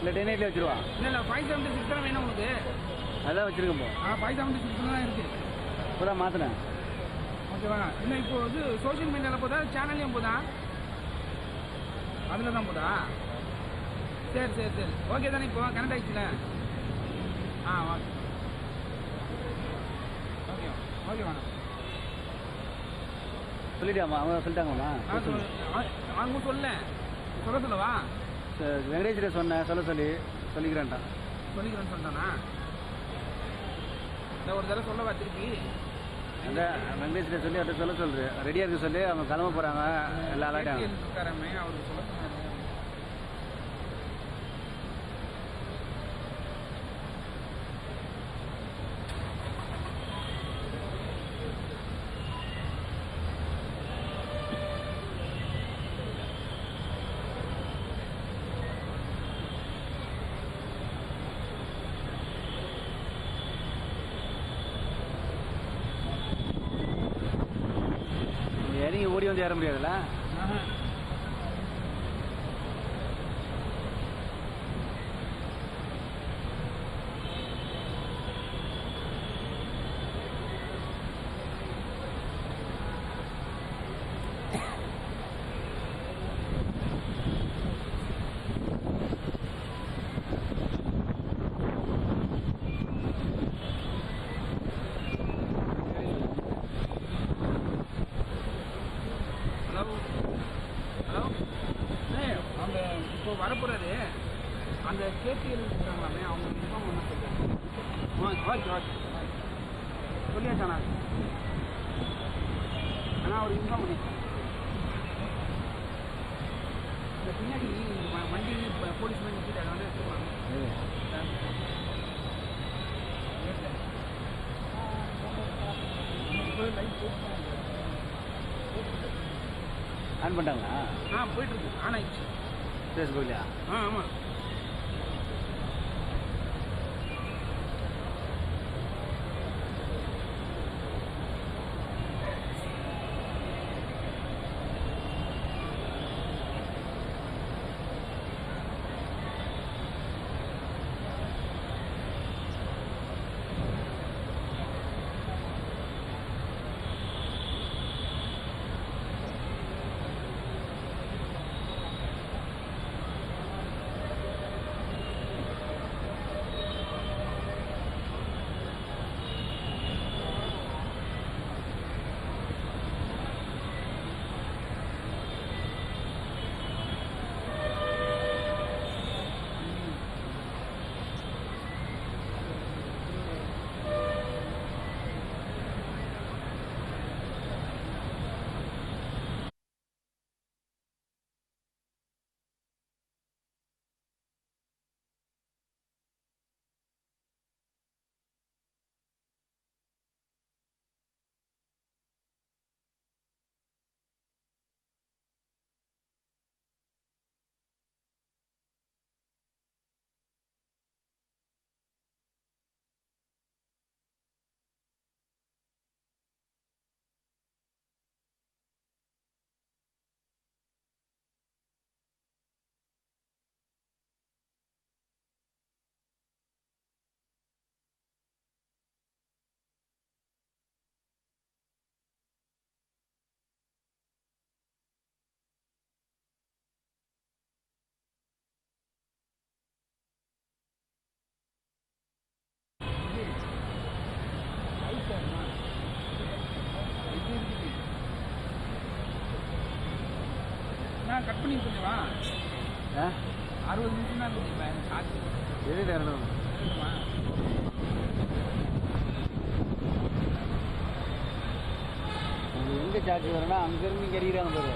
இல்லை 1080 வச்சுருவா. இல்லை 576 தான் வேணும் உங்களுக்கு. அதான் வச்சுருக்கேன் இப்போ. 576 தான் இருக்குது. இப்போ தான் மாற்றினேன். ஓகேவா? இல்லை இப்போ வந்து சோஷியல் மீடியாவில் போதா சேனல்லையும் போதா? அதில் தான் போதா? சரி சரி சரி ஓகே தானே. இப்போ கனெக்ட் ஆகிடுச்சுல. ஓகே ஓகே ஓகே வேணாம் சொல்லிட்டாமா? அவங்க சொல்லிட்டாங்கம்மா? அவங்க சொல்ல சொல்லவா? வெங்கடேஸ்வரர் சொன்னேன் சொல்லிக்கிறேன்ட்டான். சொல்லிக்கிறேன்னு சொல்லிட்டானா? இந்த ஒரு தடவை சொல்லவா திருப்பி? அந்த வெங்கடேஸ்வரர் சொல்லி அவர்கிட்ட சொல்லுது. ரெடியாக இருக்க சொல்லி அவங்க கிளம்ப போகிறாங்க. எல்லாம் அலாட்டாங்க இருக்காரமே அவருக்கு சொல்ல சொன்னாரு. இறங்கி ஓடி வந்து ஏற முடியாதுல்ல? அந்த இப்போ வரப்போறாரு அந்த கேபிஎல் இருக்காங்களாமே அவங்க இன்ஃபார்ம் பண்ண சொல்லுங்க. ஓகே ஓகே சொல்லியாச்சாண்ணா? ஆனால் அவர் இன்ஃபார்ம் பண்ணியிருக்கேன். இந்த பின்னாடி வண்டி போலீஸ் மேன் வச்சுட்டு அதை வந்து எடுத்துருவாங்க. லைட் ஆன் பண்ணிட்டாங்களா? போயிட்டுருக்கு. ஆன் ஆயிடுச்சு. ஃபேஸ்புக்லையா? ஆமாம். நான் கட் பண்ணி சொல்லுவா. 60 நிமிஷம் தான் இருக்குங்களா எனக்கு சார்ஜ்? எது நேரம் எங்கே சார்ஜ் வரனா அங்கேருந்து இங்கே அடிக்கிறாங்க பாரு.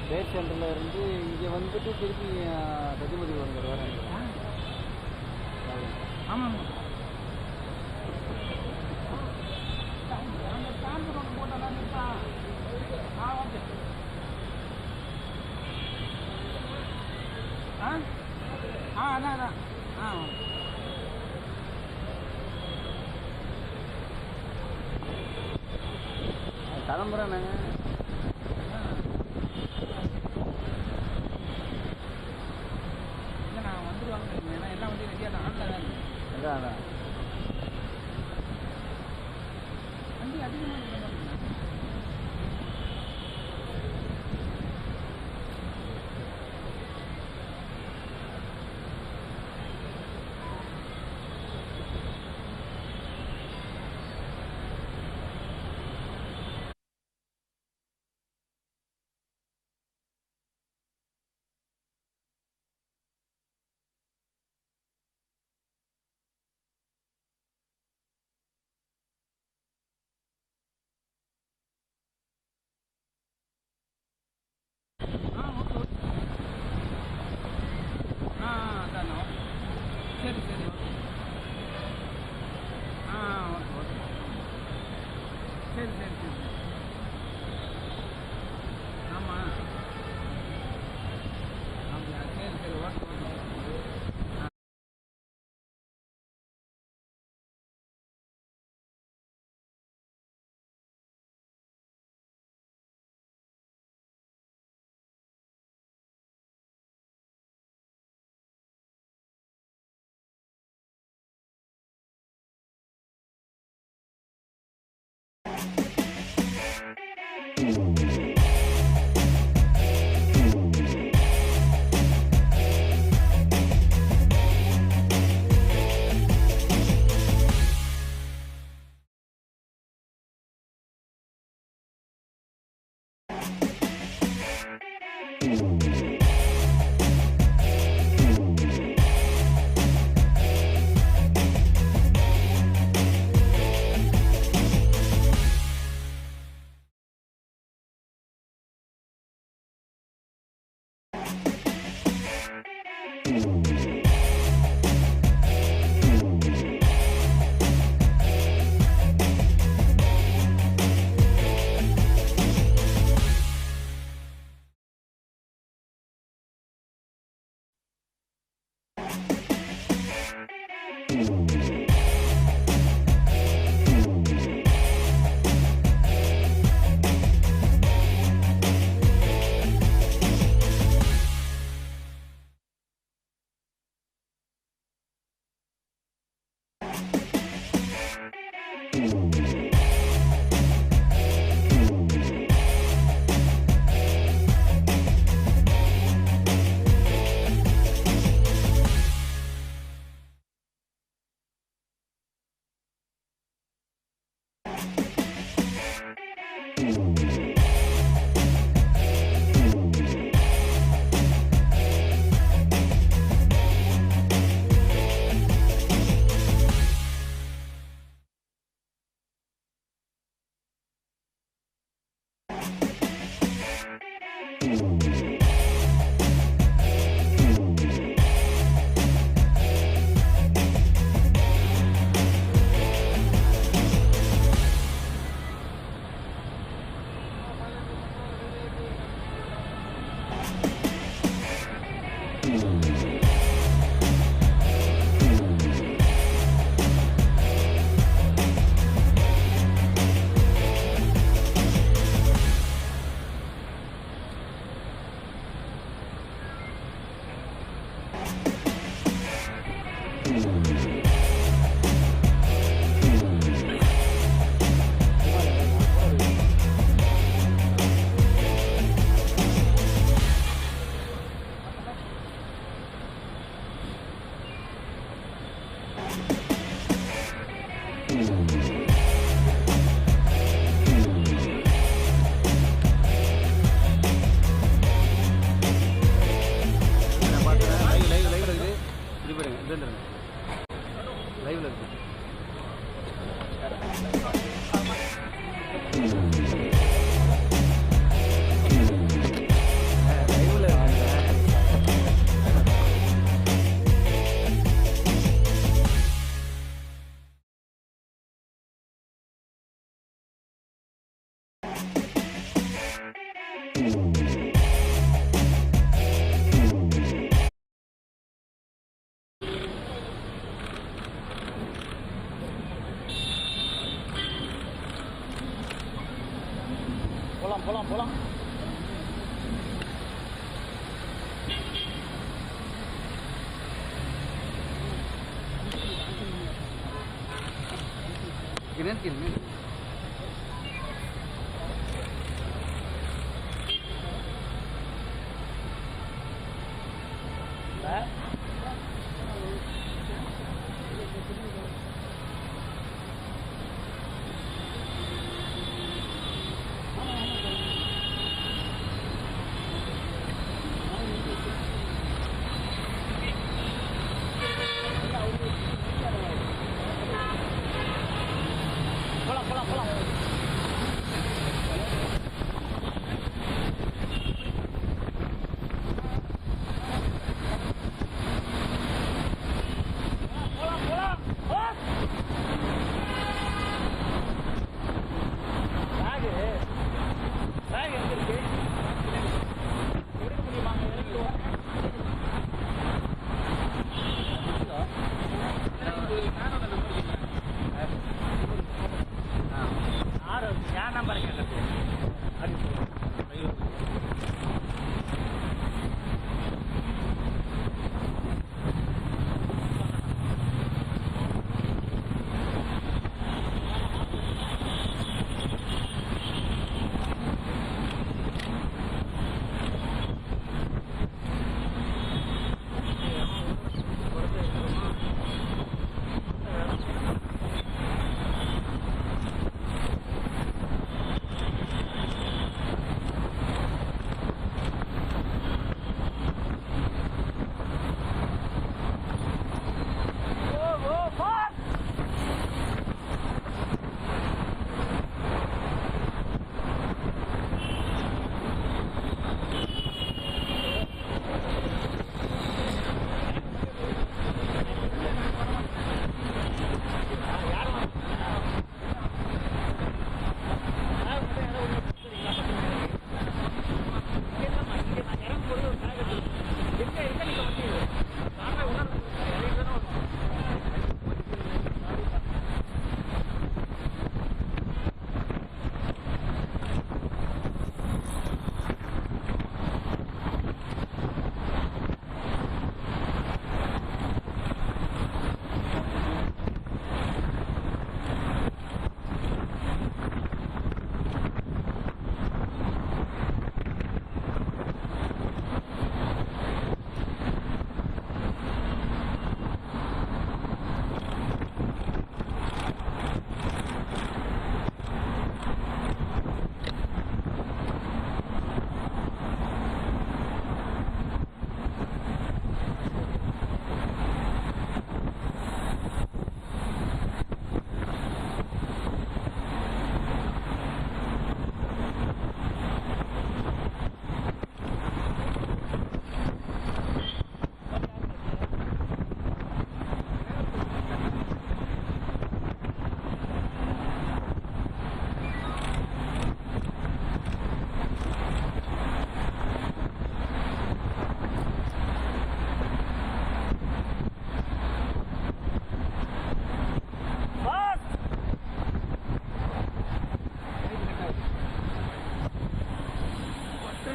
பேஸ் சென்டரில் இருந்து இங்கே வந்துட்டு திருப்பி சத்தியமதி வருங்க வேறு. ஆமாம் அந்த சார்ஜர் ஒன்று போட்டாலும் ஓகே. அதான் கிளம்புறேன் நாங்கள். இல்லை நான் சரி சரி சரி. ஆமாம் அப்படியா? சரி சரி ஓகே ஓகே. போலாம். கிணறு தான் பாருங்க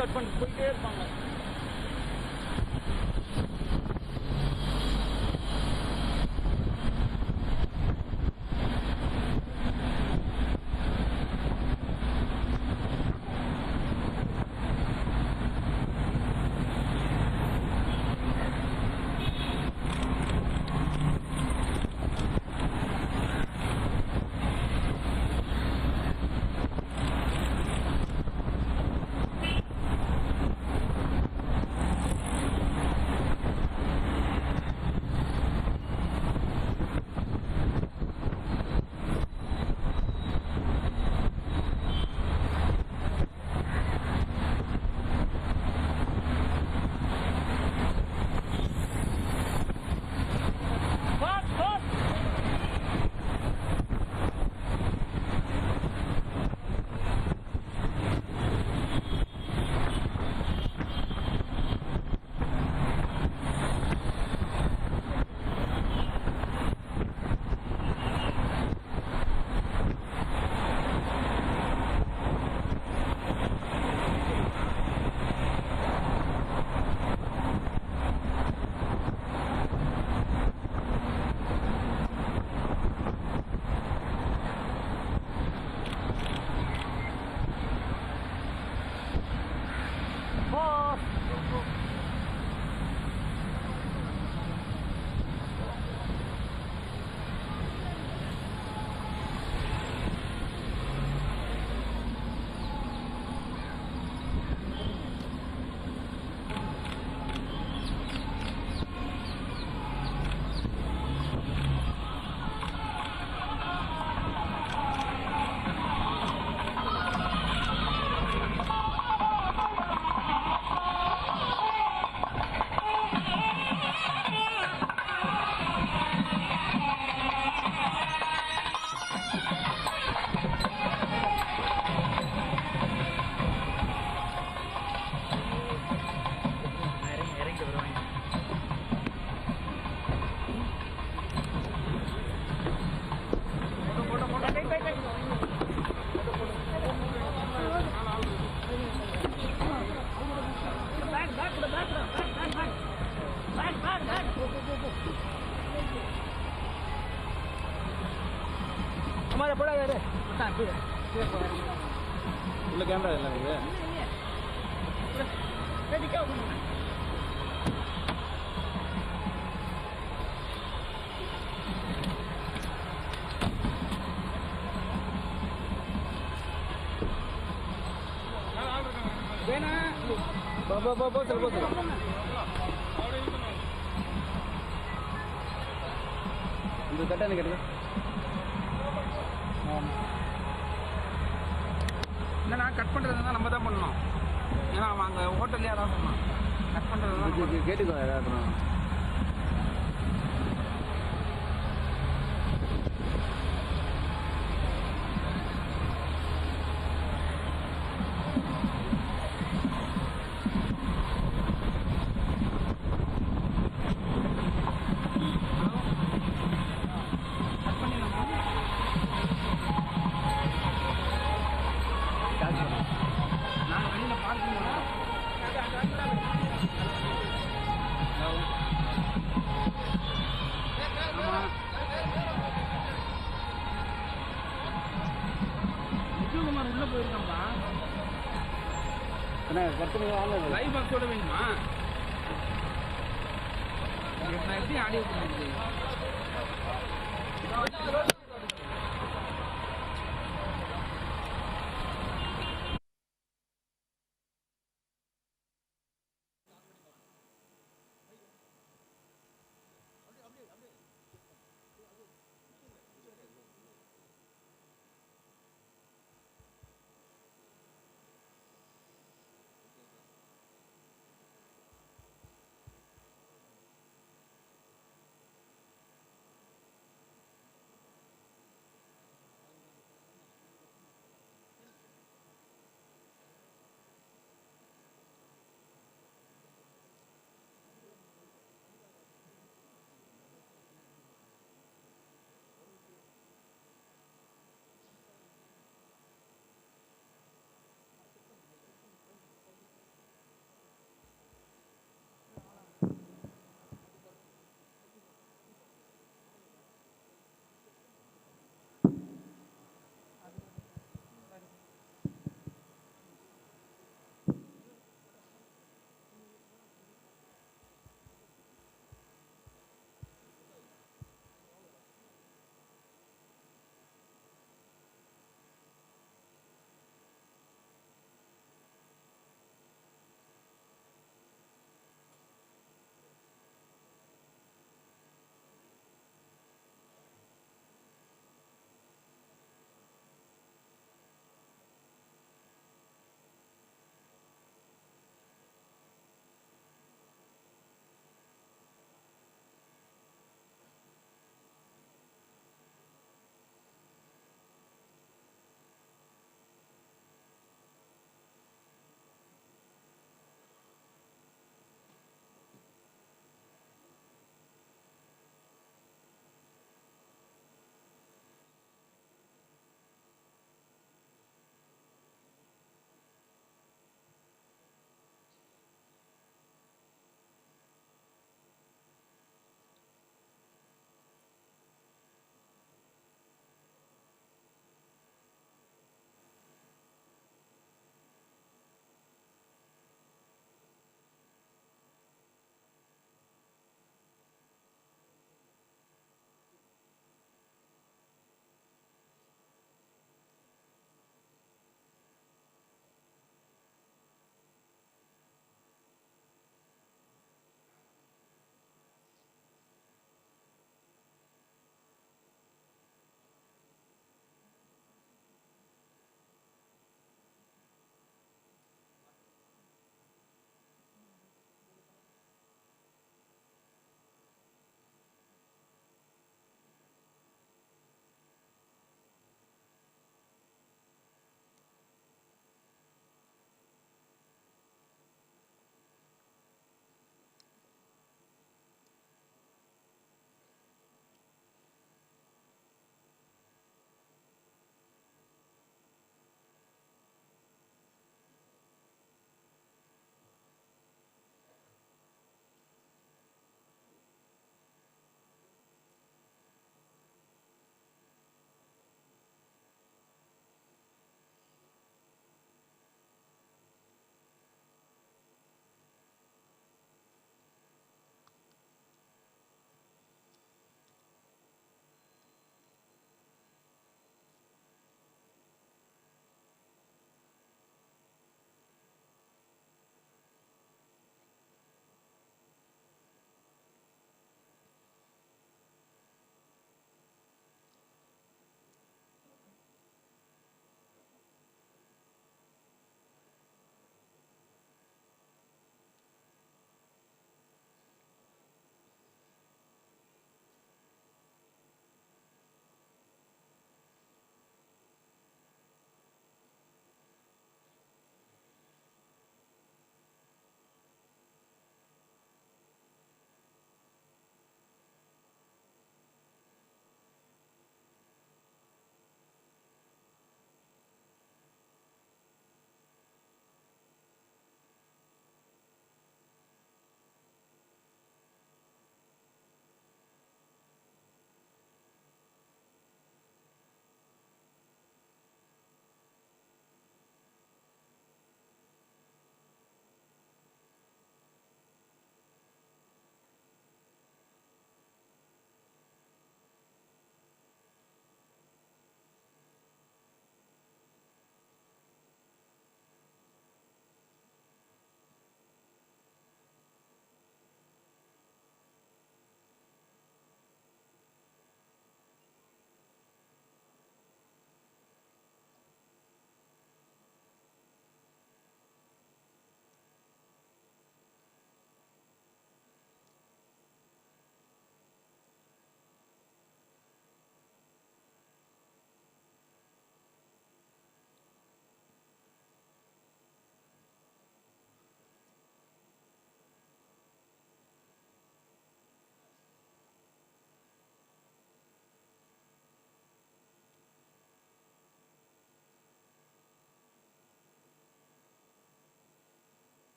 கட் பண்ணிட்டு போயிட்டே இருப்பாங்க. உள்ள கேமரா இல்லை இது போ சொல்லு இந்த கட்ட எனக்கு எடுக்க இல்லைண்ணா கட் பண்ணுறதுனா நம்ம தான் பண்ணணும். ஏன்னா அவன் அங்கே ஹோட்டல்லே அதான் சொன்னான். கட் பண்ணுறது கேட்டுக்கோ ஏதாவது நாங்கள் வெளியில் பார்க்கிங் விஜயகுமார் உள்ளே போயிருக்காம்பா. லைவ் பாக்ஸோட வேணுமா? நான் எப்படி ஆடியோ பண்ணுறது?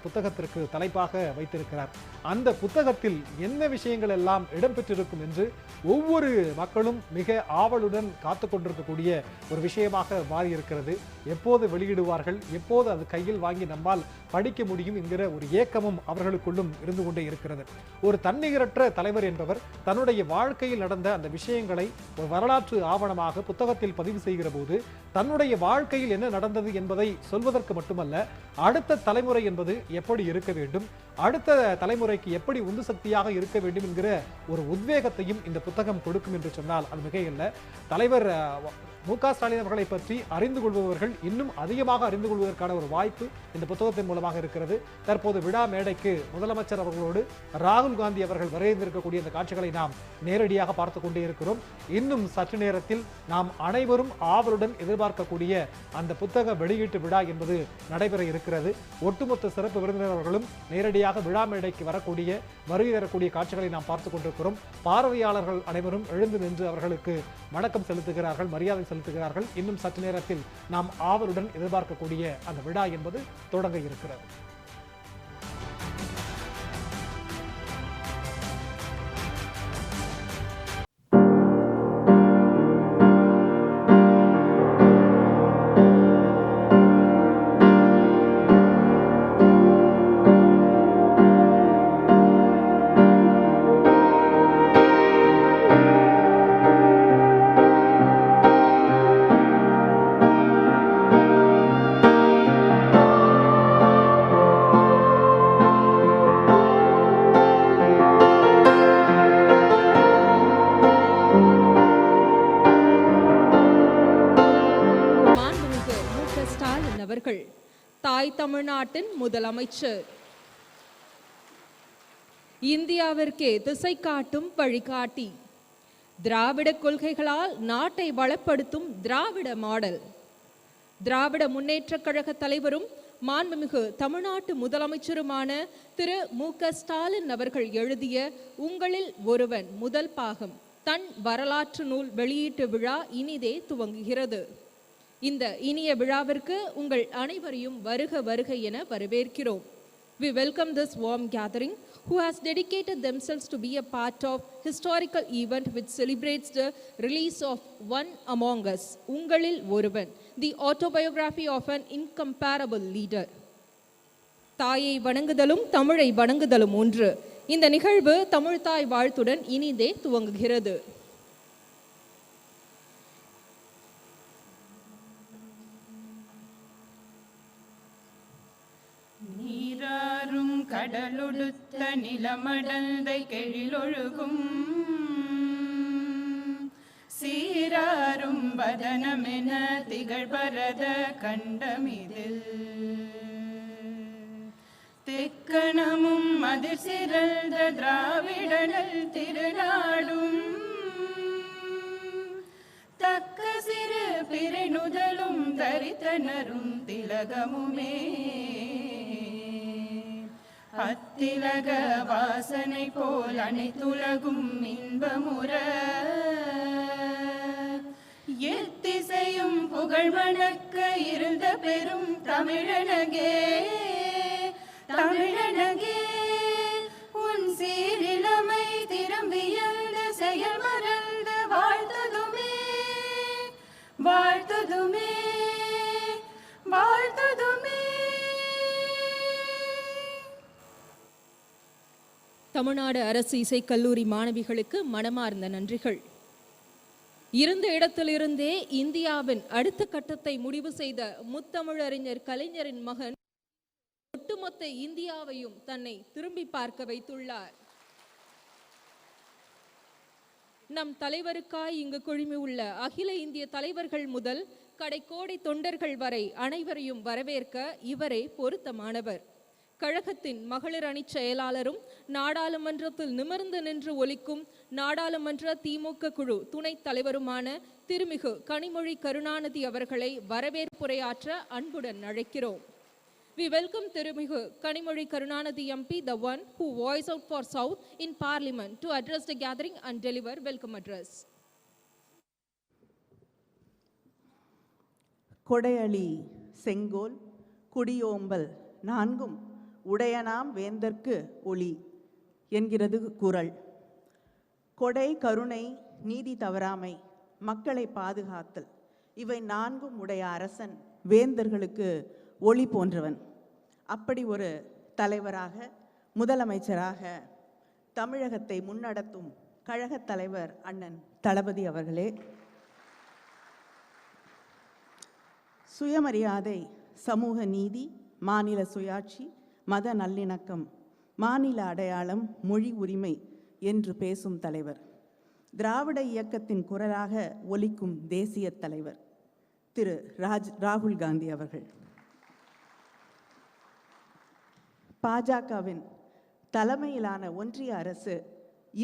புத்தகத்திற்கு தலைப்பாக வைத்திருக்கிறார். அந்த புத்தகத்தில் என்ன விஷயங்கள் எல்லாம் இடம்பெற்றிருக்கும் என்று ஒவ்வொரு மக்களும் மிக ஆவலுடன் காத்து கொண்டிருக்கக்கூடிய ஒரு விஷயமாக மாறியிருக்கிறது. எப்போது வெளியிடுவார்கள், எப்போது அது கையில் வாங்கி நம்மால் படிக்க முடியும் என்கிற ஒரு ஏக்கமும் அவர்களுக்குள்ளும் இருந்து கொண்டே இருக்கிறது. ஒரு தன்னிகரற்ற தலைவர் என்பவர் தன்னுடைய வாழ்க்கையில் நடந்த அந்த விஷயங்களை ஒரு வரலாற்று ஆவணமாக புத்தகத்தில் பதிவு செய்கிற போது தன்னுடைய வாழ்க்கையில் என்ன நடந்தது என்பதை சொல்வதற்கு மட்டுமல்ல, அடுத்த தலைமுறை என்பது எப்படி இருக்க வேண்டும், அடுத்த தலைமுறைக்கு எப்படி உந்து சக்தியாக இருக்க வேண்டும் என்கிற ஒரு உத்வேகத்தையும் இந்த புத்தகம் கொடுக்கும் என்று சொன்னால் அது மிகையல்ல. தலைவர் மு.க.ஸ்டாலின் அவர்களை பற்றி அறிந்து கொள்பவர்கள் இன்னும் அதிகமாக அறிந்து கொள்வதற்கான ஒரு வாய்ப்பு இந்த புத்தகத்தின் மூலமாக இருக்கிறது. தற்போது விழா மேடைக்கு முதலமைச்சர் அவர்களோடு ராகுல் காந்தி அவர்கள் விரைந்திருக்கக்கூடிய இந்த காட்சிகளை நாம் நேரடியாக பார்த்து கொண்டே இருக்கிறோம். இன்னும் சற்று நேரத்தில் நாம் அனைவரும் ஆவலுடன் எதிர்பார்க்கக்கூடிய அந்த புத்தக வெளியீட்டு விழா என்பது நடைபெற இருக்கிறது. ஒட்டுமொத்த சிறப்பு விருந்தினர்களும் நேரடியாக விழா மேடைக்கு வருகை தரக்கூடிய காட்சிகளை நாம் பார்த்து கொண்டிருக்கிறோம். பார்வையாளர்கள் அனைவரும் எழுந்து நின்று அவர்களுக்கு வணக்கம் செலுத்துகிறார்கள், மரியாதை செலுத்துகிறார்கள். இன்னும் சற்று நேரத்தில் நாம் ஆவலுடன் எதிர்பார்க்கக்கூடிய அந்த விழா என்பது தொடங்க இருக்கிறது. தாய் தமிழ்நாட்டின் முதலமைச்சர், இந்தியாவிற்கே திசை காட்டும் வழிகாட்டி, திராவிட கொள்கைகளால் நாட்டை வளப்படுத்தும் திராவிட மாடல், திராவிட முன்னேற்ற கழக தலைவரும் மாண்புமிகு தமிழ்நாட்டு முதலமைச்சருமான திரு மு.க.ஸ்டாலின் அவர்கள் எழுதிய உங்களில் ஒருவன் முதல் பாகம் தன் வரலாற்று நூல் வெளியீட்டு விழா இனிதே துவங்குகிறது. இந்த இனிய விழாவிற்கு உங்கள் அனைவரையும் வருக வருக என வரவேற்கிறோம். We welcome this warm gathering who has dedicated themselves to be a part of historical event which celebrates the release of One Among Us, Ungalil Oruvan, the autobiography of an incomparable leader. தாயை வணங்குதலும் தமிழை வணங்குதலும் ஒன்று. இந்த நிகழ்வு தமிழ்தாய் வாழ்த்துடன் இனிதே துவங்குகிறது. நீராறும் கடலொடுத்த நிலமடந்தை கெழிலொழுகும் சீராறும் வதனமென திகழ்பரத கண்டமிதில் தெக்கணமும் அதிர் சிறந்த திராவிடனல் திருநாடும் தக்க சிறு பிறைநுதலும் தரித்தனரும் திலகமுமே அத்திலக வாசனை போல் அனைத்துலகும் இன்பமுற எத்திசையும் புகழ் மணக்க இருந்த பெரும் தமிழனகே தமிழனகே உன் சீரிழமை திரும்பியந்த செயல் மறந்த வாழ்த்ததுமே வாழ்த்ததுமே வாழ்த்ததுமே. தமிழ்நாடு அரசு இசைக்கல்லூரி மாணவிகளுக்கு மனமார்ந்த நன்றிகள். இருந்த இடத்திலிருந்தே இந்தியாவின் அடுத்த கட்டத்தை முடிவு செய்த முத்தமிழறிஞர் கலைஞரின் மகன் ஒட்டுமொத்த இந்தியாவையும் தன்னை திரும்பி பார்க்க வைத்துள்ளார். நம் தலைவருக்காய் இங்கு குழுமி உள்ள அகில இந்திய தலைவர்கள் முதல் கடைக்கோடி தொண்டர்கள் வரை அனைவரையும் வரவேற்க இவரே பொருத்தமானவர். கழகத்தின் மகளிர் அணி செயலாளரும் நாடாளுமன்றத்தில் நிமிர்ந்து நின்று ஒலிக்கும் நாடாளுமன்ற திமுக குழு துணைத் தலைவருமான திருமிகு கனிமொழி கருணாநிதி அவர்களை வரவேற்புரையாற்ற அன்புடன் அழைக்கிறோம். We welcome திருமிகு Kanimozhi Karunanidhi MP, the one who voiced out for South in Parliament, to address the gathering and deliver welcome address. கொடையளி செங்கோல் குடியோம்பல் நான்கும் உடையனாம் வேந்தற்கு ஒளி என்கிறது குறள். கொடை, கருணை, நீதி தவறாமை, மக்களை பாதுகாத்தல், இவை நான்கும் உடைய அரசன் வேந்தர்களுக்கு ஒளி போன்றவன். அப்படி ஒரு தலைவராக, முதலமைச்சராக தமிழகத்தை முன்னடத்தும் கழகத் தலைவர் அண்ணன் தளபதி அவர்களே, சுயமரியாதை, சமூக நீதி, மாநில சுயாட்சி, மத நல்லிணக்கம், மாநில அடையாளம், மொழி உரிமை என்று பேசும் தலைவர், திராவிட இயக்கத்தின் குரலாக ஒலிக்கும் தேசிய தலைவர் திரு ராகுல் காந்தி அவர்கள். பாஜகவின் தலைமையிலான ஒன்றிய அரசு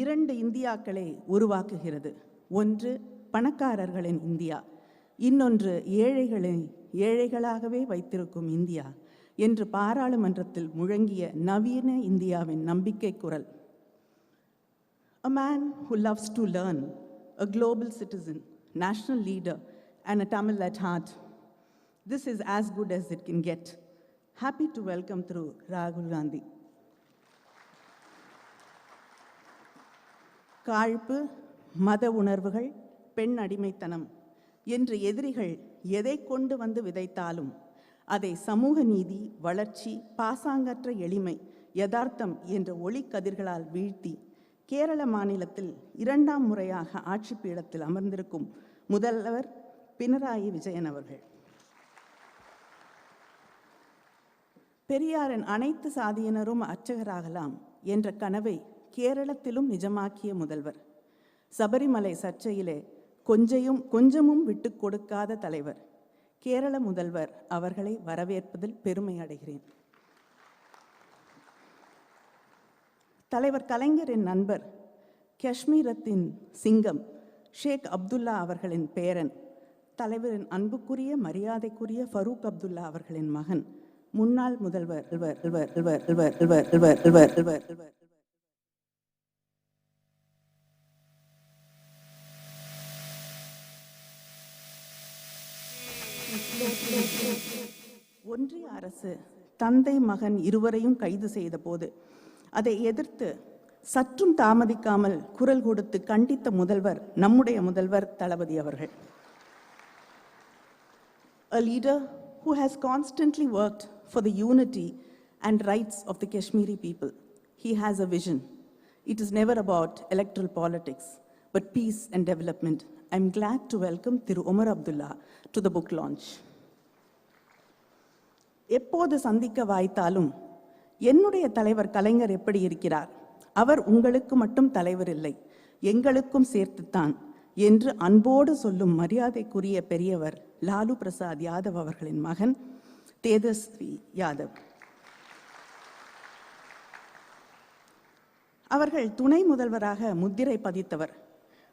2 இந்தியாக்களை உருவாக்குகிறது. ஒன்று பணக்காரர்களின் இந்தியா, இன்னொன்று ஏழைகளாகவே வைத்திருக்கும் இந்தியா என்று பாராளுமன்றத்தில் முழங்கிய நவீன இந்தியாவின் நம்பிக்கை குரல். A man who loves to learn, a global citizen, national leader, and a Tamil at heart. This is as good as it can get. Happy to welcome through Rahul Gandhi. காழ்ப்பு, மத உணர்வுகள், பெண் அடிமைத்தனம் என்று எதிரிகள் எதை கொண்டு வந்து விதைத்தாலும் அதை சமூக நீதி, வளர்ச்சி, பாசாங்கற்ற எளிமை, யதார்த்தம் என்ற ஒளிக்கதிர்களால் வீழ்த்தி கேரள மாநிலத்தில் 2ஆம் முறையாக ஆட்சி பீடத்தில் அமர்ந்திருக்கும் முதல்வர் பினராயி விஜயன் அவர்கள். பெரியாரின் அனைத்து சாதியினரும் அர்ச்சகராகலாம் என்ற கனவை கேரளத்திலும் நிஜமாக்கிய முதல்வர். சபரிமலை சர்ச்சையிலே கொஞ்சமும் விட்டு கொடுக்காத தலைவர். கேரள முதல்வர் அவர்களை வரவேற்பதில் பெருமை அடைகிறேன். தலைவர் கலைஞரின் நண்பர், காஷ்மீரத்தின் சிங்கம் ஷேக் அப்துல்லா அவர்களின் பேரன், தலைவரின் அன்புக்குரிய மரியாதைக்குரிய ஃபரூக் அப்துல்லா அவர்களின் மகன், முன்னாள் முதல்வர் ஒன்றிய அரசு தந்தை மகன் இருவரையும் கைது செய்த போது அதை எதிர்த்து சற்றும் தாமதிக்காமல் குரல் கொடுத்து கண்டித்த முதல்வர் நம்முடைய முதல்வர் தளபதி அவர்கள். A leader who has constantly worked for the unity and rights of the Kashmiri people. He has a vision. It is never about electoral politics, but peace and development. I'm glad to welcome Thiru Omar Abdullah to the book launch. எப்போது சந்திக்க வாய்த்தாலும் என்னுடைய தலைவர் கலைஞர் எப்படி இருக்கிறார், அவர் உங்களுக்கு மட்டும் தலைவர் இல்லை, எங்களுக்கும் சேர்த்துத்தான் என்று அன்போடு சொல்லும் மரியாதைக்குரிய பெரியவர் லாலு பிரசாத் யாதவ் அவர்களின் மகன் தேஜஸ்வி யாதவ் அவர்கள் துணை முதல்வராக முத்திரை பதித்தவர்.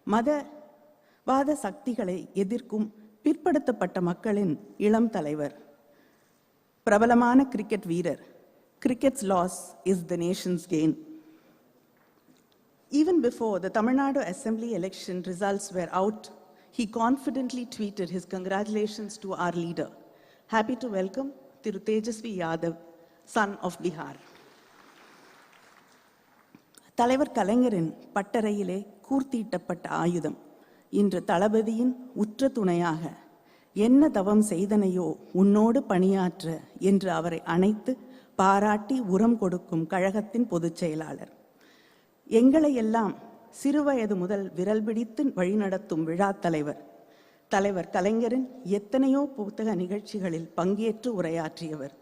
மதவாத சக்திகளை எதிர்க்கும் பிற்படுத்தப்பட்ட மக்களின் இளம் தலைவர், பிரபலமான கிரிக்கெட் வீரர். Cricket's loss is the nation's gain. Even before the Tamil Nadu Assembly election results were out, he confidently tweeted his congratulations to our leader. Happy to welcome Thiru Tejasvi Yadav, son of Bihar. தலைவர் கலைஞரின் பட்டறையிலே கூர்த்தீட்டப்பட்ட ஆயுதம் இன்று தளபதியின் உற்ற துணையாக, என்ன தவம் செய்தனையோ உன்னோடு பணியாற்ற என்று அவரை அணைத்து பாராட்டி உரம் கொடுக்கும் கழகத்தின் பொதுச் செயலாளர். எங்களை எல்லாம் சிறுவயது முதல் விரல் பிடித்து வழிநடத்தும் விழா தலைவர். தலைவர் கலைஞரின் எத்தனையோ புத்தக நிகழ்ச்சிகளில் பங்கேற்று உரையாற்றியவர்.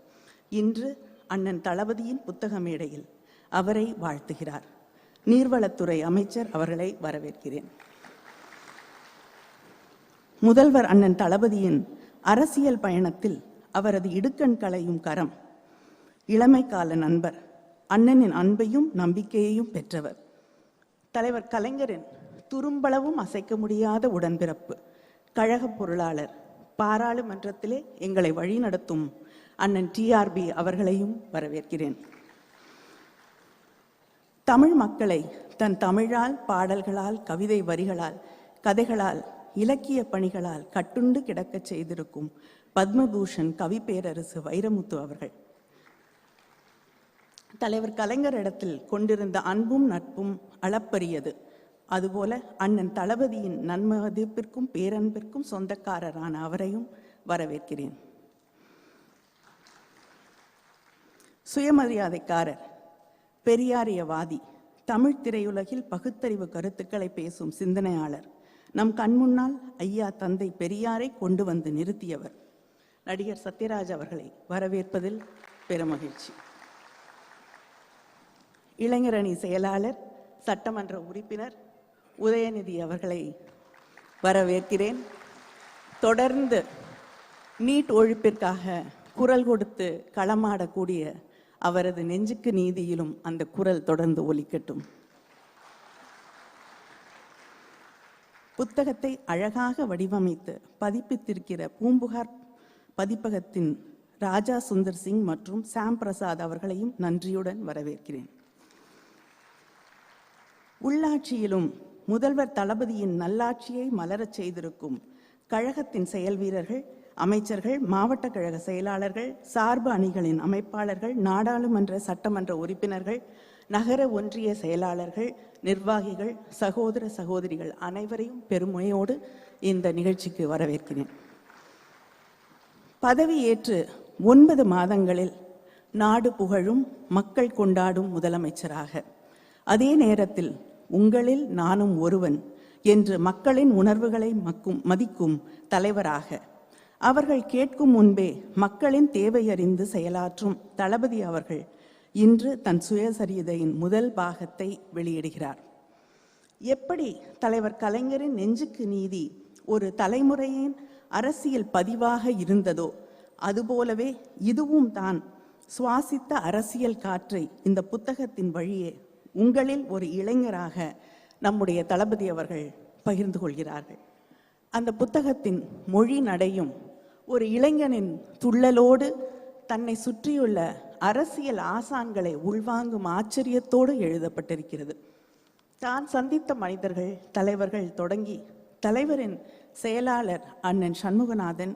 இன்று அண்ணன் தளபதியின் புத்தக மேடையில் அவரை வாழ்த்துகிறார். நீர்வளத்துறை அமைச்சர் அவர்களை வரவேற்கிறேன். முதல்வர் அண்ணன் தளபதியின் அரசியல் பயணத்தில் அவரது இடுக்கண் களையும் கரம், இளமை கால நண்பர், அண்ணனின் அன்பையும் நம்பிக்கையையும் பெற்றவர். தலைவர் கலைஞரின் துரும்பளவும் அசைக்க முடியாத உடன்பிறப்பு, கழக பொருளாளர், பாராளுமன்றத்திலே எங்களை வழிநடத்தும் அண்ணன் TRB அவர்களையும் வரவேற்கிறேன். தமிழ் மக்களை தன் தமிழால், பாடல்களால், கவிதை வரிகளால், கதைகளால், இலக்கிய பணிகளால் கட்டுண்டு கிடக்கச் செய்திருக்கும் பத்மபூஷன் கவி பேரரசு வைரமுத்து அவர்கள். தலைவர் கலைஞரிடத்தில் கொண்டிருந்த அன்பும் நட்பும் அளப்பரியது. அதுபோல அண்ணன் தளபதியின் நன்மதிப்பிற்கும் பேரன்பிற்கும் சொந்தக்காரரான அவரையும் வரவேற்கிறேன். சுயமரியாதைக்காரர், பெரியாரியவாதி, தமிழ் திரையுலகில் பகுத்தறிவு கருத்துக்களை பேசும் சிந்தனையாளர், நம் கண்முன்னால் ஐயா தந்தை பெரியாரை கொண்டு வந்து நிறுத்தியவர் நடிகர் சத்யராஜ் அவர்களை வரவேற்பதில் பெருமகிழ்ச்சி. இளைஞரணி செயலாளர், சட்டமன்ற உறுப்பினர் உதயநிதி அவர்களை வரவேற்கிறேன். தொடர்ந்து நீட் ஒழிப்பிற்காக குரல் கொடுத்து களமாடக்கூடிய அவரது நெஞ்சுக்கு நீதியிலும் அந்த குரல் தொடர்ந்து ஒலிக்கட்டும். புத்தகத்தை அழகாக வடிவமைத்து பதிப்பித்திருக்கிற பூம்புகார் பதிப்பகத்தின் ராஜா சுந்தர் சிங் மற்றும் சாம் பிரசாத் அவர்களையும் நன்றியுடன் வரவேற்கிறேன். உள்ளாட்சியிலும் முதல்வர் தளபதியின் நல்லாட்சியை மலரச் செய்திருக்கும் கழகத்தின் செயல் வீரர்கள், அமைச்சர்கள், மாவட்ட கழக செயலாளர்கள், சார்பு அணிகளின் அமைப்பாளர்கள், நாடாளுமன்ற சட்டமன்ற உறுப்பினர்கள், நகர ஒன்றிய செயலாளர்கள், நிர்வாகிகள், சகோதர சகோதரிகள் அனைவரையும் பெருமையோடு இந்த நிகழ்ச்சிக்கு வரவேற்கிறேன். பதவியேற்று 9 மாதங்களில் நாடு புகழும் மக்கள் கொண்டாடும் முதலமைச்சராக, அதே நேரத்தில் உங்களில் நானும் ஒருவன் என்று மக்களின் உணர்வுகளை மதிக்கும் தலைவராக, அவர்கள் கேட்கும் முன்பே மக்களின் தேவையறிந்து செயலாற்றும் தளபதி அவர்கள் இன்று தன் சுயசரிதையின் முதல் பாகத்தை வெளியிடுகிறார். எப்படி தலைவர் கலைஞரின் நெஞ்சுக்கு நீதி ஒரு தலைமுறையின் அரசியல் பதிவாக இருந்ததோ அதுபோலவே இதுவும் தான் சுவாசித்த அரசியல் காற்றை இந்த புத்தகத்தின் வழியே உங்களில் ஒரு இளைஞராக நம்முடைய தளபதி அவர்கள் பகிர்ந்து கொள்கிறார்கள். அந்த புத்தகத்தின் மொழி நடையும் ஒரு இளைஞனின் துள்ளலோடு தன்னை சுற்றியுள்ள அரசியல் ஆசான்களை உள்வாங்கும் ஆச்சரியத்தோடு எழுதப்பட்டிருக்கிறது. தான் சந்தித்த மனிதர்கள், தலைவர்கள் தொடங்கி தலைவரின் செயலாளர் அண்ணன் சண்முகநாதன்,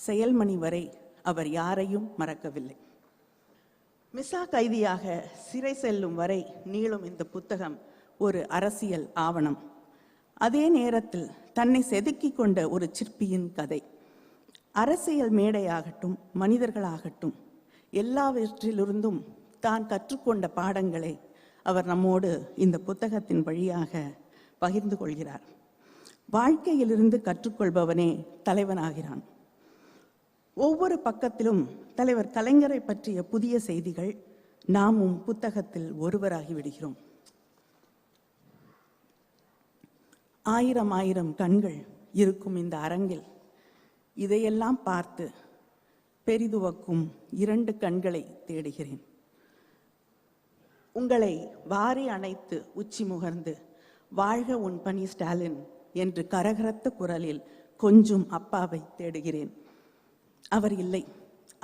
செயல்மணி வரை அவர் யாரையும் மறக்கவில்லை. மிசா கைதியாக சிறை செல்லும் வரை நீளும் இந்த புத்தகம் ஒரு அரசியல் ஆவணம். அதே நேரத்தில் தன்னை செதுக்கிக் கொண்ட ஒரு சிற்பியின் கதை. அரசியல் மேடையாகட்டும், மனிதர்களாகட்டும், எல்லாவற்றிலிருந்தும் தான் கற்றுக்கொண்ட பாடங்களை அவர் நம்மோடு இந்த புத்தகத்தின் வழியாக பகிர்ந்து கொள்கிறார். வாழ்க்கையிலிருந்து கற்றுக்கொள்பவனே தலைவனாகிறான். ஒவ்வொரு பக்கத்திலும் தலைவர் கலைஞரை பற்றிய புதிய செய்திகள். நாமும் புத்தகத்தில் ஒருவராகி விடுகிறோம். ஆயிரம் ஆயிரம் கண்கள் இருக்கும் இந்த அரங்கில் இதையெல்லாம் பார்த்து பெரிதுவக்கும் 2 கண்களை தேடுகிறேன். உங்களை வாரி அணைத்து உச்சி முகர்ந்து வாழ்க உன் பணி ஸ்டாலின் என்று கரகரத்த குரலில் கொஞ்சும் அப்பாவை தேடுகிறேன். அவர் இல்லை,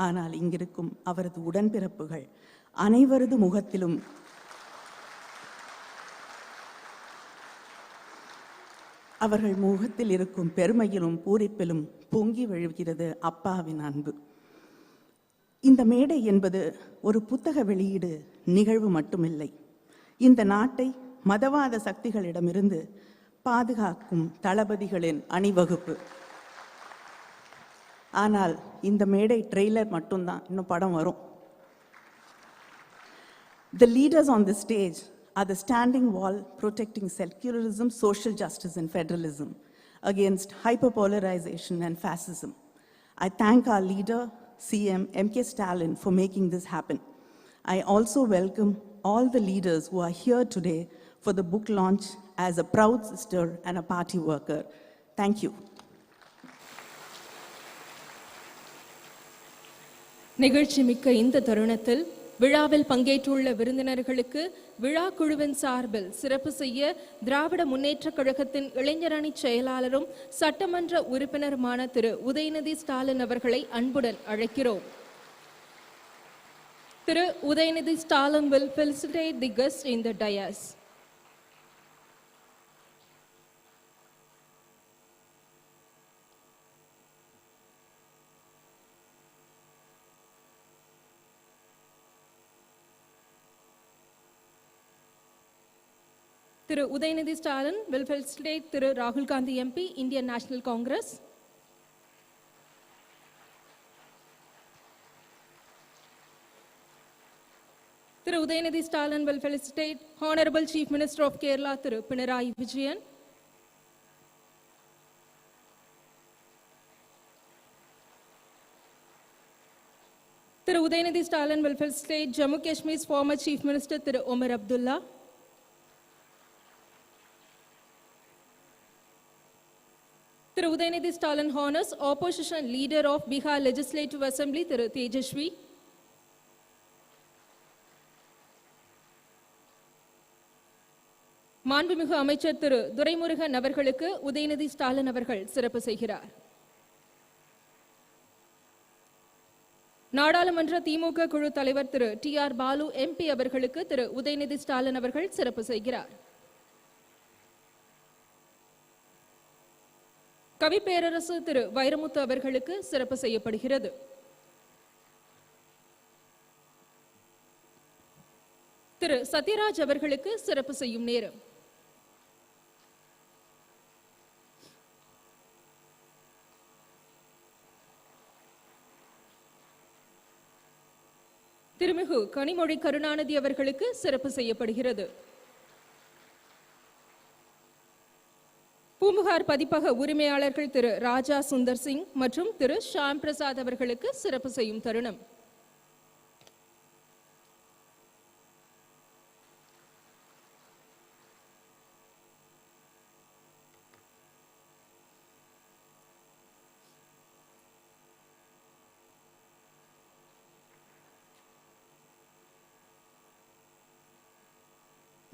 ஆனால் இங்கிருக்கும் அவரது உடன்பிறப்புகள் அனைவரது முகத்திலும் அவர்கள் முகத்தில் இருக்கும் பெருமையிலும் பூரிப்பிலும் பொங்கி வழிகிறது அப்பாவின் அன்பு. இந்த மேடை என்பது ஒரு புத்தக வெளியீடு நிகழ்வு மட்டுமில்லை. இந்த நாட்டை மதவாத சக்திகளிடமிருந்து பாதுகாக்கும் தளபதிகளின் அணிவகுப்பு. ஆனால் இந்த மேடை ட்ரெய்லர் மட்டும்தான், இன்னும் படம் வரும். The leaders on the stage are the standing wall protecting secularism, social justice and federalism against hyperpolarization and fascism. I thank our leader, CM MK Stalin, for making this happen. I also welcome all the leaders who are here today for the book launch as a proud sister and a party worker. Thank you. நிகழ்ச்சி மிக்க இந்த தருணத்தில் விழாவில் பங்கேற்றுள்ள விருந்தினர்களுக்கு விழா குழுவின் சார்பில் சிறப்பு செய்ய திராவிட முன்னேற்றக் கழகத்தின் இளைஞரணி செயலாளரும் சட்டமன்ற உறுப்பினருமான திரு உதயநிதி ஸ்டாலின் அவர்களை அன்புடன் அழைக்கிறோம். திரு Udhayanidhi Stalin will felicitate the guests in the dais. Thiru Udhayanidhi Stalin will felicitate Thiru ராகுல் Gandhi MP, Indian National Congress. Thiru Udhayanidhi Stalin will felicitate Honorable Chief Minister of Kerala Thiru Pinarayi Vijayan. Thiru Udhayanidhi Stalin will felicitate Jammu Kashmir's former Chief Minister Thiru Omar Abdullah. Thiru Udhayanidhi Stalin honors opposition leader of Bihar Legislative Assembly Thiru Tejashwi. மாண்புமிகு அமைச்சர் திரு துரைமுருகன் அவர்களுக்கு உதயநிதி ஸ்டாலின் அவர்கள் சிறப்பு செய்கிறார். நாடாளுமன்ற திமுக குழு தலைவர் திரு TR பாலு MP அவர்களுக்கு திரு உதயநிதி ஸ்டாலின் அவர்கள் சிறப்பு செய்கிறார். கவி பேரரசு திரு வைரமுத்து அவர்களுக்கு சிறப்பு செய்யப்படுகிறது. திரு சத்யராஜ் அவர்களுக்கு சிறப்பு செய்யும் நேரம். திருமிகு கனிமொழி கருணாநிதி அவர்களுக்கு சிறப்பு செய்யப்படுகிறது. பூம்புகார் பதிப்பக உரிமையாளர்கள் திரு ராஜா சுந்தர் சிங் மற்றும் திரு ஷாம் பிரசாத் அவர்களுக்கு சிறப்பு செய்யும் தருணம்.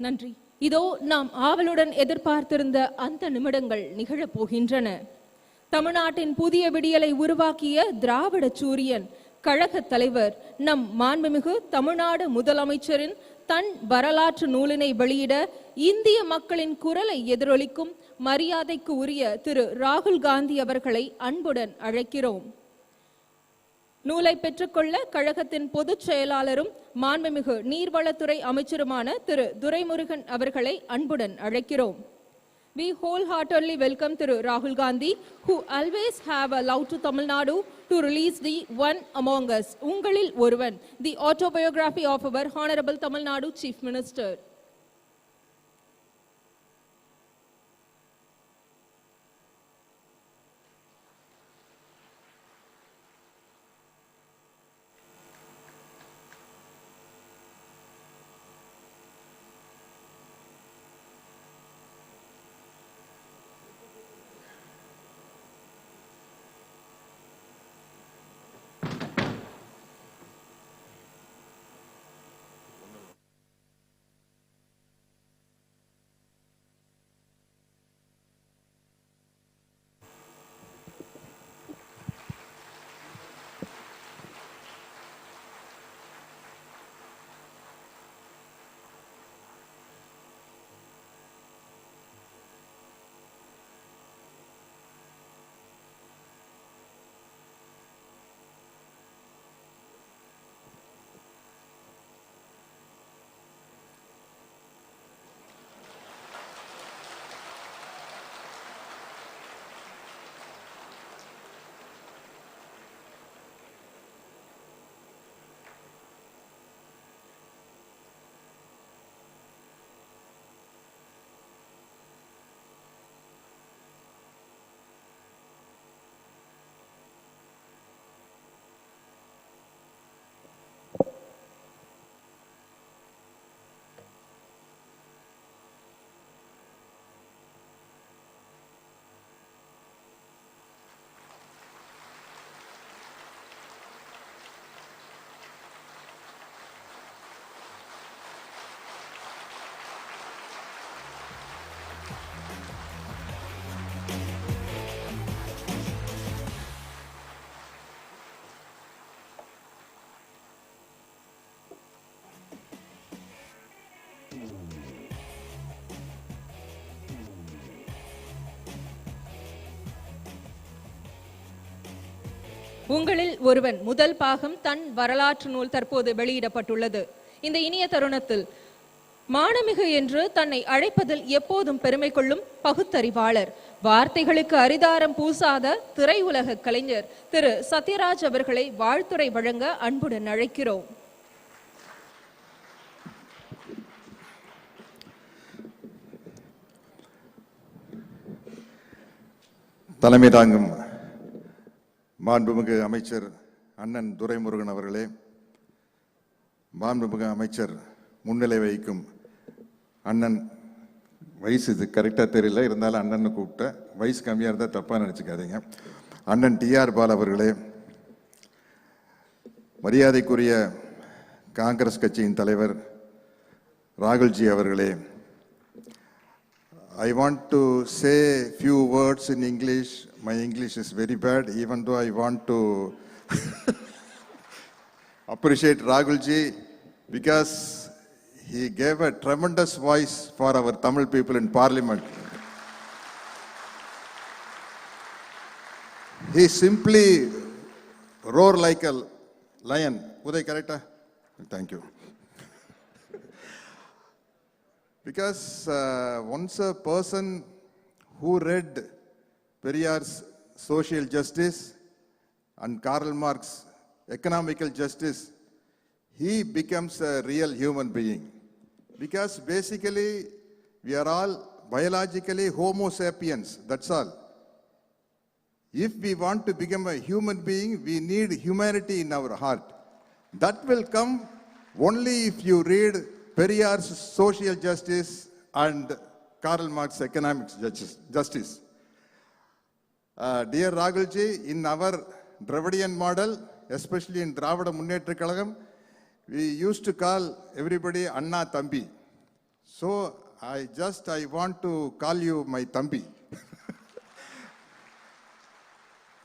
நன்றி. இதோ நாம் ஆவலுடன் எதிர்பார்த்திருந்த அந்த நிமிடங்கள் நிகழப் போகின்றன. தமிழ்நாட்டின் புதிய விடியலை உருவாக்கிய திராவிட சூரியன் கழக தலைவர் நம் மாண்புமிகு தமிழ்நாடு முதலமைச்சரின் தன் வரலாற்று நூலினை வெளியிட இந்திய மக்களின் குரலை எதிரொலிக்கும் மரியாதைக்கு உரிய திரு ராகுல் காந்தி அவர்களை அன்புடன் அழைக்கிறோம். நூலை பெற்றுக்கொள்ள கழகத்தின் பொதுச் செயலாளரும் மாண்புமிகு நீர்வளத்துறை அமைச்சருமான திரு துரைமுருகன் அவர்களை அன்புடன் அழைக்கிறோம். We wholeheartedly welcome Thiru Rahul Gandhi, who always have allowed to Tamil Nadu to release the one among us, Ungalil Oruvan, the autobiography of our Honorable Tamil Nadu Chief Minister. உங்களில் ஒருவன் முதல் பாகம் தன் வரலாற்று நூல் தற்போது வெளியிடப்பட்டுள்ளது. இந்த இனிய தருணத்தில் மானமிகு என்று தன்னை அழைப்பதில் எப்போதும் பெருமை கொள்ளும் பகுத்தறிவாளர், வார்த்தைகளுக்கு அரிதாரம் பூசாத திரையுலக கலைஞர் திரு சத்யராஜ் அவர்களை வாழ்த்துரை வழங்க அன்புடன் அழைக்கிறோம். தலைமை தாங்கும் மாண்புமிகு அமைச்சர் அண்ணன் துரைமுருகன் அவர்களே, மாண்புமிகு அமைச்சர் முன்னிலை வகிக்கும் அண்ணன், வயசு இது கரெக்டாக தெரியல, இருந்தாலும் அண்ணன் கூப்பிட்டேன், வயசு கம்மியாக இருந்தால் தப்பாக நினச்சிக்காதீங்க. அண்ணன் டிஆர் பால் அவர்களே, மரியாதைக்குரிய காங்கிரஸ் கட்சியின் தலைவர் ராகுல்ஜி அவர்களே, I want to say few words in English. My English is very bad, even though I want to appreciate Rahulji because he gave a tremendous voice for our Tamil people in Parliament. He simply roared like a lion. Uday, correct? Thank you. Because once a person who read Periyar's social justice and Karl Marx's economical justice, he becomes a real human being. Because basically we are all biologically Homo sapiens, that's all. If we want to become a human being, we need humanity in our heart. That will come only if you read Periyar's social justice and Karl Marx's economic justice. Dear Rahulji, in our Dravidian model, especially in Dravida Munnetra Kalagam, we used to call everybody Anna Thambi. So I want to call you my Thambi.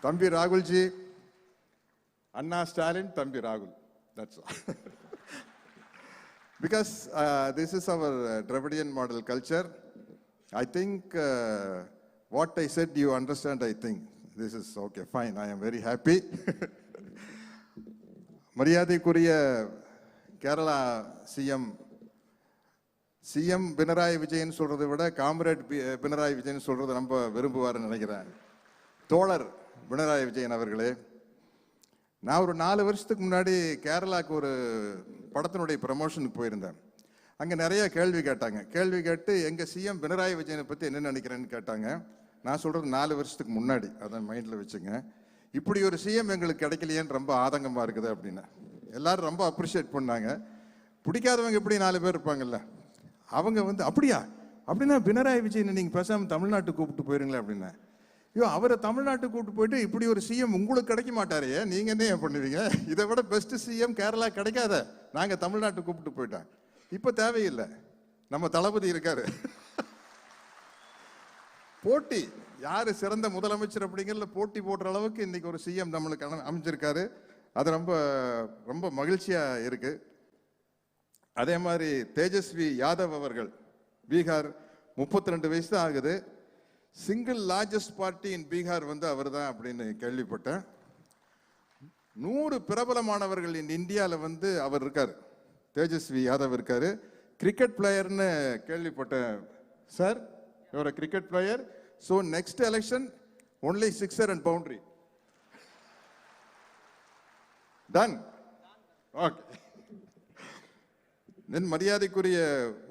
Thambi Rahulji, Anna Stalin, Thambi Rahul. That's all. Because this is our Dravidian model culture. I think what I said you understand, I think. This is okay, fine. I am very happy. மரியாதைக்குரிய Kerala CM Pinarayi Vijayan சொல்றதை விட comrade Pinarayi Vijayan சொல்றது ரொம்ப விரும்புவார்னு நினைக்கிறேன். தோழர் பினராயி விஜயன் அவர்களே, நான் ஒரு 4 வருஷத்துக்கு முன்னாடி கேரளாவுக்கு ஒரு படத்தினுடைய ப்ரமோஷனுக்கு போயிருந்தேன். அங்கே நிறைய கேள்வி கேட்டாங்க. கேள்வி கேட்டு எங்கள் சிஎம் பினராயி விஜயனை பற்றி என்ன நினைக்கிறேன்னு கேட்டாங்க. நான் சொல்கிறது 4 வருஷத்துக்கு முன்னாடி, அதை மைண்டில் வச்சுங்க. இப்படி ஒரு சிஎம் எங்களுக்கு கிடைக்கலையேன்னு ரொம்ப ஆதங்கமாக இருக்குது அப்படின்னு எல்லாரும் ரொம்ப அப்ரிஷியேட் பண்ணாங்க. பிடிக்காதவங்க எப்படி 4 பேர் இருப்பாங்கல்ல, அவங்க அப்படியா அப்படின்னா பினராயி விஜயனை நீங்கள் பேசாமல் தமிழ்நாட்டுக்கு கூப்பிட்டு போயிருங்களேன் அப்படின்னா, ஐயோ அவரை தமிழ்நாட்டுக்கு கூப்பிட்டு போயிட்டு இப்படி ஒரு சிஎம் உங்களுக்கு கிடைக்க மாட்டாரையே, நீங்கள் என்ன ஏன் பண்ணுவீங்க, இதை விட பெஸ்ட் சிஎம் கேரளா கிடைக்காத, நாங்கள் தமிழ்நாட்டுக்கு கூப்பிட்டு போயிட்டோம். இப்போ தேவையில்லை, நம்ம தளபதி இருக்காரு. போட்டி யாரு சிறந்த முதலமைச்சர் அப்படிங்கிறதுல போட்டி போடுற அளவுக்கு இன்னைக்கு ஒரு சிஎம் நம்மளுக்கு அமைஞ்சிருக்காரு. அது ரொம்ப ரொம்ப மகிழ்ச்சியா இருக்கு. அதே மாதிரி தேஜஸ்வி யாதவ் அவர்கள், பீகார், 32 வயசு தான் ஆகுது. Single largest party in Bihar அவர் தான் அப்படின்னு கேள்விப்பட்டேன். 100 பிரபலமானவர்கள் இந்தியாவில் அவர் இருக்கார். தேஜஸ்வி யாதவ் இருக்காரு. கிரிக்கெட் பிளேயர்னு கேள்விப்பட்டேன். Sir, your a cricket player, so next election only sixer and boundary. Done. Okay. தென் மரியாதைக்குரிய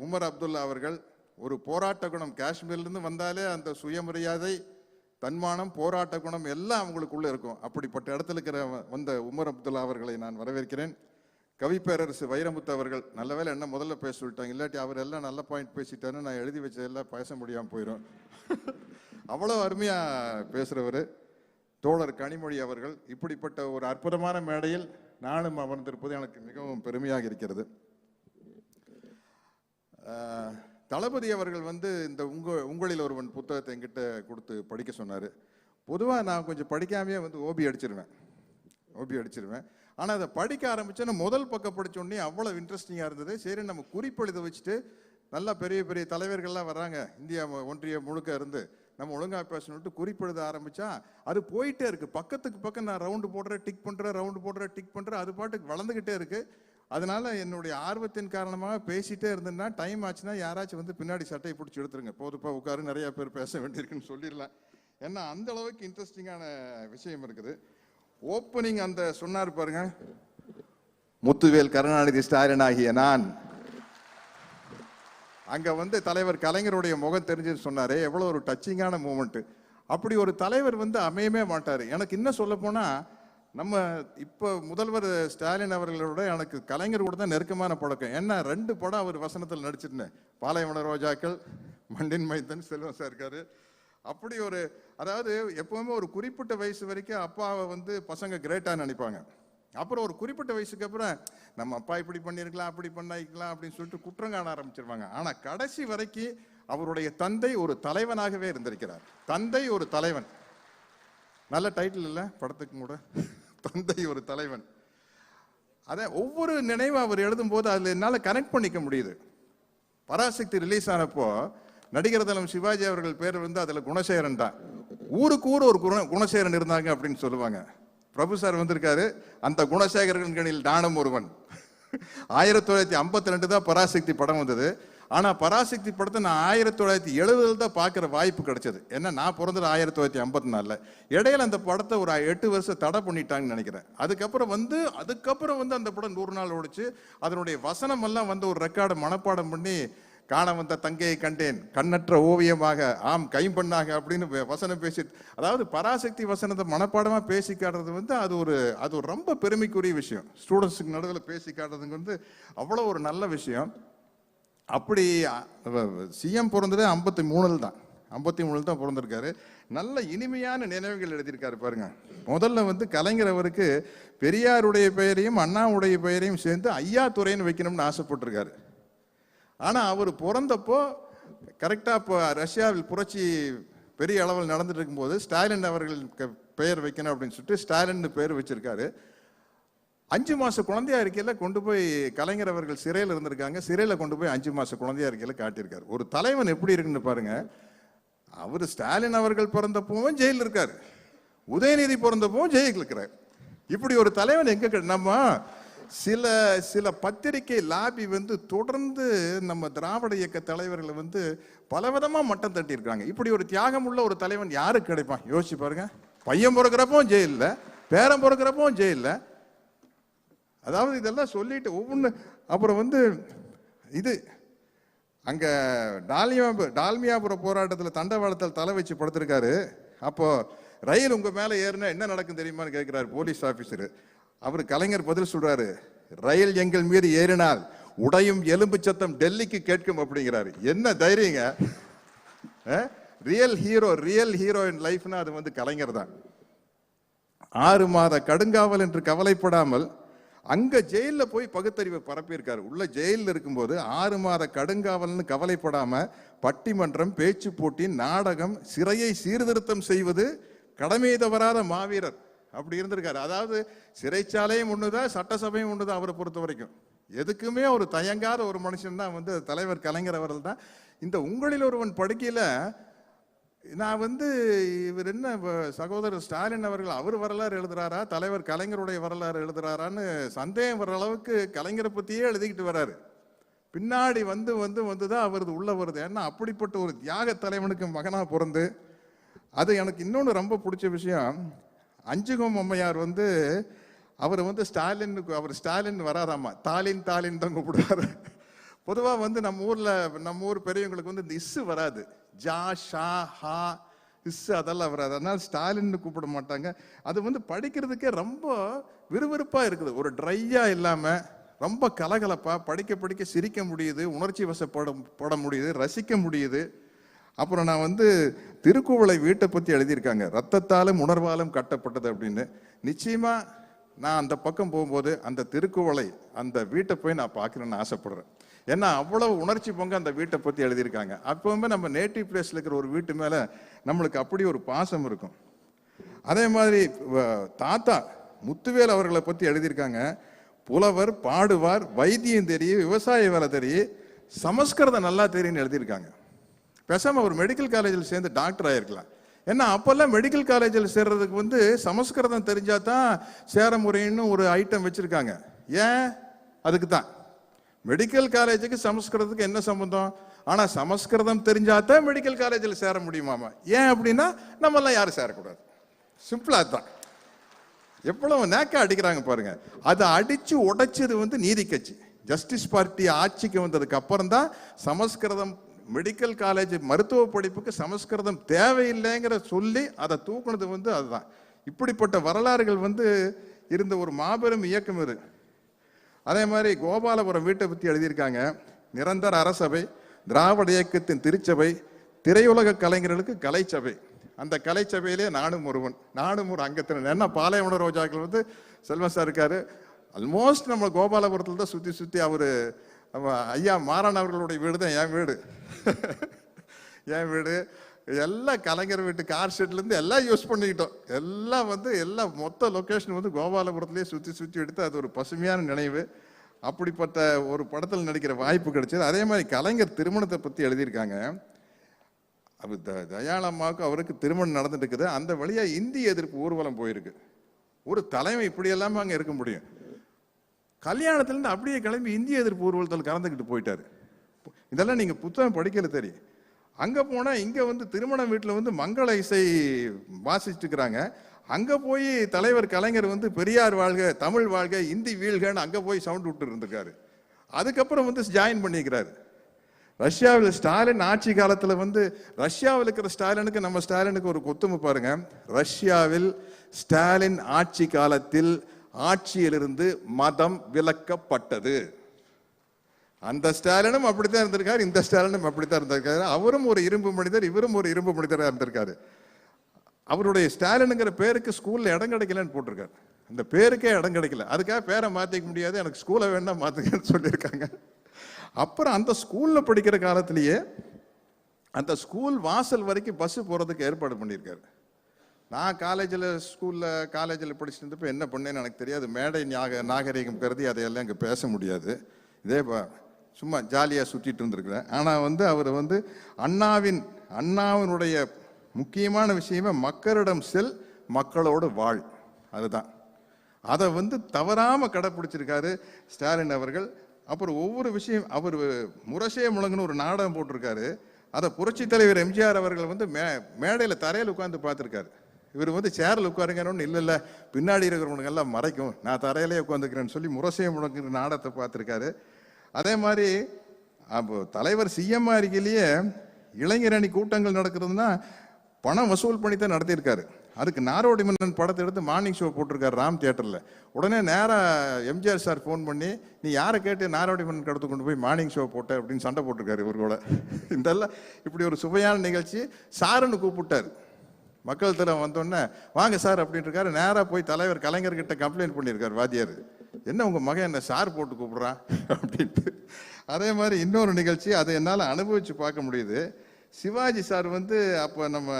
உமர் அப்துல்லா அவர்கள், ஒரு போராட்ட குணம், காஷ்மீர்லேருந்து வந்தாலே அந்த சுயமரியாதை, தன்மானம், போராட்ட குணம் எல்லாம் அவங்களுக்குள்ள இருக்கும். அப்படிப்பட்ட இடத்துல இருக்கிற வந்த உமர் அப்துல்லா அவர்களை நான் வரவேற்கிறேன். கவிப்பேரரசு வைரமுத்து அவர்கள், நல்ல வேலை என்ன முதல்ல பேச சொல்லிட்டாங்க, இல்லாட்டி அவர் எல்லாம் நல்ல பாயிண்ட் பேசிட்டாருன்னு நான் எழுதி வச்சதெல்லாம் பேச முடியாமல் போயிடும். அவ்வளோ அருமையாக பேசுகிறவர். தோழர் கனிமொழி அவர்கள், இப்படிப்பட்ட ஒரு அற்புதமான மேடையில் நானும் அமர்ந்திருப்பது எனக்கு மிகவும் பெருமையாக இருக்கிறது. தளபதி அவர்கள் இந்த உங்களில் ஒருவன் புத்தகத்தை என்கிட்ட கொடுத்து படிக்க சொன்னார். பொதுவாக நான் கொஞ்சம் படிக்காமையே ஓபி அடிச்சிருவேன். ஆனால் அதை படிக்க ஆரம்பித்தேன்னா முதல் பக்கம் படித்தோடனே அவ்வளோ இன்ட்ரெஸ்டிங்காக இருந்தது. சரி, நம்ம குறிப்பெழுத வச்சுட்டு நல்லா பெரிய பெரிய தலைவர்கள்லாம் வர்றாங்க, இந்தியா ஒன்றிய முழுக்க இருந்து, நம்ம ஒழுங்காக பேசணுன்ட்டு குறிப்பெழுத ஆரம்பித்தா அது போயிட்டே இருக்குது. பக்கத்துக்கு பக்கம் நான் ரவுண்டு போடுறேன், டிக் பண்ணுறேன், ரவுண்டு போடுறேன், டிக் பண்ணுறேன், அது பாட்டுக்கு வளர்ந்துக்கிட்டே இருக்குது. அதனால என்னுடைய ஆர்வத்தின் காரணமாக பேசிட்டே இருந்தேன்னா டைம் ஆச்சுன்னா யாராச்சும் வந்து பின்னாடி சட்டையை பிடிச்சி எடுத்துருங்க, போதுப்பா உட்காரு, நிறைய பேர் பேச வேண்டியிருக்குன்னு சொல்லிடலாம். ஏன்னா அந்த அளவுக்கு இன்ட்ரெஸ்டிங்கான விஷயம் இருக்குது. ஓப்பனிங் அந்த சொன்னார் பாருங்க, முத்துவேல் கருணாநிதி ஸ்டாலின் ஆகிய நான். அங்க வந்து தலைவர் கலைஞருடைய முகம் தெரிஞ்சுன்னு சொன்னாரு. எவ்வளவு ஒரு டச்சிங்கான மூமெண்ட். அப்படி ஒரு தலைவர் வந்து அமையவே மாட்டாரு. எனக்கு இன்னும் சொல்ல போனா, நம்ம இப்போ முதல்வர் ஸ்டாலின் அவர்களோட எனக்கு கலைஞர் கூட தான் நெருக்கமான பழக்கம். ஏன்னா 2 படம் அவர் வசனத்தில் நடிச்சிருந்தேன். பாலைவன ரோஜாக்கள், மண்டின் மைத்தன், செல்வம் சார் இருக்காரு. அப்படி ஒரு, அதாவது எப்பவுமே ஒரு குறிப்பிட்ட வயசு வரைக்கும் அப்பாவை வந்து பசங்க கிரேட்டாக நினைப்பாங்க. அப்புறம் ஒரு குறிப்பிட்ட வயசுக்கு அப்புறம் நம்ம அப்பா இப்படி பண்ணியிருக்கலாம், அப்படி பண்ணிக்கலாம் அப்படின்னு சொல்லிட்டு குற்றம் காண ஆரம்பிச்சிருவாங்க. ஆனால் கடைசி வரைக்கும் அவருடைய தந்தை ஒரு தலைவனாகவே இருந்திருக்கிறார். தந்தை ஒரு தலைவன். நல்ல டைட்டில் இல்லை படத்துக்கு கூட, தந்தை ஒரு தலைவன். அதை ஒவ்வொரு நினைவும் அவர் எழுதும் போது அதில் என்னால் கனெக்ட் பண்ணிக்க முடியுது. பராசக்தி ரிலீஸ் ஆனப்போ நடிகர் தலம் சிவாஜி அவர்கள் பேர் வந்து அதில் குணசேகரன் தான். ஊருக்கு ஊர் ஒரு குணசேகரன் இருந்தாங்க அப்படின்னு சொல்லுவாங்க. பிரபு சார் வந்திருக்காரு, அந்த குணசேகரன்களில் நானும் ஒருவன். 1952 தான் பராசக்தி படம் வந்தது. ஆனால் பராசக்தி படத்தை நான் 1970 தான் பார்க்குற வாய்ப்பு கிடைச்சது. ஏன்னா நான் பிறந்தது 1954. இடையில அந்த படத்தை ஒரு 8 வருஷம் தடை பண்ணிட்டாங்கன்னு நினைக்கிறேன். அதுக்கப்புறம் வந்து அந்த படம் 100 நாள் ஓடிச்சு. அதனுடைய வசனம் எல்லாம் வந்து ஒரு ரெக்கார்டை மனப்பாடம் பண்ணி, காண வந்த தங்கையை கண்டேன் கண்ணற்ற ஓவியமாக ஆம் கைம்பண்ணாக அப்படின்னு வசனம் பேசி, அதாவது பராசக்தி வசனத்தை மனப்பாடமா பேசி காட்டுறது வந்து அது ஒரு ரொம்ப பெருமைக்குரிய விஷயம். ஸ்டூடெண்ட்ஸுக்கு நடுவில் பேசி காட்டுறதுங்க வந்து அவ்வளோ ஒரு நல்ல விஷயம். அப்படி சிஎம் பிறந்ததே 53 தான். 53 தான் பிறந்திருக்காரு. நல்ல இனிமையான நினைவுகள் எழுதியிருக்காரு பாருங்க. முதல்ல வந்து கலைஞர் அவருக்கு பெரியாருடைய பெயரையும் அண்ணாவுடைய பெயரையும் சேர்ந்து ஐயா துரைன்னு வைக்கணும்னு ஆசைப்பட்டிருக்காரு. ஆனால் அவர் பிறந்தப்போ கரெக்டாக இப்போ ரஷ்யாவில் புரட்சி பெரிய அளவில் நடந்துட்டு இருக்கும்போது ஸ்டாலின் அவர்களுக்கு பெயர் வைக்கணும் அப்படின்னு சொல்லிட்டு ஸ்டாலின் பேர் வச்சிருக்காரு. 5 மாத குழந்தையா இருக்கையில் கொண்டு போய் கலைஞர் அவர்கள் சிறையில் இருந்திருக்காங்க. சிறையில் கொண்டு போய் 5 மாத குழந்தையா இருக்கையில் காட்டியிருக்காரு. ஒரு தலைவன் எப்படி இருக்குன்னு பாருங்க. அவர் ஸ்டாலின் அவர்கள் பிறந்தப்பவும் ஜெயிலில் இருக்காரு, உதயநிதி பிறந்தப்பவும் ஜெயிலில் இருக்கிறார். இப்படி ஒரு தலைவன் எங்க நம்ம சில பத்திரிகை லாபி வந்து தொடர்ந்து நம்ம திராவிட இயக்க தலைவர்களை வந்து பலவிதமா மட்டம் தட்டி இருக்காங்க. இப்படி ஒரு தியாகம் உள்ள ஒரு தலைவன் யாருக்கு கிடைப்பான் யோசிச்சு பாருங்க. பையன் பிறக்கிறப்பவும் ஜெயிலில், பேரன் பிறக்கிறப்பவும் ஜெயிலில். அதாவது இதெல்லாம் சொல்லிட்டு ஒவ்வொன்று. அப்புறம் வந்து இது அங்கே டால்மியாபுரம் போராட்டத்தில் தண்டவாளத்தில் தலை வச்சு படுத்திருக்காரு. அப்போ ரயில் உங்க மேலே ஏறினா என்ன நடக்கும் தெரியுமான்னு கேட்கிறாரு போலீஸ் ஆஃபீஸர். அவர் கலைஞர் பதில் சொல்றாரு, ரயில் எங்கள் மீது ஏறினால் உடையும் எலும்பு சத்தம் டெல்லிக்கு கேட்கும் அப்படிங்கிறாரு. என்ன தைரியங்க! ரியல் ஹீரோ இன் லைஃப்னா அது வந்து கலைஞர் தான். 6 மாத கடுங்காவல் என்று கவலைப்படாமல் அங்க ஜெயிலில் போய் பகுத்தறிவை பரப்பியிருக்காரு. உள்ள ஜெயிலில் இருக்கும்போது 6 மாத கடுங்காவல்னு கவலைப்படாம பட்டிமன்றம், பேச்சு போட்டி, நாடகம், சிறையை சீர்திருத்தம் செய்வது கடமை தவறாத மாவீரர் அப்படி இருந்திருக்காரு. அதாவது சிறைச்சாலையும் ஒண்ணுதான், சட்டசபையும் ஒண்ணுதான். அவரை பொறுத்த வரைக்கும் எதுக்குமே ஒரு தயங்காத ஒரு மனுஷன் தான் வந்து தலைவர் கலைஞர் அவர்கள் தான். இந்த உங்களில் ஒருவன் படுக்கையில நான் வந்து இவர் என்ன சகோதரர் ஸ்டாலின் அவர்கள் அவர் வரலாறு எழுதுறாரா, தலைவர் கலைஞருடைய வரலாறு எழுதுறாரான்னு சந்தேகம் வர அளவுக்கு கலைஞரை பத்தியே எழுதிக்கிட்டு வர்றாரு. பின்னாடி வந்துதான் அவரது உள்ள வருது. ஏன்னா அப்படிப்பட்ட ஒரு தியாக தலைவனுக்கு மகனா பிறந்து, அது எனக்கு இன்னொன்று ரொம்ப பிடிச்ச விஷயம். அஞ்சுகம் அம்மையார் வந்து அவர் வந்து ஸ்டாலின் வராதாமா, தாலின் தான் கூப்பிடுவாரு. பொதுவாக வந்து நம்ம ஊர் பெரியவங்களுக்கு வந்து இந்த இஸ்ஸு வராது. ஜா ஷா ஹா இஸ்ஸு அதெல்லாம் வராது. அதனால ஸ்டாலின்னு கூப்பிட மாட்டாங்க. அது வந்து படிக்கிறதுக்கே ரொம்ப விறுவிறுப்பாக இருக்குது. ஒரு ட்ரையாக இல்லாமல் ரொம்ப கலகலப்பாக படிக்க சிரிக்க முடியுது, உணர்ச்சி வசப்பட முடியுது, ரசிக்க முடியுது. அப்புறம் நான் வந்து திருக்குவளை வீட்டை பற்றி எழுதியிருக்காங்க, ரத்தத்தாலும் உணர்வாலும் கட்டப்பட்டது அப்படின்னு. நிச்சயமா நான் அந்த பக்கம் போகும்போது அந்த திருக்குவளை அந்த வீட்டை போய் நான் பார்க்கணுன்னு ஆசைப்படுறேன். ஏன்னா அவ்வளவு உணர்ச்சி பொங்க அந்த வீட்டை பற்றி எழுதியிருக்காங்க. அப்பவுமே நம்ம நேட்டிவ் பிளேஸில் இருக்கிற ஒரு வீட்டு மேலே நம்மளுக்கு அப்படி ஒரு பாசம் இருக்கும். அதே மாதிரி தாத்தா முத்துவேல் அவர்களை பற்றி எழுதியிருக்காங்க. புலவர், பாடுவார், வைத்தியம் தெரியும், விவசாய வேலை தெரியும், சமஸ்கிருதம் நல்லா தெரியும்னு எழுதியிருக்காங்க. பேசாம ஒரு மெடிக்கல் காலேஜில் சேர்ந்து டாக்டர் ஆயிருக்கலாம். ஏன்னா அப்பெல்லாம் மெடிக்கல் காலேஜில் சேர்றதுக்கு வந்து சமஸ்கிருதம் தெரிஞ்சாதான் சேர முறைன்னு ஒரு ஐட்டம் வச்சிருக்காங்க. ஏன் அதுக்கு தான். மெடிக்கல் காலேஜுக்கு சமஸ்கிருதத்துக்கு என்ன சம்பந்தம்? ஆனால் சமஸ்கிருதம் தெரிஞ்சாதான் மெடிக்கல் காலேஜில் சேர முடியுமாமா. ஏன் அப்படின்னா நம்மெல்லாம் யாரும் சேரக்கூடாது. சிம்பிளாக தான். எவ்வளவு நேக்கா அடிக்கிறாங்க பாருங்க. அதை அடிச்சு உடைச்சது வந்து நீதி கட்சி. ஜஸ்டிஸ் பார்ட்டி ஆட்சிக்கு வந்ததுக்கு அப்புறம் தான் சமஸ்கிருதம் மெடிக்கல் காலேஜ் மருத்துவ படிப்புக்கு சமஸ்கிருதம் தேவையில்லைங்கிற சொல்லி அதை தூக்குனது வந்து அதுதான். இப்படிப்பட்ட வரலாறுகள் வந்து இருந்த ஒரு மாபெரும் இயக்கம் இது. அதே மாதிரி கோபாலபுரம் வீட்டை பற்றி எழுதியிருக்காங்க. நிரந்தர அரசபை, திராவிட இயக்கத்தின் திருச்சபை, திரையுலக கலைஞர்களுக்கு கலைச்சபை. அந்த கலைச்சபையிலே நானும் ஒரு அங்கத்தினர். என்ன பாலைவன ரோஜாக்கள் வந்து செல்வம் சார் இருக்காரு. ஆல்மோஸ்ட் நம்ம கோபாலபுரத்தில் தான் சுற்றி அவர் ஐயா மாறன் அவர்களுடைய வீடு தான் என் வீடு. என் வீடு எல்லாம் கலைஞர் வீட்டு கார் ஷெட்லேருந்து எல்லாம் யூஸ் பண்ணிக்கிட்டோம். எல்லாம் வந்து மொத்த லொக்கேஷன் வந்து கோபாலபுரத்துலேயே சுற்றி எடுத்து அது ஒரு பசுமையான நினைவு. அப்படிப்பட்ட ஒரு படத்தில் நடிக்கிற வாய்ப்பு கிடைச்சது. அதே மாதிரி கலைஞர் திருமணத்தை பற்றி எழுதியிருக்காங்க. அது தயாளம்மாவுக்கு அவருக்கு திருமணம் நடந்துட்டு இருக்குது. அந்த வழியாக இந்திய எதிர்ப்பு ஊர்வலம் போயிருக்கு. ஒரு தலைமை இப்படியெல்லாமல் அங்கே இருக்க முடியும்? கல்யாணத்துலேருந்து அப்படியே கிளம்பி இந்திய எதிர்ப்பு ஊர்வலத்தில் கலந்துக்கிட்டு போயிட்டாரு. இதெல்லாம் நீங்கள் புத்தகம் படிக்கல தெரியும். அங்கே போனால் இங்கே வந்து திருமண வீட்டில் வந்து மங்கள இசை வாசிச்சுட்டு இருக்கிறாங்க. அங்கே போய் தலைவர் கலைஞர் வந்து பெரியார் வாழ்க, தமிழ் வாழ்க, இந்தி வீழ்கன்னு அங்கே போய் சவுண்ட் விட்டு இருந்திருக்காரு. அதுக்கப்புறம் வந்து ஜாயின் பண்ணிக்கிறாரு. ரஷ்யாவில் ஸ்டாலின் ஆட்சி காலத்தில் வந்து ரஷ்யாவில் இருக்கிற ஸ்டாலினுக்கு நம்ம ஸ்டாலினுக்கு ஒரு கொத்துமை பாருங்க. ரஷ்யாவில் ஸ்டாலின் ஆட்சி காலத்தில் ஆட்சியிலிருந்து மதம் விலக்கப்பட்டது. அந்த ஸ்டாலினும் அப்படித்தான் இருந்திருக்காரு, இந்த ஸ்டாலினும் அப்படித்தான் இருந்திருக்காரு. அவரும் ஒரு இரும்பு மனிதர், இவரும் ஒரு இரும்பு மனிதராக இருந்திருக்காரு. அவருடைய ஸ்டாலினுங்கிற பேருக்கு ஸ்கூல்ல இடம் கிடைக்கலன்னு போட்டிருக்காரு. அந்த பேருக்கே இடம் கிடைக்கல. அதுக்காக பேரை மாற்றிக்க முடியாது, எனக்கு ஸ்கூலை வேணா மாற்றுங்கன்னு சொல்லியிருக்காங்க. அப்புறம் அந்த ஸ்கூல்ல படிக்கிற காலத்திலேயே அந்த ஸ்கூல் வாசல் வரைக்கும் பஸ் போகிறதுக்கு ஏற்பாடு பண்ணியிருக்காரு. நான் காலேஜில் படிச்சுட்டு இருந்தப்போ என்ன பண்ணேன்னு எனக்கு தெரியாது. மேடை நாகரிகம் கருதி அதையெல்லாம் இங்கே பேச முடியாது. இதே சும்மா ஜாலியாக சுற்றிட்டு இருந்திருக்கிறேன். ஆனால் வந்து அவர் வந்து அண்ணாவினுடைய முக்கியமான விஷயமே மக்களிடம் செல், மக்களோடு வாழ். அதுதான். அதை வந்து தவறாமல் கடைப்பிடிச்சிருக்காரு ஸ்டாலின் அவர்கள். அப்புறம் ஒவ்வொரு விஷயம் அவர் முரசே முழங்குன்னு ஒரு நாடகம் போட்டிருக்காரு. அதை புரட்சி தலைவர் எம்ஜிஆர் அவர்கள் வந்து மேடையில் தரையில் உட்காந்து பார்த்துருக்காரு. இவர் வந்து சேரில் உட்காருங்கன்னு இல்லை பின்னாடி இருக்கிறவனுங்கெல்லாம் மறைக்கும், நான் தரையிலே உட்காந்துக்கிறேன்னு சொல்லி முரசே முழங்குற நாடகத்தை பார்த்துருக்காரு. அதே மாதிரி அப்போ தலைவர் சிஎம் இருக்கையிலேயே இளைஞர் அணி கூட்டங்கள் நடக்கிறதுனா பணம் வசூல் பண்ணி தான் நடத்தியிருக்காரு. அதுக்கு நாரோடி மன்னன் படத்தை எடுத்து மார்னிங் ஷோ போட்டிருக்காரு ராம் தியேட்டரில். உடனே நேராக எம்ஜிஆர் சார் ஃபோன் பண்ணி, நீ யாரை கேட்டு நாரோடி மன்னன் கடத்து கொண்டு போய் மார்னிங் ஷோ போட்ட அப்படின்னு சண்டை போட்டிருக்காரு இவர்களோட. இதெல்லாம் இப்படி ஒரு சுவையான நிகழ்ச்சி. சாருன்னு கூப்பிட்டார். மக்கள் தரம் வந்தோடனே வாங்க சார் அப்படின்ட்டு இருக்காரு. நேராக போய் தலைவர் கலைஞர்கிட்ட கம்ப்ளைண்ட் பண்ணியிருக்காரு வாத்தியார், என்ன உங்கள் மகன் என்ன சார் போட்டு கூப்பிட்றான் அப்படின்ட்டு. அதே மாதிரி இன்னொரு நிகழ்ச்சி, அதை என்னால் அனுபவித்து பார்க்க முடியுது. சிவாஜி சார் வந்து அப்போ நம்ம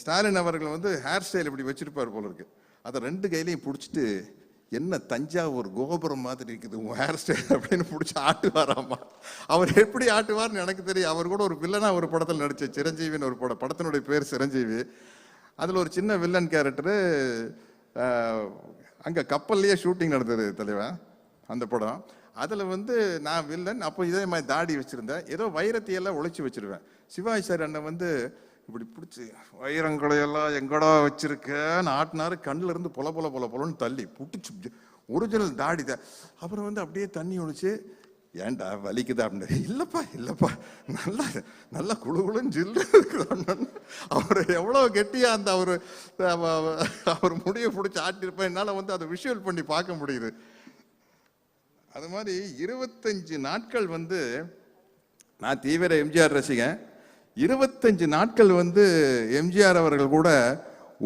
ஸ்டாலின் அவர்கள் வந்து ஹேர் ஸ்டைல் இப்படி வச்சிருப்பார் போல இருக்கு. அதை ரெண்டு கையிலையும் பிடிச்சிட்டு, என்ன தஞ்சாவூர் கோபுரம் மாதிரி இருக்குது உன் ஹேர் ஸ்டைல் அப்படின்னு பிடிச்சி ஆட்டுவாராமா. அவர் எப்படி ஆட்டுவார்னு எனக்கு தெரியும். அவர் கூட ஒரு வில்லனா ஒரு படத்தில் நடிச்ச சிரஞ்சீவின்னு ஒரு படத்தினுடைய பேர் சிரஞ்சீவி. அதில் ஒரு சின்ன வில்லன் கேரக்டரு. அங்கே கப்பல்லையே ஷூட்டிங் நடந்தது தலைவா அந்த படம். அதில் வந்து நான் வில்லன். அப்போ இதே மாதிரி தாடி வச்சுருந்தேன். ஏதோ வைரத்தையெல்லாம் உழைச்சி வச்சுருவேன். சிவாஜி சார் அண்ணன் வந்து இப்படி பிடிச்சி வைரங்களையெல்லாம் எங்கடா வச்சிருக்கேன்னு ஆட்டினாரு. கண்ணில் இருந்து பொலன்னு தள்ளி பிடிச்சி ஒரிஜினல் தாடி தான். அப்புறம் வந்து அப்படியே தண்ணி ஒழிச்சு, ஏன்டா வலிக்குதா அப்படின்னு. இல்லைப்பா நல்லா குழுன்னு ஜில்லு இருக்குது. அவர் எவ்வளோ கெட்டியா அந்த அவர் முடியை பிடிச்சி ஆட்டிருப்பேன். என்னால் வந்து அதை விஷுவல் பண்ணி பார்க்க முடியுது. அது மாதிரி 25 நாட்கள் வந்து நான் தீவிர எம்ஜிஆர் ரசிகன். 25 நாட்கள் வந்து எம்ஜிஆர் அவர்கள் கூட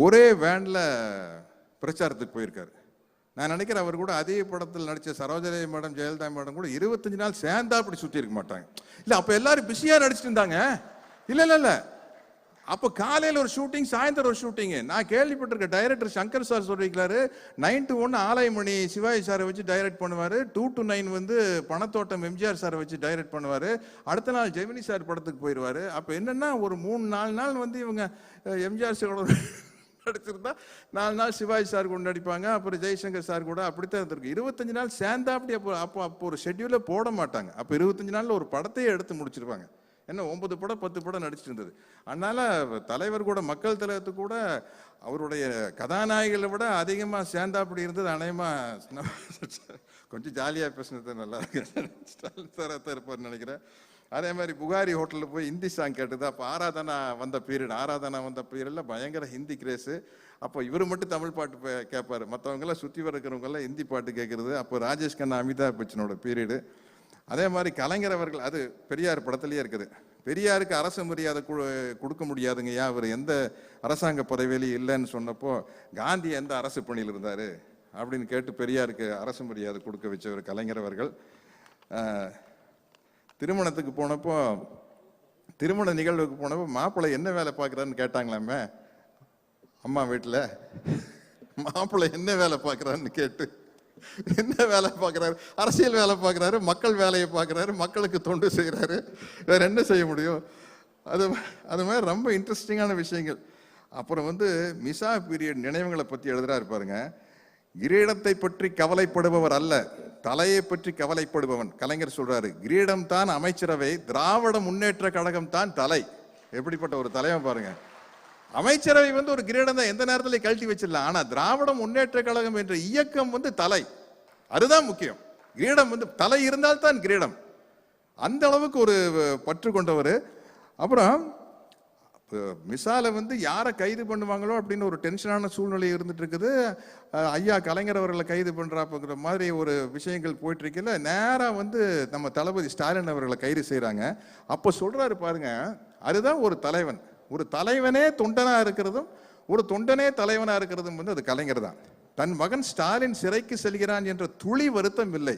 ஒரே வேனில் பிரச்சாரத்துக்கு போயிருக்காரு. நான் நினைக்கிறேன் அவர் கூட அதே படத்தில் நடித்த சரோஜதேவி மேடம், ஜெயலலிதா மேடம் கூட 25 நாள் சேர்ந்தா அப்படி சுற்றி இருக்க மாட்டாங்க. இல்லை, அப்போ எல்லாரும் பிஸியாக நடிச்சுட்டு இருந்தாங்க. இல்லை அப்போ காலையில் ஒரு ஷூட்டிங், சாயந்தரம் ஒரு ஷூட்டிங்கு. நான் கேள்விப்பட்டிருக்க டைரக்டர் சங்கர் சார் சொல்லியிருக்காரு, 9 to 1 ஆலயமணி சிவாஜி சாரை வச்சு டைரக்ட் பண்ணுவார், 2 to 9 வந்து பணத்தோட்டம் எம்ஜிஆர் சாரை வச்சு டைரக்ட் பண்ணுவார், அடுத்த நாள் ஜெமினி சார் படத்துக்கு போயிடுவார். அப்போ என்னென்னா ஒரு 3-4 நாள் வந்து இவங்க எம்ஜிஆர் சாரோட நடிச்சிருந்தா 4 நாள் சிவாஜி சார் கூட நடிப்பாங்க, அப்புறம் ஜெய்சங்கர் சார் கூட அப்படித்தான் இருந்திருக்கு. 25 நாள் சேர்ந்தா அப்படி அப்போ ஒரு ஷெட்யூலே போட மாட்டாங்க. அப்போ 25 நாளில் ஒரு படத்தையே எடுத்து முடிச்சிருப்பாங்க. என்ன 9 படம் 10 படம் நடிச்சிட்டு இருந்தது. அதனால தலைவர் கூட மக்கள் தலைவத்து கூட அவருடைய கதாநாயகிகளை விட அதிகமாக சேர்ந்தா அப்படி இருந்தது. அநேகமாக கொஞ்சம் ஜாலியாக பேசினது நல்லா இருக்கு. ஸ்டாலின் சார் தான் இருப்பார்னு நினைக்கிறேன். அதே மாதிரி புகாரி ஹோட்டலில் போய் ஹிந்தி சாங் கேட்டது. அப்போ ஆராதனா வந்த பீரியடில் பயங்கர ஹிந்தி கிரேஸு. அப்போ இவர் மட்டும் தமிழ் பாட்டு கேட்பார், மற்றவங்கெல்லாம் சுற்றி வரக்கிறவங்கெல்லாம் ஹிந்தி பாட்டு கேட்குறது. அப்போ ராஜேஷ் கண்ணா அமிதாப் பச்சனோட பீரியடு. அதே மாதிரி கலைஞர் அவர்கள், அது பெரியார் படத்துலேயே இருக்குது, பெரியாருக்கு அரசு மரியாதை கொடுக்க முடியாதுங்கய்யா, அவர் எந்த அரசாங்க பதவியிலையும் இல்லைன்னு சொன்னப்போ காந்தி எந்த அரசு பணியில் இருந்தார் அப்படின்னு கேட்டு பெரியாருக்கு அரசு மரியாதை கொடுக்க வச்சவர் கலைஞர் அவர்கள். திருமணத்துக்கு போனப்போ, திருமண நிகழ்வுக்கு போனப்போ மாப்பிள்ளை என்ன வேலை பார்க்குறான்னு கேட்டாங்களாமே அம்மா வீட்டில். மாப்பிள்ளை என்ன வேலை பார்க்குறான்னு கேட்டு, என்ன வேலை பார்க்குறாரு? அரசியல் வேலை பார்க்குறாரு, மக்கள் வேலையை பார்க்குறாரு, மக்களுக்கு தொண்டு செய்கிறாரு, வேற என்ன செய்ய முடியும்? அது மாதிரி ரொம்ப இன்ட்ரெஸ்டிங்கான விஷயங்கள். அப்புறம் மிசா பீரியட் நினைவுகளை பற்றி எழுதுறாரு பாருங்க. கிரீடத்தை பற்றி கவலைப்படுபவர் அல்ல, தலையை பற்றி கவலைப்படுபவன். கலைஞர் சொல்றாரு, கிரீடம் தான் அமைச்சரவை, திராவிட முன்னேற்ற கழகம் தான் தலை. எப்படிப்பட்ட ஒரு தலைவன் பாருங்க. அமைச்சரவை ஒரு கிரீடம் தான், எந்த நேரத்தில் கழட்டி வச்சிடலாம். ஆனா திராவிட முன்னேற்ற கழகம் என்ற இயக்கம் தலை, அதுதான் முக்கியம். கிரீடம் தலை இருந்தால் தான் கிரீடம். அந்த அளவுக்கு ஒரு பற்று கொண்டவர். அப்புறம் மிசால யாரை கைது பண்ணுவாங்களோ அப்படின்னு ஒரு டென்ஷனான சூழ்நிலை இருந்துட்டு இருக்குது. ஐயா கலைஞர் அவர்களை கைது பண்றாப்புங்கிற மாதிரி ஒரு விஷயங்கள் போயிட்டு இருக்கல. நேராக நம்ம தளபதி ஸ்டாலின் அவர்களை கைது செய்யறாங்க. அப்போ சொல்றாரு பாருங்க, அதுதான் ஒரு தலைவன். ஒரு தலைவனே தொண்டனா இருக்கிறதும் ஒரு தொண்டனே தலைவனா இருக்கிறதும் அது கலைஞர் தான். தன் மகன் ஸ்டாலின் சிறைக்கு செல்கிறான் என்ற துளி வருத்தம் இல்லை.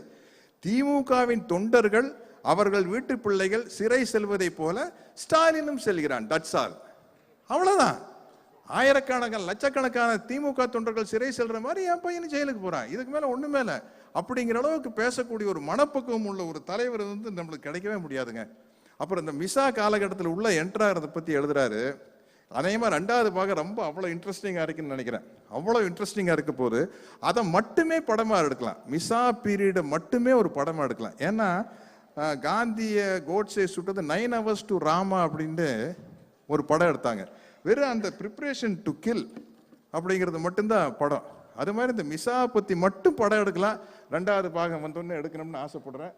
திமுகவின் தொண்டர்கள் அவர்கள் வீட்டு பிள்ளைகள் சிறை செல்வதை போல ஸ்டாலினும் செல்கிறான். That's all. அவ்வளவுதான். ஆயிரக்கணக்கான லட்சக்கணக்கான திமுக தொண்டர்கள் சிறை செல்ற மாதிரி என் பையன் ஜெயிலுக்கு போறான். இதுக்கு மேல ஒண்ணு மேல அப்படிங்கிற அளவுக்கு பேசக்கூடிய ஒரு மனப்பக்குவம் உள்ள ஒரு தலைவர் நம்மளுக்கு கிடைக்கவே முடியாதுங்க. அப்புறம் இந்த மிசா காலகட்டத்தில் உள்ள என்ட்ராகிறத பற்றி எழுதுறாரு. அதே மாதிரி 2வது பாகம் ரொம்ப அவ்வளோ இன்ட்ரெஸ்டிங்காக இருக்குன்னு நினைக்கிறேன். அவ்வளோ இன்ட்ரெஸ்டிங்காக இருக்க போது அதை மட்டுமே படமாக எடுக்கலாம். மிசா பீரியடை மட்டுமே ஒரு படமாக எடுக்கலாம். ஏன்னா காந்தியை கோட்ஸே சுட்டது 9 hours to ராமா அப்படின்னு ஒரு படம் எடுத்தாங்க. வெறும் அந்த ப்ரிப்ரேஷன் டு கில் அப்படிங்கிறது மட்டும்தான் படம். அது மாதிரி இந்த மிசா பற்றி மட்டும் படம் எடுக்கலாம். 2வது பாகம் வந்தோடனே எடுக்கணும்னு ஆசைப்படுறேன்.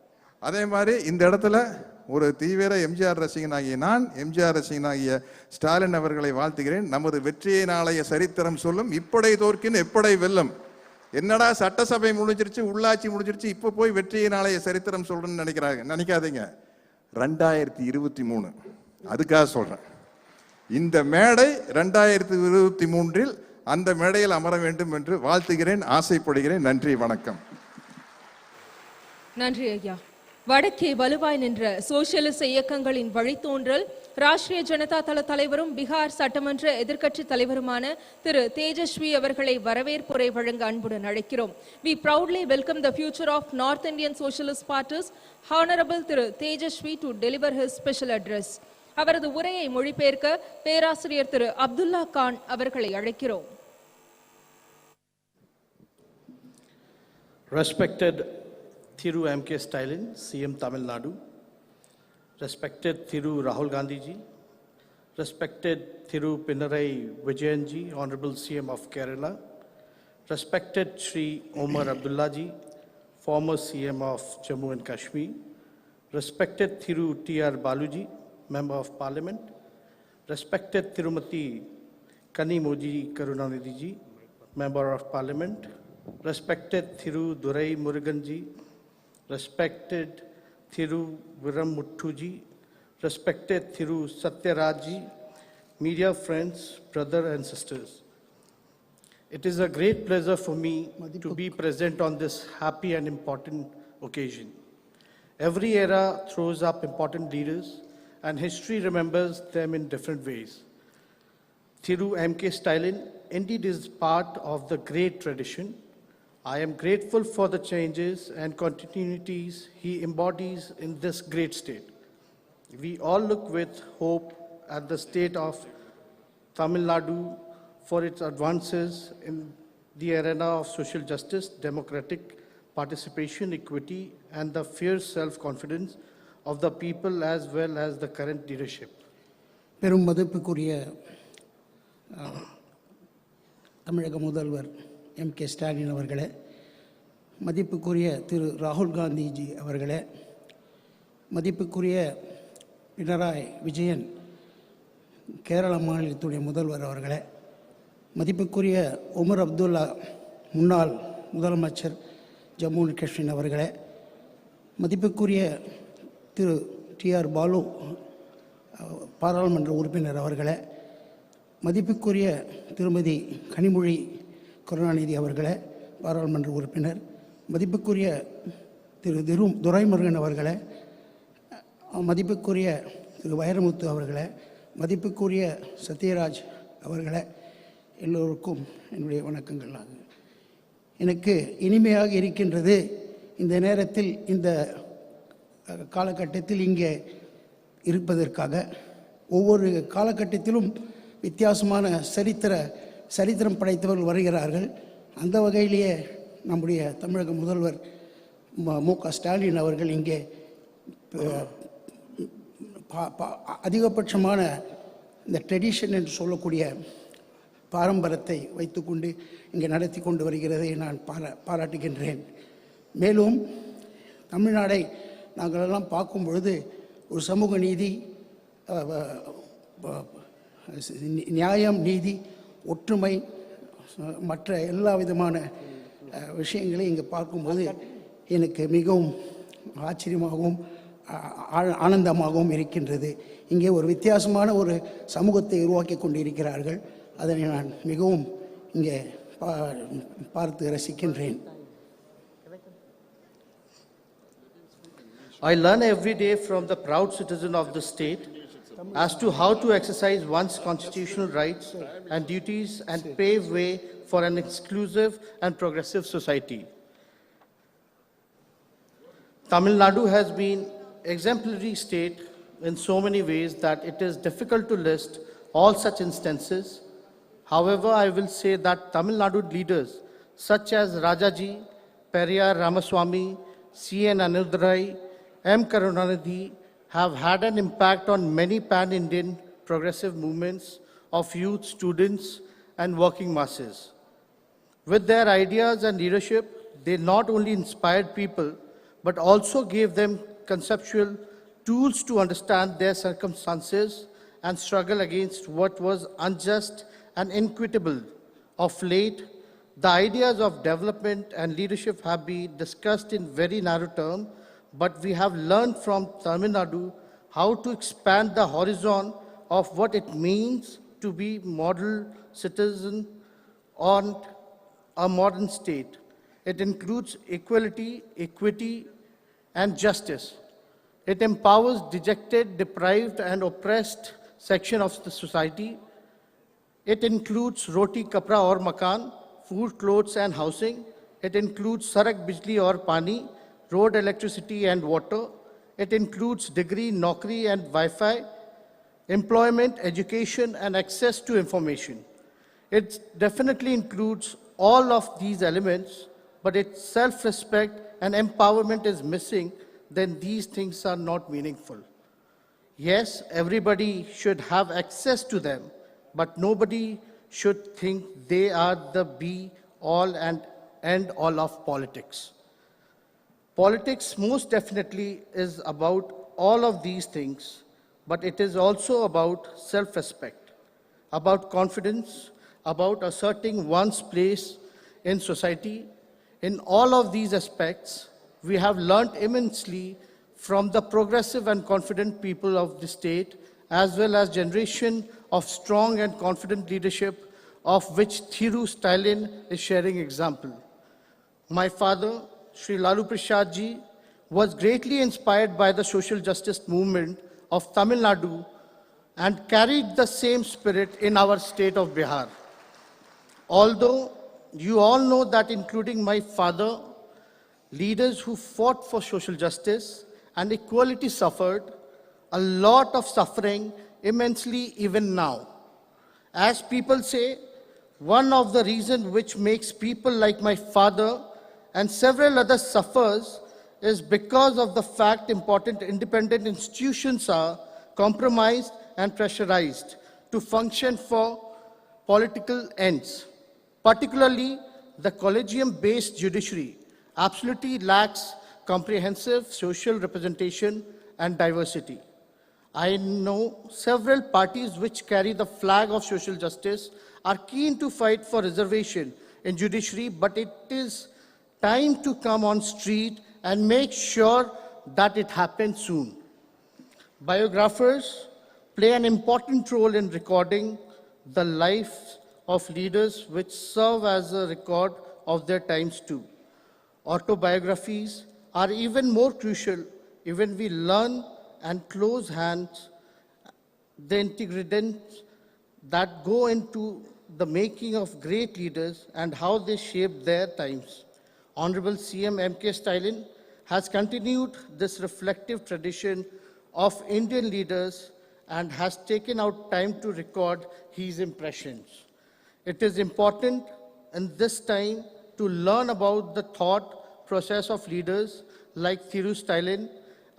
அதே மாதிரி இந்த இடத்துல ஒரு தீவிர எம்ஜிஆர் ரசிகனாகிய நான், எம்ஜிஆர் ரசிகனாகிய ஸ்டாலின் அவர்களை வாழ்த்துகிறேன். நமது வெற்றியை நாளைய சரித்திரம் சொல்லும், இப்படை தோற்கின் எப்படை வெல்லும். என்னடா சட்டசபை முடிஞ்சிருச்சு, உள்ளாட்சி முடிஞ்சிருச்சு, இப்போ போய் வெற்றியை நாளைய சரித்திரம் சொல்றேன்னு நினைக்காதீங்க. 2023 அதுக்காக சொல்றேன். இந்த மேடை 2023 அந்த மேடையில் அமர வேண்டும் என்று வாழ்த்துகிறேன், ஆசைப்படுகிறேன். நன்றி, வணக்கம். நன்றி ஐயா. வடக்கே வலுவாய் நின்ற சோசியலிச இயக்கங்களின் வழித்தோன்றல் ராஷ்டிரிய ஜனதா தள தலைவரும் பீகார் சட்டமன்ற எதிர்க்கட்சி தலைவருமான திரு தேஜஸ்வி அவர்களை வரவேற்புரை வழங்க அன்புடன் அழைக்கிறோம். We proudly welcome the future of North Indian Socialist Parties, Honorable Thiru Tejashwi to deliver his special address. அவரது உரையை மொழிபெயர்க்க பேராசிரியர் திரு அப்துல்லா கான் அவர்களை அழைக்கிறோம். Respected Thiru M.K. Stalin, CM Tamil Nadu, respected Thiru Rahul Gandhi ji, respected Thiru Pinarayi Vijayan ji, Honorable CM of Kerala, respected Shri Omar Abdullah ji, former CM of Jammu and Kashmir, respected Thiru T.R. Baluji, Member of Parliament, respected Tirumati Kanimoji Karunanidhi ji, Member of Parliament, respected Thiru Durai Murugan ji, respected Thiru Viramuttu ji, respected Thiru Satyaraj ji, media friends, brothers and sisters. It is a great pleasure for me to be present on this happy and important occasion. Every era throws up important leaders and history remembers them in different ways. Thiru M.K. Stalin indeed is part of the great tradition. I am grateful for the changes and continuities he embodies in this great state. We all look with hope at the state of Tamil Nadu for its advances in the arena of social justice, democratic participation, equity, and the fierce self-confidence of the people as well as the current leadership. பெரும் மதிப்புக்குரிய தமிழக முதல்வர் K Stalin அவர்களே, மதிப்புக்குரிய திரு ராகுல் காந்திஜி அவர்களே, மதிப்புக்குரிய பினராயி விஜயன் கேரள மாநிலத்துடைய முதல்வர் அவர்களே, மதிப்புக்குரிய உமர் அப்துல்லா முன்னாள் முதலமைச்சர் ஜம்மு அண்ட் காஷ்மீர் அவர்களே, மதிப்புக்குரிய திரு டிஆர் பாலு பாராளுமன்ற உறுப்பினர் அவர்களே, மதிப்புக்குரிய திருமதி கனிமொழி கருணாநிதி அவர்களே பாராளுமன்ற உறுப்பினர், மதிப்புக்குரிய திரு துரைமுருகன் அவர்களே, மதிப்புக்குரிய திரு வைரமுத்து அவர்களே, மதிப்புக்குரிய சத்யராஜ் அவர்களே, எல்லோருக்கும் என்னுடைய வணக்கங்கள். எனக்கு இனிமையாக இருக்கின்றது இந்த நேரத்தில் இந்த காலகட்டத்தில் இங்கே இருப்பதற்காக. ஒவ்வொரு காலகட்டத்திலும் வித்தியாசமான சரித்திரம் படைத்தவர்கள் வருகிறார்கள். அந்த வகையிலேயே நம்முடைய தமிழக முதல்வர் ஸ்டாலின் அவர்கள் இங்கே அதிகபட்சமான இந்த ட்ரெடிஷன் என்று சொல்லக்கூடிய பாரம்பரியத்தை வைத்துக்கொண்டு இங்கே நடத்தி கொண்டு வருகிறதை நான் பாராட்டுகின்றேன். மேலும் தமிழ்நாடை நாங்களெல்லாம் பார்க்கும் பொழுது ஒரு சமூக நீதி, நியாயம், நீதி, ஒற்றுமை, மற்ற எல்லா விதமான விஷயங்களையும் இங்கே பார்க்கும்போது எனக்கு மிகவும் ஆச்சரியமாகவும் ஆனந்தமாகவும் இருக்கின்றது. இங்கே ஒரு வித்தியாசமான ஒரு சமூகத்தை உருவாக்கி கொண்டு இருக்கிறார்கள். அதனை நான் மிகவும் இங்கே பார்த்து ரசிக்கின்றேன். I learn every day from the proud citizen of the state as to how to exercise one's constitutional rights and duties and pave way for an inclusive and progressive society. Tamil Nadu has been exemplary state in so many ways that it is difficult to list all such instances. However, I will say that Tamil Nadu leaders such as Rajaji, Periyar Ramaswamy, C.N. Anudurai, M. Karunanidhi have had an impact on many pan-Indian progressive movements of youth, students, and working masses. With their ideas and leadership, they not only inspired people, but also gave them conceptual tools to understand their circumstances and struggle against what was unjust and inequitable. Of late, the ideas of development and leadership have been discussed in very narrow terms, but we have learned from Tamil Nadu how to expand the horizon of what it means to be model citizen on a modern state. It includes equality, equity, and justice. It empowers dejected, deprived, and oppressed section of the society. It includes roti, kapra or makan, food, clothes, and housing. It includes sarak, bijli or pani, road, electricity, and water. It includes degree, naukri, and Wi-Fi, employment, education, and access to information. It definitely includes all of these elements, but its self-respect and empowerment is missing, then these things are not meaningful. Yes, everybody should have access to them, but nobody should think they are the be-all and end-all of politics. Politics most definitely is about all of these things, but it is also about self-respect, about confidence, about asserting one's place in society. In all of these aspects, we have learned immensely from the progressive and confident people of the state, as well as generation of strong and confident leadership, of which Thiru Stalin is sharing example. My father, Sri Lalu Prasad Ji, was greatly inspired by the social justice movement of Tamil Nadu and carried the same spirit in our state of Bihar. Although you all know that, including my father, leaders who fought for social justice and equality suffered a lot of suffering immensely even now. As people say, One of the reasons which makes people like my father and several others suffers is because of the fact important independent institutions are compromised and pressurized to function for political ends. Particularly, the collegium-based judiciary absolutely lacks comprehensive social representation and diversity. I know several parties which carry the flag of social justice are keen to fight for reservation in judiciary, but it is time to come on street and make sure that it happens soon. Biographers play an important role in recording the lives of leaders which serve as a record of their times too. Autobiographies are even more crucial when we learn and close hands the ingredients that go into the making of great leaders and how they shaped their times. Honorable CM M.K. Stalin has continued this reflective tradition of Indian leaders and has taken out time to record his impressions. It is important in this time to learn about the thought process of leaders like Thiru Stalin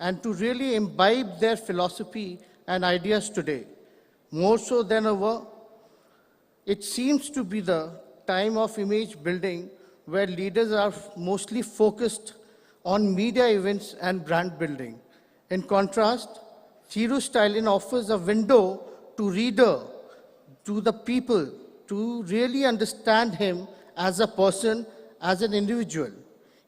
and to really imbibe their philosophy and ideas today. More so than ever, it seems to be the time of image building where leaders are mostly focused on media events and brand building. In contrast, Thiru Stalin offers a window to reader, to the people, to really understand him as a person, as an individual.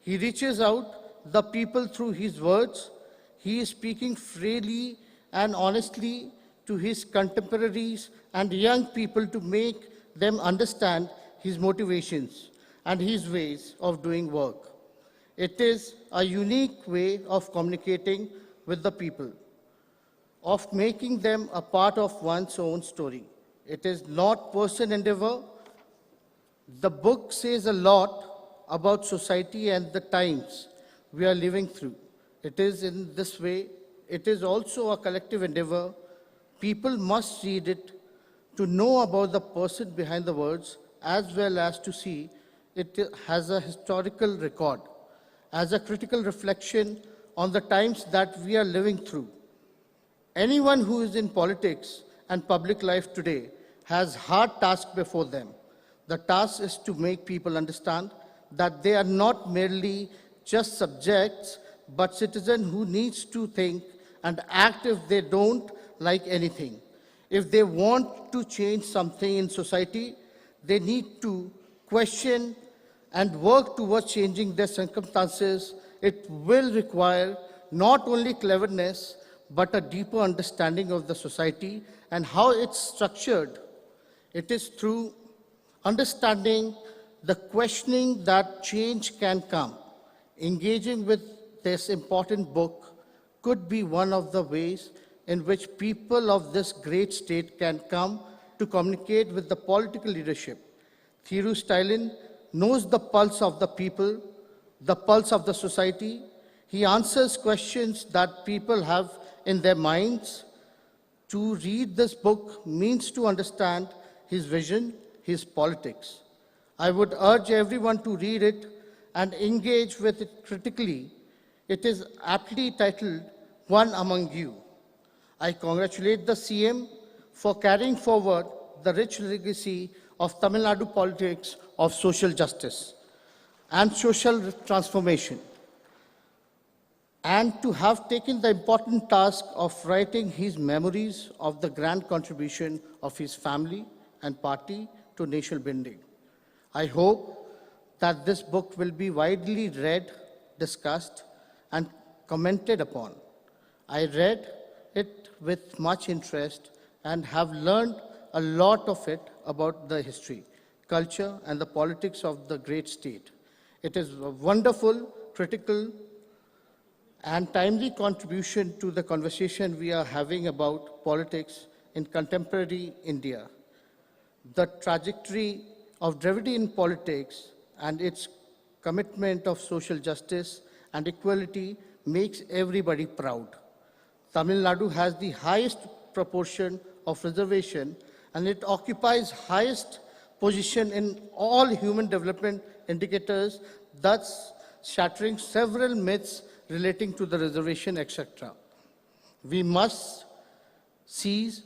He reaches out the people through his words. He is speaking freely and honestly to his contemporaries and young people to make them understand his motivations and his ways of doing work. It is a unique way of communicating with the people, of making them a part of one's own story. It is not personal endeavor. The book says a lot about society and the times we are living through. It is in this way. It is also a collective endeavor. People must read it to know about the person behind the words, as well as to see it has a historical record, as a critical reflection on the times that we are living through. Anyone who is in politics and public life today has hard task before them. The task is to make people understand that they are not merely just subjects, but citizens who needs to think and act if they don't like anything. If they want to change something in society, they need to question and work towards changing their circumstances. It will require not only cleverness, but a deeper understanding of the society and how it's structured. It is through understanding the questioning that change can come. Engaging with this important book could be one of the ways in which people of this great state can come to communicate with the political leadership. Thiru Stalin knows the pulse of the people, the pulse of the society. He answers questions that people have in their minds. To read this book means to understand his vision, his politics. I would urge everyone to read it and engage with it critically. It is aptly titled, One Among You. I congratulate the CM for carrying forward the rich legacy of Tamil Nadu politics of social justice and social transformation, and to have taken the important task of writing his memories of the grand contribution of his family and party to nation building. I hope that this book will be widely read, discussed, and commented upon. I read it with much interest and have learned a lot of it about the history, culture, and the politics of the great state. It is a wonderful, critical, and timely contribution to the conversation we are having about politics in contemporary India. The trajectory of Dravidian politics and its commitment of social justice and equality makes everybody proud. Tamil Nadu has the highest proportion of reservation and it occupies highest position in all human development indicators, thus shattering several myths relating to the reservation, etc. We must seize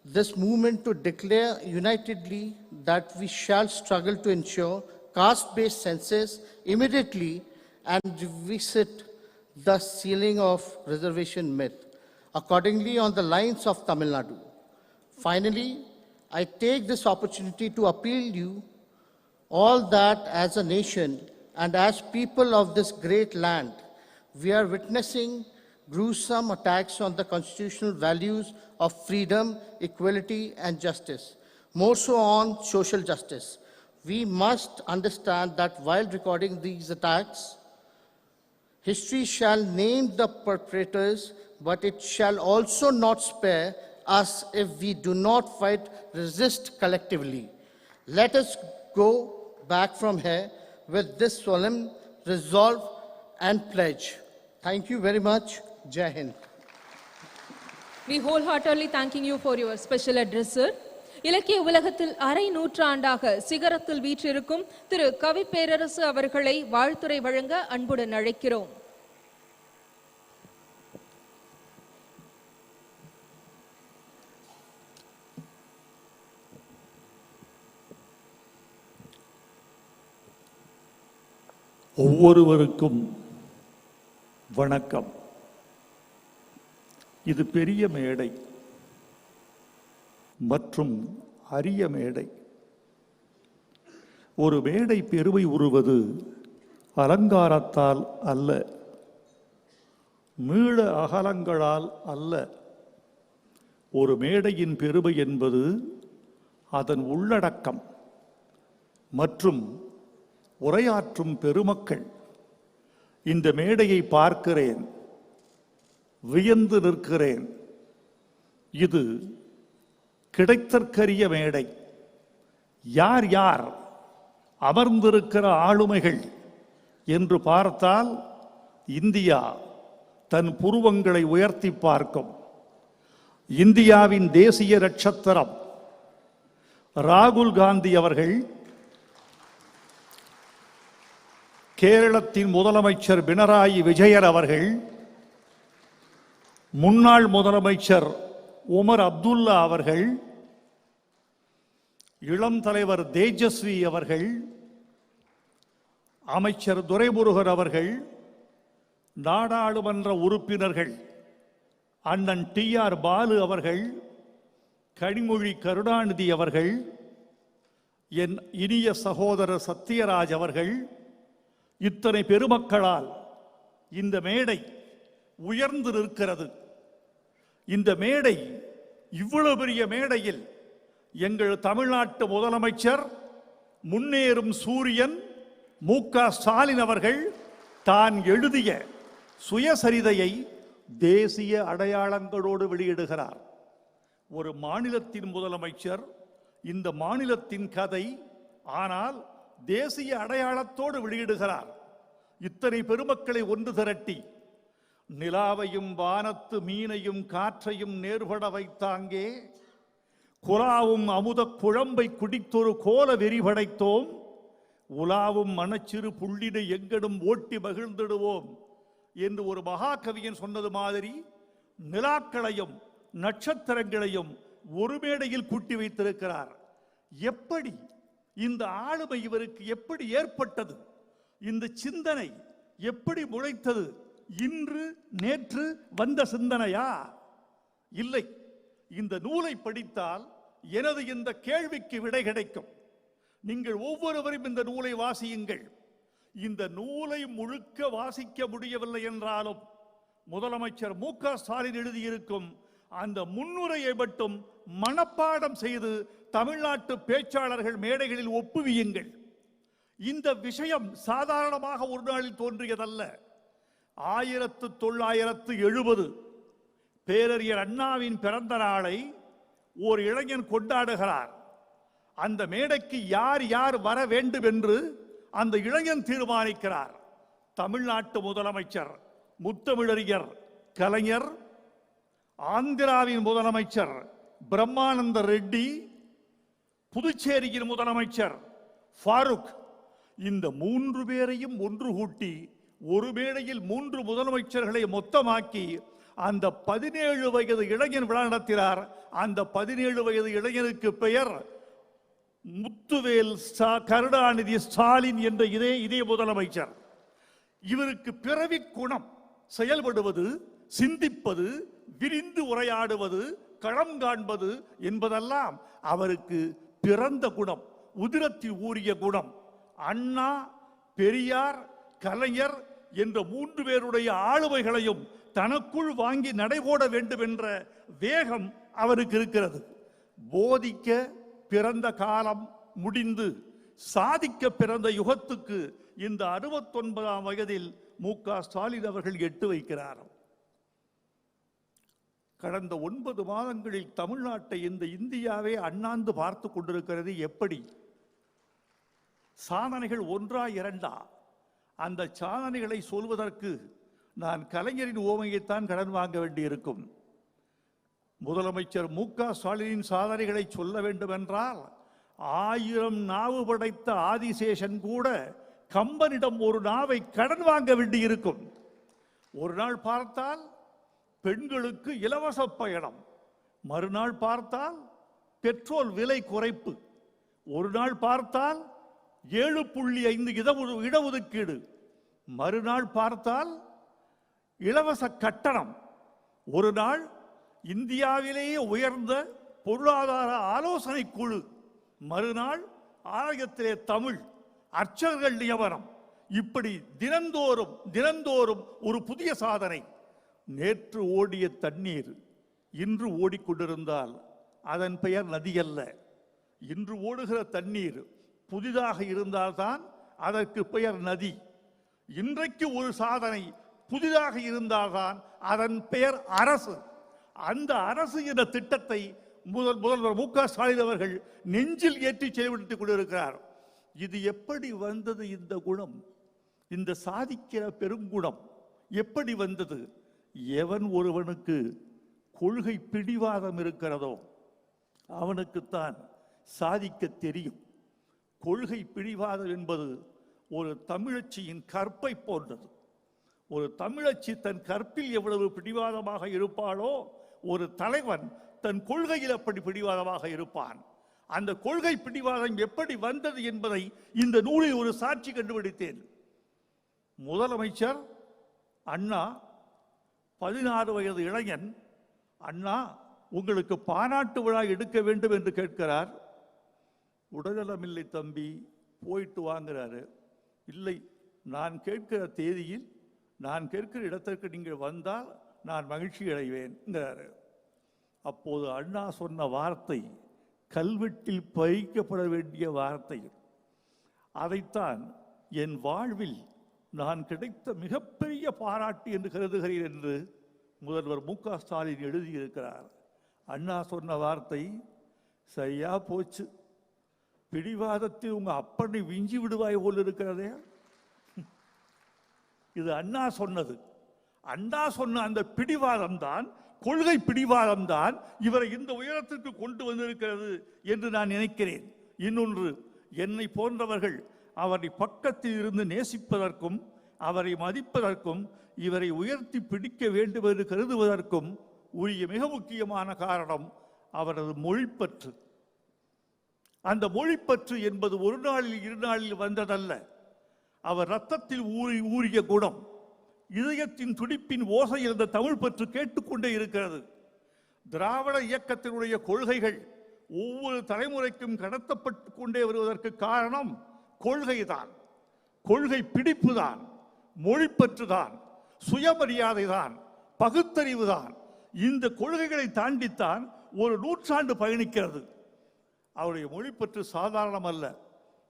this movement to declare unitedly that we shall struggle to ensure caste-based census immediately and revisit the ceiling of reservation myth, accordingly on the lines of Tamil Nadu. Finally, I take this opportunity to appeal you all that as a nation and as people of this great land, we are witnessing gruesome attacks on the constitutional values of freedom, equality, and justice, more so on social justice. We must understand that while recording these attacks, history shall name the perpetrators, but it shall also not spare us if we do not fight, resist collectively. Let us go back from here with this solemn resolve and pledge. Thank you very much. Jai Hind. We wholeheartedly thanking you for your special address, sir. இலக்கிய உலகத்தில் அரை நூற்றாண்டாக சிகரத்தில் வீற்றிருக்கும் திரு கவி பேரரசு அவர்களை வாழ்த்துரை வழங்க அன்புடன் அழைக்கிறோம். ஒவ்வொருவருக்கும் வணக்கம். இது பெரிய மேடை மற்றும் அரிய மேடை. ஒரு மேடை பெருமை உருவது அலங்காரத்தால் அல்ல, மீள அகலங்களால் அல்ல. ஒரு மேடையின் பெருமை என்பது அதன் உள்ளடக்கம் மற்றும் உரையாற்றும் பெருமக்கள். இந்த மேடையை பார்க்கிறேன், வியந்து நிற்கிறேன். இது கிடைத்தற்கரிய மேடை. யார் யார் அமர்ந்திருக்கிற ஆளுமைகள் என்று பார்த்தால் இந்தியா தன் புருவங்களை உயர்த்தி பார்க்கும். இந்தியாவின் தேசிய நட்சத்திரம் ராகுல் காந்தி அவர்கள், கேரளத்தின் முதலமைச்சர் பினராயி விஜயன் அவர்கள், முன்னாள் முதலமைச்சர் உமர் அப்துல்லா அவர்கள், இளம் தலைவர் தேஜஸ்வி அவர்கள், அமைச்சர் துரைமுருகன் அவர்கள், நாடாளுமன்ற உறுப்பினர்கள் அண்ணன் டி.ஆர். பாலு அவர்கள், கனிமொழி கருணாநிதி அவர்கள், என் இனிய சகோதரர் சத்யராஜ் அவர்கள், இத்தனை பெருமக்களால் இந்த மேடை உயர்ந்து நிற்கிறது. இந்த மேடை, இவ்வளவு பெரிய மேடையில் எங்கள் தமிழ்நாட்டு முதலமைச்சர், முன்னேறும் சூரியன் மு.க. ஸ்டாலின் அவர்கள் தான் எழுதிய சுயசரிதையை தேசிய அடையாளங்களோடு வெளியிடுகிறார். ஒரு மாநிலத்தின் முதலமைச்சர், இந்த மாநிலத்தின் கதை, ஆனால் தேசிய அடையாளத்தோடு வெளியிடுகிறார். இத்தனை பெருமக்களை ஒன்று திரட்டி நிலாவையும் வானத்து மீனையும் காற்றையும் நேர்பட வைத்தாங்கே, குலாவும் அமுத குழம்பை குடித்தொரு கோல வெறி படைத்தோம், உலாவும் மனச்சிறு புள்ளினை எங்கடும் ஓட்டி மகிழ்ந்திடுவோம் என்று ஒரு மகாகவியன் சொன்னது மாதிரி நிலாக்களையும் நட்சத்திரங்களையும் ஒரு மேடையில் கூட்டி வைத்திருக்கிறார். எப்படி இந்த ஆளுமை இவருக்கு எப்படி ஏற்பட்டது? இந்த சிந்தனை எப்படி முளைத்தது? இன்று நேற்று வந்த சிந்தனையா? இல்லை. இந்த நூலை படித்தால் எனது இந்த கேள்விக்கு விடை கிடைக்கும். நீங்கள் ஒவ்வொருவரும் இந்த நூலை வாசியுங்கள். இந்த நூலை முழுக்க வாசிக்க முடியவில்லை என்றாலும் முதலமைச்சர் மு.க. ஸ்டாலின் எழுதியிருக்கும் அந்த முன்னுரையை மட்டும் மனப்பாடம் செய்து தமிழ்நாட்டு பேச்சாளர்கள் மேடைகளில் ஒப்புவியுங்கள். இந்த விஷயம் சாதாரணமாக ஒரு நாளில் தோன்றியதல்ல. 1970 பேரறிஞர் அண்ணாவின் பிறந்த நாளை ஓர் இளைஞன் கொண்டாடுகிறார். அந்த மேடைக்கு யார் யார் வர வேண்டும் என்று அந்த இளைஞன் தீர்மானிக்கிறார். தமிழ்நாட்டு முதலமைச்சர் முத்தமிழறிஞர் கலைஞர், ஆந்திராவின் முதலமைச்சர் பிரம்மானந்த ரெட்டி, புதுச்சேரியின் முதலமைச்சர் ஃபாரூக், இந்த 3 பேரையும் ஒன்று கூட்டி ஒரு மேடையில் 3 முதலமைச்சர்களை மொத்தமாக்கி அந்த 17 வயது இளைஞன் விழா நடத்தினார். அந்த 17 வயது இளைஞனுக்கு பெயர் முத்துவேல் கருணாநிதி ஸ்டாலின் என்ற இதே முதலமைச்சர். இவருக்கு பிறவி குணம் செயல்படுவது, சிந்திப்பது, விரிந்து உரையாடுவது, களம் காண்பது என்பதெல்லாம் அவருக்கு பிறந்த குணம், உதிரத்தில் ஊறிய குணம். அண்ணா, பெரியார், கலைஞர் என்ற 3 பேருடைய ஆளுமைகளையும் தனக்குள் வாங்கி நடைபோட வேண்டும் என்ற வேகம் அவருக்கு இருக்கிறது. போதிக்க பிறந்த காலம் முடிந்து சாதிக்க பிறந்த யுகத்துக்கு இந்த 69ஆம் வயதில் மு.க. ஸ்டாலின் அவர்கள் எட்டு வைக்கிறார். கடந்த 9 மாதங்களில் தமிழ்நாட்டை இந்த இந்தியாவே அண்ணாந்து பார்த்து கொண்டிருக்கிறது. எப்படி சாதனைகள் ஒன்றா இரண்டா? அந்த சாதனைகளை சொல்வதற்கு நான் கலைஞரின் ஓமையைத்தான் கடன் வாங்க வேண்டியிருக்கும். முதலமைச்சர் மு.க. ஸ்டாலினின் சாதனைகளை சொல்ல வேண்டும் என்றால் 1000 நாவு படைத்த ஆதிசேஷன் கூட கம்பனிடம் ஒரு நாவை கடன் வாங்க வேண்டியிருக்கும். ஒரு நாள் பார்த்தால் பெண்களுக்கு இலவச பயணம், மறுநாள் பார்த்தால் பெட்ரோல் விலை குறைப்பு, ஒரு நாள் பார்த்தால் 7.5 இடஒதுக்கீடு, மறுநாள் பார்த்தால் இலவச கட்டணம், ஒரு நாள் இந்தியாவிலேயே உயர்ந்த பொருளாதார ஆலோசனை குழு, மறுநாள் ஆலயத்திலே தமிழ், அர்ச்சகர்கள் நியமனம். இப்படி தினந்தோறும் ஒரு புதிய சாதனை. நேற்று ஓடிய தண்ணீர் இன்று ஓடிக்கொண்டிருந்தால் அதன் பெயர் நதி அல்ல. இன்று ஓடுகிற தண்ணீர் புதிதாக இருந்தால்தான் அதற்கு பெயர் நதி. இன்றைக்கு ஒரு சாதனை புதிதாக இருந்தால்தான் அதன் பெயர் அரசு. அந்த அரசு என்ற திட்டத்தை முதல்வர் மு.க. ஸ்டாலின் அவர்கள் நெஞ்சில் ஏற்றி செயல்படுத்திக் கொண்டிருக்கிறார். இது எப்படி வந்தது? இந்த குணம், இந்த சாதிக்கிற பெருங்குணம் எப்படி வந்தது? எவன் ஒருவனுக்கு கொள்கை பிடிவாதம் இருக்கிறதோ அவனுக்குத்தான் சாதிக்க தெரியும். கொள்கை பிடிவாதம் என்பது ஒரு தமிழச்சியின் கற்பை போன்றது. ஒரு தமிழச்சி தன் கற்பில் எவ்வளவு பிடிவாதமாக இருப்பாளோ ஒரு தலைவன் தன் கொள்கையில் அப்படி பிடிவாதமாக இருப்பான். அந்த கொள்கை பிடிவாதம் எப்படி வந்தது என்பதை இந்த நூலில் ஒரு சாட்சி கண்டுபிடித்தேன். முதலமைச்சர் அண்ணா 16 வயது இளைஞன். அண்ணா, உங்களுக்கு பாராட்டு விழா எடுக்க வேண்டும் என்று கேட்கிறார். உடல்நலமில்லை தம்பி, போயிட்டு வாங்குறாரு. இல்லை, நான் கேட்கிற தேதியில் நான் கேட்கிற இடத்திற்கு நீங்கள் வந்தால் நான் மகிழ்ச்சி அடைவேன். அப்போது அண்ணா சொன்ன வார்த்தை கல்வெட்டில் பதிக்கப்பட வேண்டிய வார்த்தை. அதைத்தான் என் வாழ்வில் நான் கிடைத்த மிகப்பெரிய பாராட்டு என்று கருதுகிறேன் என்று முதல்வர் மு.க. ஸ்டாலின் எழுதியிருக்கிறார். அண்ணா சொன்ன வார்த்தை சரியா போச்சு. பிடிவாதத்தில் உங்க அப்பனை விஞ்சி விடுவாய் போல் இருக்கிறதே. இது அண்ணா சொன்னது. அண்ணா சொன்ன அந்த பிடிவாதம் தான், கொள்கை பிடிவாதம் தான் இவரை இந்த உயரத்திற்கு கொண்டு வந்திருக்கிறது என்று நான் நினைக்கிறேன். இன்னொன்று, என்னை போன்றவர்கள் அவரை பக்கத்தில் இருந்து நேசிப்பதற்கும் அவரை மதிப்பதற்கும் இவரை உயர்த்தி பிடிக்க வேண்டும் என்று கருதுவதற்கும் உரிய மிக முக்கியமான காரணம் அவரது மொழிப்பற்று. அந்த மொழிப்பற்று என்பது ஒரு நாளில் இரு நாளில் வந்ததல்ல. அவர் ரத்தத்தில் ஊறிய குணம், இதயத்தின் துடிப்பின் ஓசை இருந்த தமிழ் பற்று கேட்டுக்கொண்டே இருக்கிறது. திராவிட இயக்கத்தினுடைய கொள்கைகள் ஒவ்வொரு தலைமுறைக்கும் கடத்தப்பட்டு கொண்டே வருவதற்கு காரணம் கொள்கைதான், கொள்கை பிடிப்பு தான், மொழிப்பற்று தான், சுயமரியாதை தான், பகுத்தறிவு தான். இந்த கொள்கைகளை தாண்டித்தான் ஒரு நூற்றாண்டு பயணிக்கிறது. அவருடைய மொழிப்பற்று சாதாரணம் அல்ல.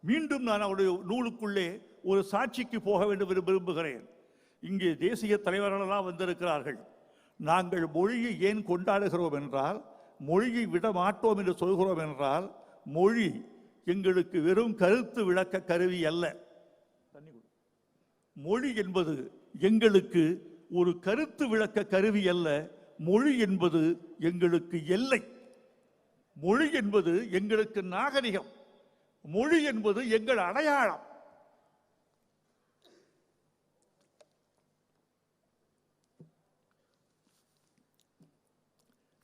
மீண்டும் நான் அவருடைய நூலுக்குள்ளே ஒரு சாட்சிக்கு போக வேண்டும் என்று விரும்புகிறேன். இங்கே தேசிய தலைவர்களெல்லாம் வந்திருக்கிறார்கள். நாங்கள் மொழியை ஏன் கொண்டாடுகிறோம் என்றால், மொழியை விட மாட்டோம் என்று சொல்கிறோம் என்றால், மொழி எங்களுக்கு வெறும் கருத்து விளக்க கருவி அல்ல. மொழி என்பது எங்களுக்கு ஒரு கருத்து விளக்க கருவி அல்ல. மொழி என்பது எங்களுக்கு எல்லை. மொழி என்பது எங்களுக்கு நாகரிகம், மொழி என்பது எங்கள் அடையாளம்.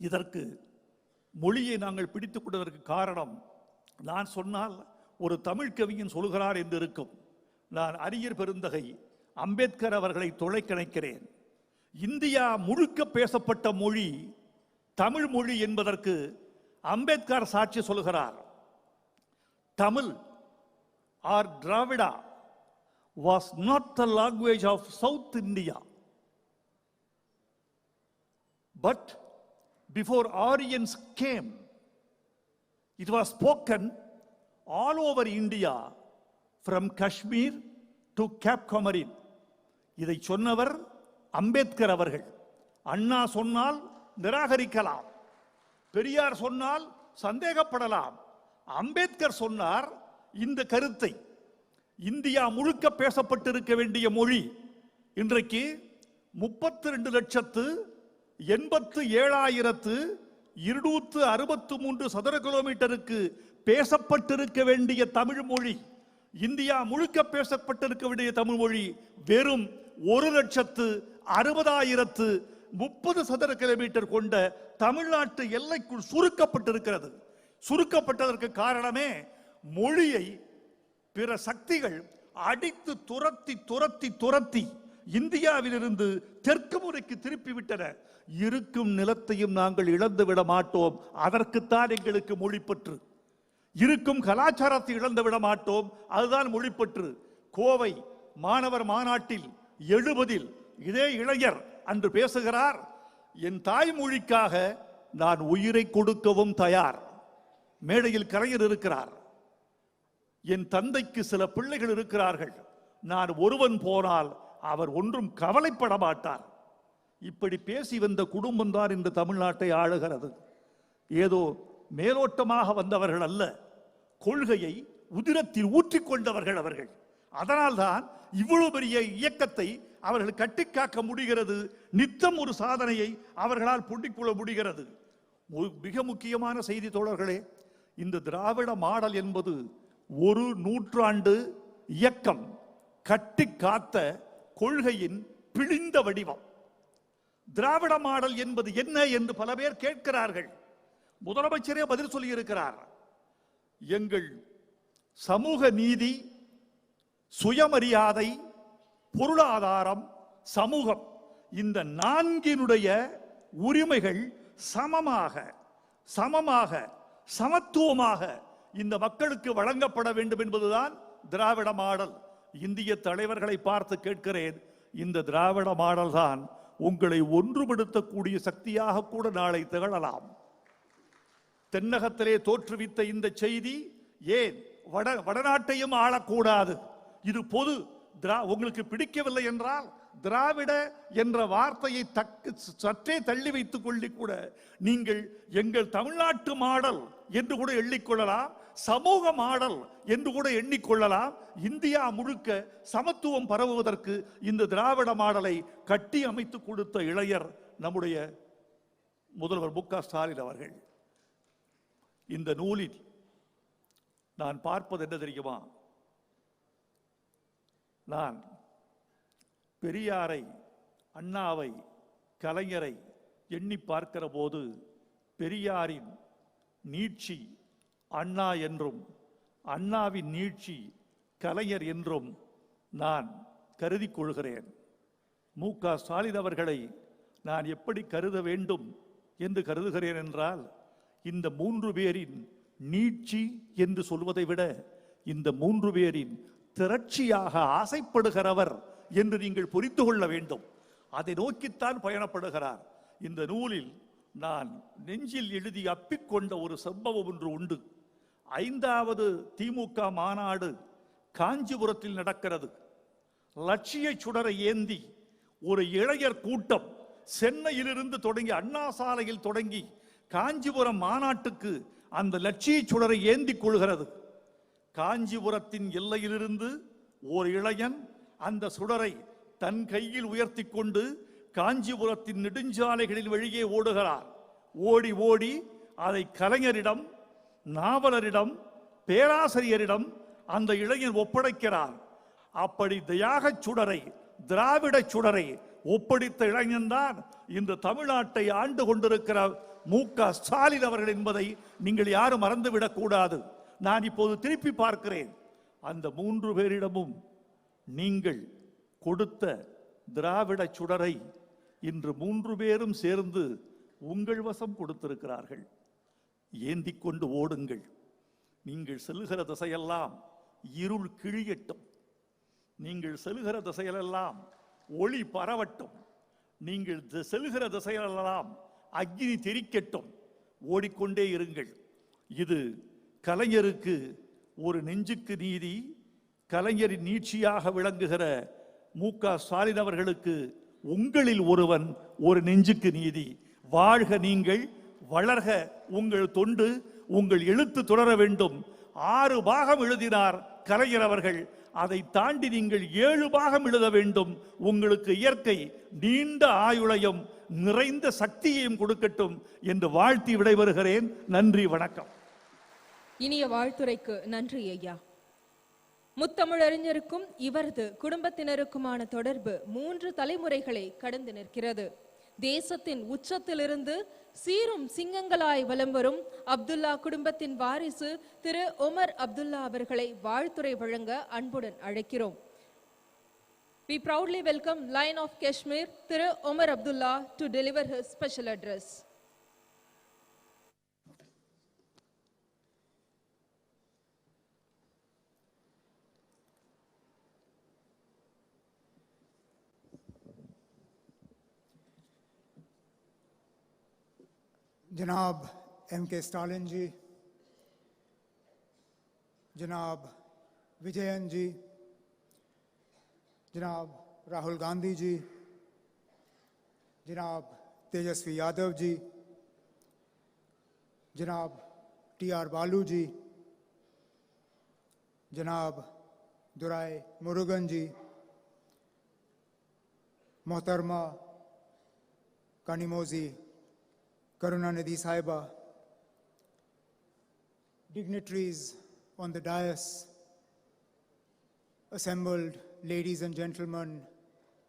இதற்கு மொழியை நாங்கள் பிடித்துக் கொண்டதற்கு காரணம், நான் சொன்னால் ஒரு தமிழ் கவிஞன் சொல்கிறார் என்று இருக்கும். நான் அறிஞர் பெருந்தகை அம்பேத்கர் அவர்களை தொலைக்கணைக்கிறேன். இந்தியா முழுக்க பேசப்பட்ட மொழி தமிழ் மொழி என்பதற்கு அம்பேத்கர் சாட்சி சொல்கிறார். Tamil are Dravida was not the language of South India, but before Aryans came, it was spoken all over India from Kashmir to Cape Comorin. இதை சொன்னவர் அம்பேத்கர் அவர்கள். அண்ணா சொன்னால் நிராகரிக்கலாம், பெரியார் சொன்னால் சந்தேகப்படலாம். அம்பேத்கர் சொன்னார் இந்த கருத்தை. இந்தியா முழுக்க பேசப்பட்டிருக்க வேண்டிய மொழி இன்றைக்கு 32,87,263 சதுர கிலோமீட்டருக்கு பேசப்பட்டிருக்க வேண்டிய தமிழ் மொழி, இந்தியா முழுக்க பேசப்பட்டிருக்க வேண்டிய தமிழ் மொழி வெறும் 1,60,60,030 சதுர கிலோமீட்டர் கொண்ட தமிழ்நாட்டு எல்லைக்குள் சுருக்கப்பட்டிருக்கிறது. சுருக்கப்பட்டதற்கு காரணமே மொழியை பிற சக்திகள் அடித்து துரத்தி துரத்தி துரத்தி இந்தியாவிலிருந்து தெற்கு முறைக்கு திருப்பிவிட்டன. இருக்கும் நிலத்தையும் நாங்கள் இழந்து விட மாட்டோம், அதற்குத்தான் எங்களுக்கு மொழிப்பற்று. இருக்கும் கலாச்சாரத்தை இழந்து விட மாட்டோம், அதுதான் மொழிப்பற்று. கோவை மாணவர் மாநாட்டில் 70 இதே இளைஞர் அன்று பேசுகிறார், என் தாய்மொழிக்காக நான் உயிரை கொடுக்கவும் தயார். மேடையில் கலைஞர் இருக்கிறார். என் தந்தைக்கு சில பிள்ளைகள் இருக்கிறார்கள், நான் ஒருவன் போனால் அவர் ஒன்றும் கவலைப்பட மாட்டார். இப்படி பேசி வந்த குடும்பம் தான் இந்த தமிழ்நாட்டை ஆளுகிறது. ஏதோ மேலோட்டமாக வந்தவர்கள் அல்ல, கொள்கையை உதிரத்தில் ஊற்றிக்கொண்டவர்கள் அவர்கள். அதனால்தான் இவ்வளவு பெரிய இயக்கத்தை அவர்கள் கட்டிக்காக்க முடிகிறது. நித்தம் ஒரு சாதனையை அவர்களால் புண்டிக்கொள்ள முடிகிறது. மிக முக்கியமான செய்தி தோழர்களே, இந்த திராவிட மாடல் என்பது ஒரு நூற்றாண்டு இயக்கம் கட்டி காத்த கொள்கையின் பிழிந்த வடிவம். திராவிட மாடல் என்பது என்ன என்று பல பேர் கேட்கிறார்கள். முதலமைச்சரே பதில் சொல்லியிருக்கிறார். எங்கள் சமூக நீதி, சுயமரியாதை, பொருளாதாரம், சமூகம், இந்த நான்கினுடைய உரிமைகள் சமமாக சமத்துவமாக இந்த மக்களுக்கு வழங்கப்பட வேண்டும் என்பதுதான் திராவிட மாடல். இந்திய தலைவர்களை பார்த்து கேட்கிறேன், இந்த திராவிட மாடல் தான் உங்களை ஒன்றுபடுத்தக்கூடிய சக்தியாக கூட நாளை திகழலாம். தென்னகத்திலே தோற்றுவித்த இந்த செய்தி ஏன் வடநாட்டையும் ஆளக்கூடாது? இது பொது. உங்களுக்கு பிடிக்கவில்லை என்றால் திராவிட என்ற வார்த்தையை சற்றே தள்ளி வைத்துக் கொள்ளி கூட நீங்கள் எங்கள் தமிழ்நாட்டு மாடல் என்று கூட எண்ணிக்கொள்ளலாம், சமூக மாடல் என்று கூட எண்ணிக்கொள்ளலாம். இந்தியா முழுக்க சமத்துவம் பரவுவதற்கு இந்த திராவிட மாடலை கட்டி அமைத்து கொடுத்த இளைஞர் நம்முடைய முதல்வர் மு.க. ஸ்டாலின் அவர்கள். இந்த நூலில் நான் பார்ப்பது என்ன தெரியுமா? நான் பெரியாரை, அண்ணாவை, கலைஞரை எண்ணி பார்க்கிற போது பெரியாரின் நீட்சி அண்ணா என்றும், அண்ணாவின் நீட்சி கலைஞர் என்றும் நான் கருதி கொள்கிறேன். மு.க. ஸ்டாலின் அவர்களை நான் எப்படி கருத வேண்டும் என்று கருதுகிறேன் என்றால், இந்த 3 பேரின் நீட்சி என்று சொல்வதை விட இந்த 3 பேரின் திரட்சியாக ஆசைப்படுகிறவர் என்று நீங்கள் புரிந்து கொள்ள வேண்டும். அதை நோக்கித்தான் பயணப்படுகிறார். இந்த நூலில் நான் நெஞ்சில் எழுதி அப்பிக்கொண்ட ஒரு சம்பவம் ஒன்று உண்டு. 5வது திமுக மாநாடு காஞ்சிபுரத்தில் நடக்கிறது. லட்சிய சுடரை ஏந்தி ஒரு இளைஞர் கூட்டம் சென்னையிலிருந்து தொடங்கி, அண்ணா சாலையில் தொடங்கி காஞ்சிபுரம் மாநாட்டுக்கு அந்த லட்சிய சுடரை ஏந்தி கொள்கிறது. காஞ்சிபுரத்தின் எல்லையிலிருந்து ஒரு இளைஞன் அந்த சுடரை தன் கையில் உயர்த்தி கொண்டு காஞ்சிபுரத்தின் நெடுஞ்சாலைகளில் வழியே ஓடுகிறார். ஓடி ஓடி அதை கலைஞரிடம், நாவலரிடம், பேராசிரியரிடம் அந்த இளைஞன் ஒப்படைக்கிறார். அப்படி தியாகச் சுடரை, திராவிட சுடரை ஒப்படைத்த இளைஞன்தான் இந்த தமிழ்நாட்டை ஆண்டு கொண்டிருக்கிற மு.க. ஸ்டாலின் அவர்கள் என்பதை நீங்கள் யாரும் மறந்துவிடக் கூடாது. நான் இப்போது திருப்பி பார்க்கிறேன். அந்த 3 பேரிடமும் நீங்கள் கொடுத்த திராவிட சுடரை இன்று 3 பேரும் சேர்ந்து உங்கள் வசம் கொடுத்திருக்கிறார்கள். ஏந்திக் கொண்டு ஓடுங்கள். நீங்கள் செல்லுகிற திசையெல்லாம் இருள் கிழியட்டும். நீங்கள் செல்லுகிற திசையிலெல்லாம் ஒளி பரவட்டும். நீங்கள் செல்லுகிற திசையிலெல்லாம் அக்னி தெரிக்கட்டும். ஓடிக்கொண்டே இருங்கள். இது கலைஞருக்கு ஒரு நெஞ்சுக்கு நீதி, கலைஞரின் நீட்சியாக விளங்குகிற மு.க. ஸ்டாலின் அவர்களுக்கு உங்களில் ஒருவன் ஒரு நெஞ்சுக்கு நீதி. வாழ்க நீங்கள், வளர்க உங்கள் தொண்டு, உங்கள் எழுத்து தொடர வேண்டும். 6 பாகம் எழுதினார் கலைஞர் அவர்கள். அதை தாண்டி நீங்கள் 7 பாகம் எழுத வேண்டும். உங்களுக்கு இயற்கை நீண்ட ஆயுளையும் நிறைந்த சக்தியையும் கொடுக்கட்டும் என்று வாழ்த்தி விடைபெறுகிறேன். நன்றி, வணக்கம். இனிய வாழ்த்துரைக்கு நன்றி ஐயா. முத்தமிழறிஞருக்கும் இவரது குடும்பத்தினருக்குமான தொடர்பு 3 தலைமுறைகளை கடந்து நிற்கிறது. தேசத்தின் உச்சத்திலிருந்து சீரும் சிங்கங்களாய் வலம் வரும் அப்துல்லா குடும்பத்தின் வாரிசு திரு உமர் அப்துல்லா அவர்களை வாழ்த்துரை வழங்க அன்புடன் அழைக்கிறோம். We proudly welcome Lion of Kashmir, Thiru Umar Abdullah, to deliver his special address. जनाब M.K. स्टालिन जी, जनाब विजयन जी, जनाब राहुल गांधी जी, जनाब तेजस्वी यादव जी, जनाब T.R. बालू जी, जनाब दुराई मुरुगन जी, मोहतरमा कानिमोजी Karunanidhi Saiba, dignitaries on the dais, assembled ladies and gentlemen,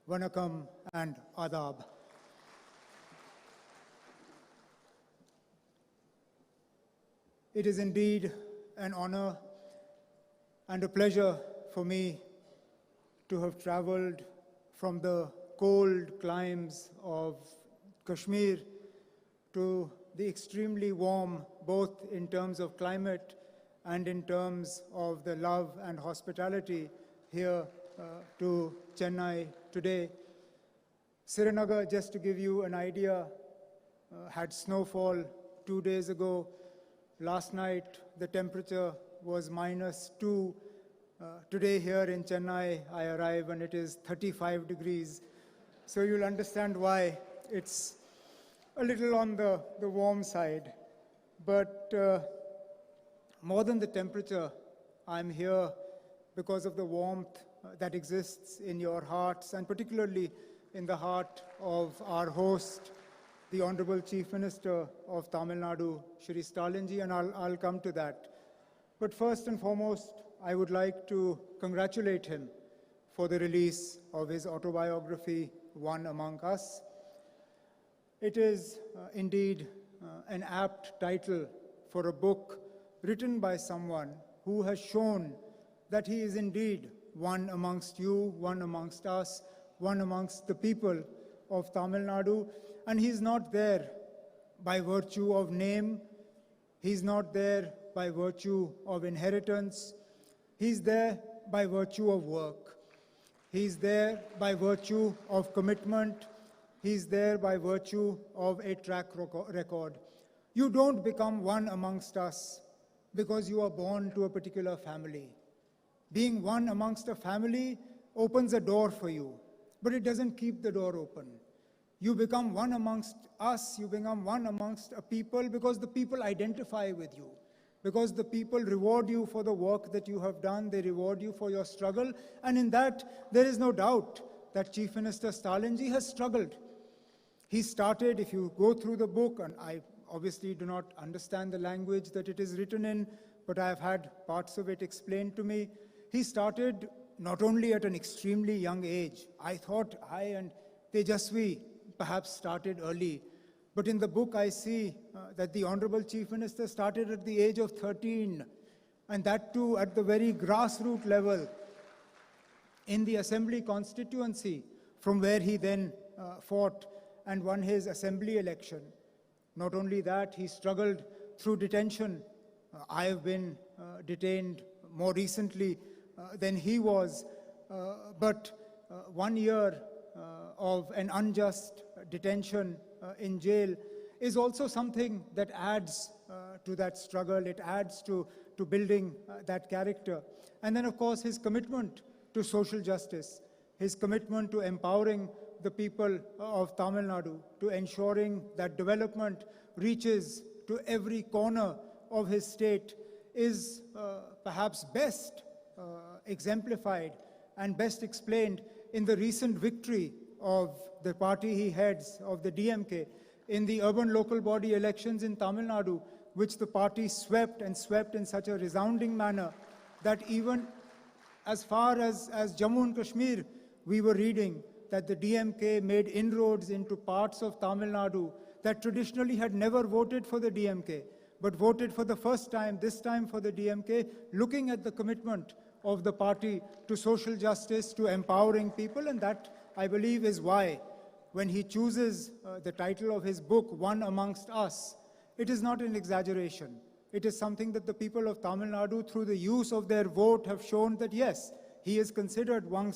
Vanakkam and Adab. It is indeed an honor and a pleasure for me to have traveled from the cold climes of Kashmir to the extremely warm, both in terms of climate and in terms of the love and hospitality here to Chennai today. Srinagar, just to give you an idea, had snowfall 2 days ago. Last night, the temperature was -2. Today here in Chennai, I arrive and it is 35 degrees. So you'll understand why it's a little on the warm side. But more than the temperature, I'm here because of the warmth that exists in your hearts, and particularly in the heart of our host, the Honorable Chief Minister of Tamil Nadu, Shri Stalin ji, and I'll come to that. But first and foremost, I would like to congratulate him for the release of his autobiography, One Among Us. It is indeed an apt title for a book written by someone who has shown that he is indeed one amongst you, one amongst us, one amongst the people of Tamil Nadu. And he's not there by virtue of name. He's not there by virtue of inheritance. He's there by virtue of work. He's there by virtue of commitment. He's there by virtue of a track record. You don't become one amongst us because you are born to a particular family. Being one amongst a family opens a door for you, but it doesn't keep the door open. You become one amongst us, you become one amongst a people because the people identify with you, because the people reward you for the work that you have done, they reward you for your struggle, and in that there is no doubt that Chief Minister Stalin ji has struggled. He started, if you go through the book, and obviously do not understand the language that it is written in, but I have had parts of it explained to me. He started not only at an extremely young age. I thought I and Tejasvi perhaps started early, but in the book I see that the Honorable Chief Minister started at the age of 13, and that too at the very grassroots level in the Assembly constituency, from where he then fought and won his Assembly election. Not only that, he struggled through detention. I have been detained more recently than he was, but 1 year of an unjust detention in jail is also something that adds to that struggle. It adds to building that character. And then, of course, his commitment to social justice, his commitment to empowering the people of Tamil Nadu, to ensuring that development reaches to every corner of his state is perhaps best exemplified and best explained in the recent victory of the party he heads, of the DMK, in the urban local body elections in Tamil Nadu, which the party swept and swept in such a resounding manner that even as far as Jammu and Kashmir, we were reading that the DMK made inroads into parts of Tamil Nadu that traditionally had never voted for the DMK, but voted for the first time, this time for the DMK, looking at the commitment of the party to social justice, to empowering people, and that, I believe, is why when he chooses the title of his book, One Amongst Us, it is not an exaggeration. It is something that the people of Tamil Nadu, through the use of their vote, have shown that yes, he is considered one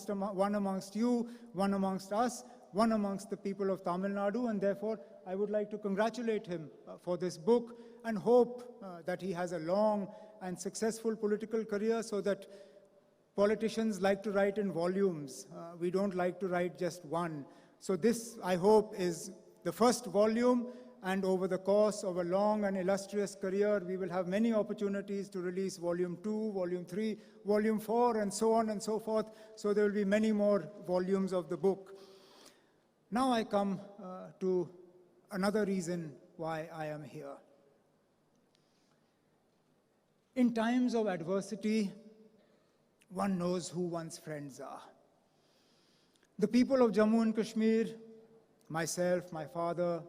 amongst you, one amongst us, one amongst the people of Tamil Nadu, and therefore I would like to congratulate him for this book and hope that he has a long and successful political career, so that politicians like to write in volumes. We don't like to write just one. So this, I hope, is the first volume, and over the course of a long and illustrious career, we will have many opportunities to release volume 2, volume 3, volume 4, and so on and so forth. So there will be many more volumes of the book. Now I come to another reason why I am here. In times of adversity, one knows who one's friends are. The people of Jammu and Kashmir, myself, my father,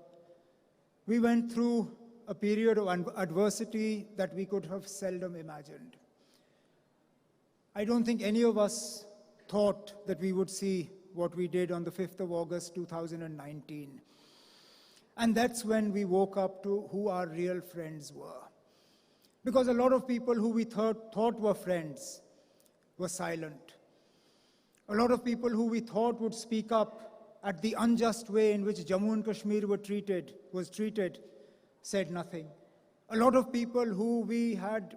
we went through a period of adversity that we could have seldom imagined. I don't think any of us thought that we would see what we did on the 5th of August 2019. And that's when we woke up to who our real friends were. Because a lot of people who we thought were friends were silent. A lot of people who we thought would speak up at the unjust way in which Jammu and Kashmir was treated, said nothing. A lot of people who we had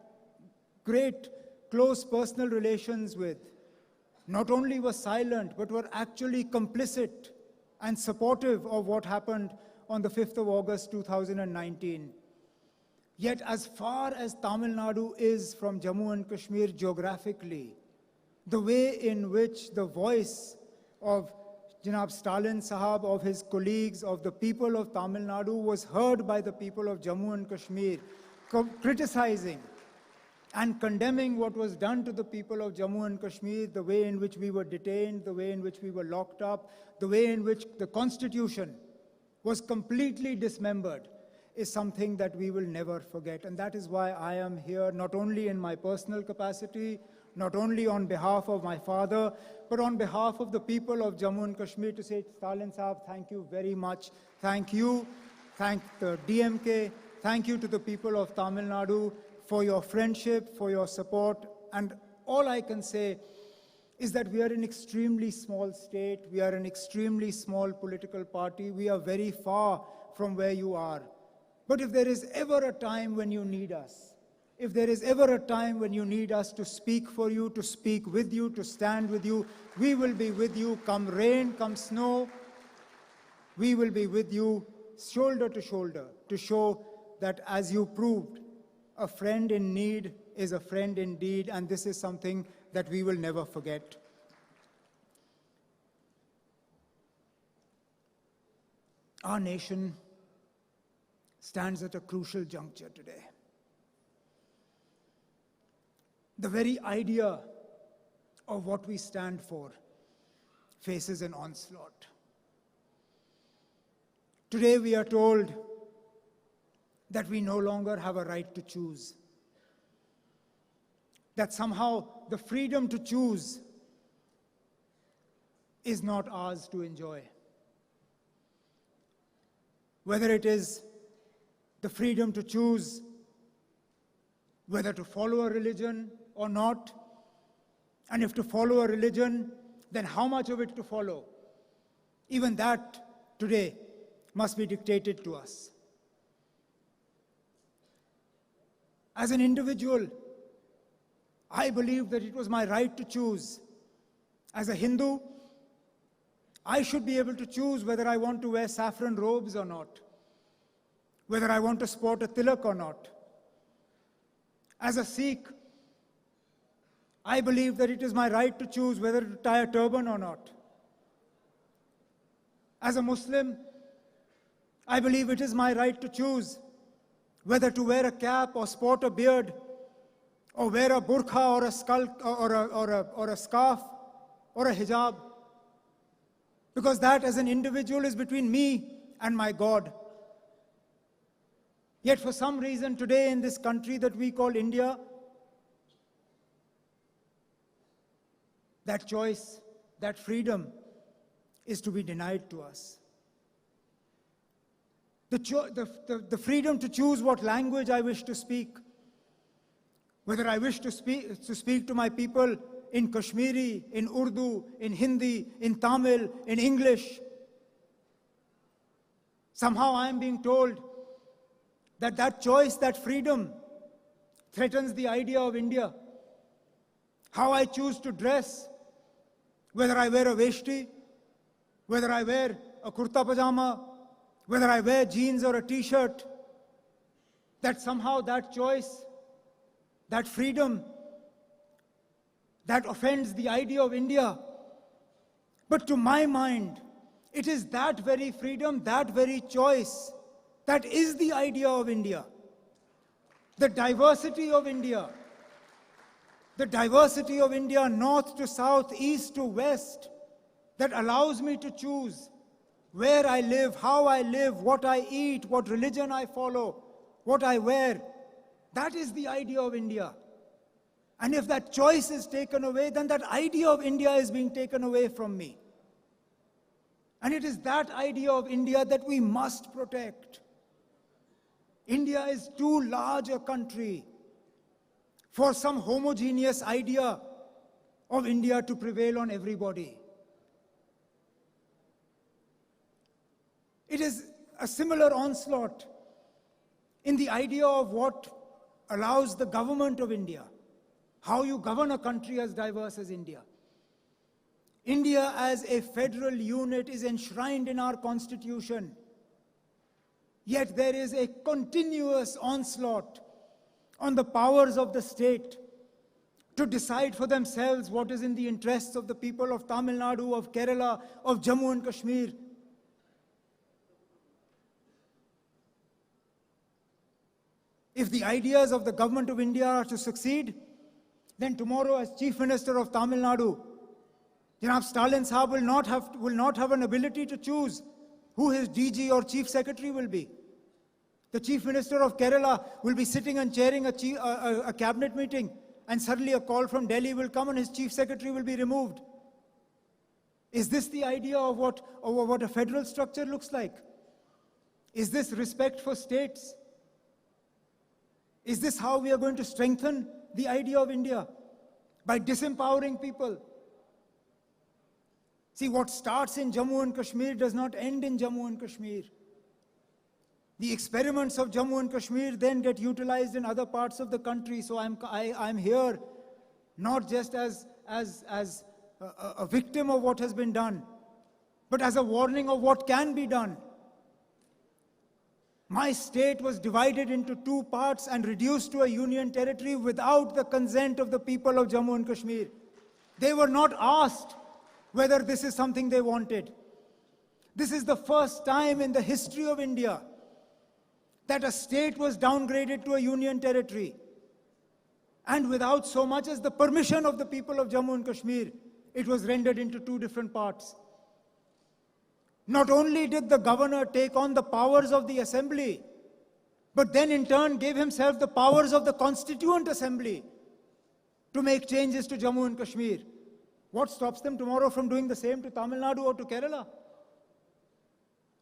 great, close personal relations with, not only were silent, but were actually complicit and supportive of what happened on the 5th of August 2019. Yet as far as Tamil Nadu is from Jammu and Kashmir geographically, the way in which the voice of Janab Stalin Sahab, of his colleagues, of the people of Tamil Nadu was heard by the people of Jammu and Kashmir, criticizing and condemning what was done to the people of Jammu and Kashmir, the way in which we were detained, the way in which we were locked up, the way in which the constitution was completely dismembered, is something that we will never forget. And that is why I am here, not only in my personal capacity, not only on behalf of my father, but on behalf of the people of Jammu and Kashmir, to say, Stalin Sahab, thank you very much. Thank you. Thank the DMK. Thank you to the people of Tamil Nadu for your friendship, for your support. And all I can say is that we are an extremely small state. We are an extremely small political party. We are very far from where you are. But if there is ever a time when you need us, if there is ever a time when you need us to speak for you, to speak with you, to stand with you, we will be with you, come rain, come snow. We will be with you shoulder to shoulder to show that, as you proved, a friend in need is a friend indeed, and this is something that we will never forget. Our nation stands at a crucial juncture today. The very idea of what we stand for faces an onslaught. Today we are told that we no longer have a right to choose. That somehow the freedom to choose is not ours to enjoy. Whether it is the freedom to choose whether to follow a religion or not, and if to follow a religion, then how much of it to follow. Even that today must be dictated to us. As an individual, I believe that it was my right to choose. As a Hindu, I should be able to choose whether I want to wear saffron robes or not, whether I want to sport a tilak or not. As a Sikh, I believe that it is my right to choose whether to tie a turban or not. As a Muslim, I believe it is my right to choose whether to wear a cap or sport a beard, or wear a burqa or a skull or a scarf or a hijab. Because that as an individual is between me and my God. Yet for some reason today in this country that we call India, that choice, that freedom is to be denied to us. The freedom to choose what language I wish to speak, whether I wish to speak to my people in Kashmiri, in Urdu, in Hindi, in Tamil, in English. Somehow I am being told that that choice, that freedom, threatens the idea of India. How I choose to dress, whether I wear a veshti, whether I wear a kurta pajama, whether I wear jeans or a t-shirt, that somehow that choice, that freedom, that offends the idea of India. But to my mind, it is that very freedom, that very choice, that is the idea of India. The diversity of India. The diversity of India, north to south, east to west, that allows me to choose where I live, how I live, what I eat, what religion I follow, what I wear. That is the idea of India. And if that choice is taken away, then that idea of India is being taken away from me. And it is that idea of India that we must protect. India is too large a country for some homogeneous idea of India to prevail on everybody. It is a similar onslaught in the idea of what allows the government of India, how you govern a country as diverse as India. India as a federal unit is enshrined in our constitution. Yet there is a continuous onslaught on the powers of the state to decide for themselves what is in the interests of the people of Tamil Nadu, of Kerala, of Jammu and Kashmir. If the ideas of the government of India are to succeed, then tomorrow as Chief Minister of Tamil Nadu, Janab Stalin Saab will not have an ability to choose who his DG or Chief Secretary will be. The Chief Minister of Kerala will be sitting and chairing a cabinet meeting, and suddenly a call from Delhi will come and his Chief Secretary will be removed. Is this the idea of what a federal structure looks like? Is this respect for states? Is this how we are going to strengthen the idea of India? By disempowering people? See, what starts in Jammu and Kashmir does not end in Jammu and Kashmir. The experiments of Jammu and Kashmir then get utilized in other parts of the country. So I'm here not just as a victim of what has been done, but as a warning of what can be done. My state was divided into two parts and reduced to a union territory without the consent of the people of Jammu and Kashmir. They were not asked whether this is something they wanted. This is the first time in the history of India that a state was downgraded to a union territory. And without so much as the permission of the people of Jammu and Kashmir, it was rendered into two different parts. Not only did the governor take on the powers of the assembly, but then in turn gave himself the powers of the Constituent Assembly to make changes to Jammu and Kashmir. What stops them tomorrow from doing the same to Tamil Nadu or to Kerala?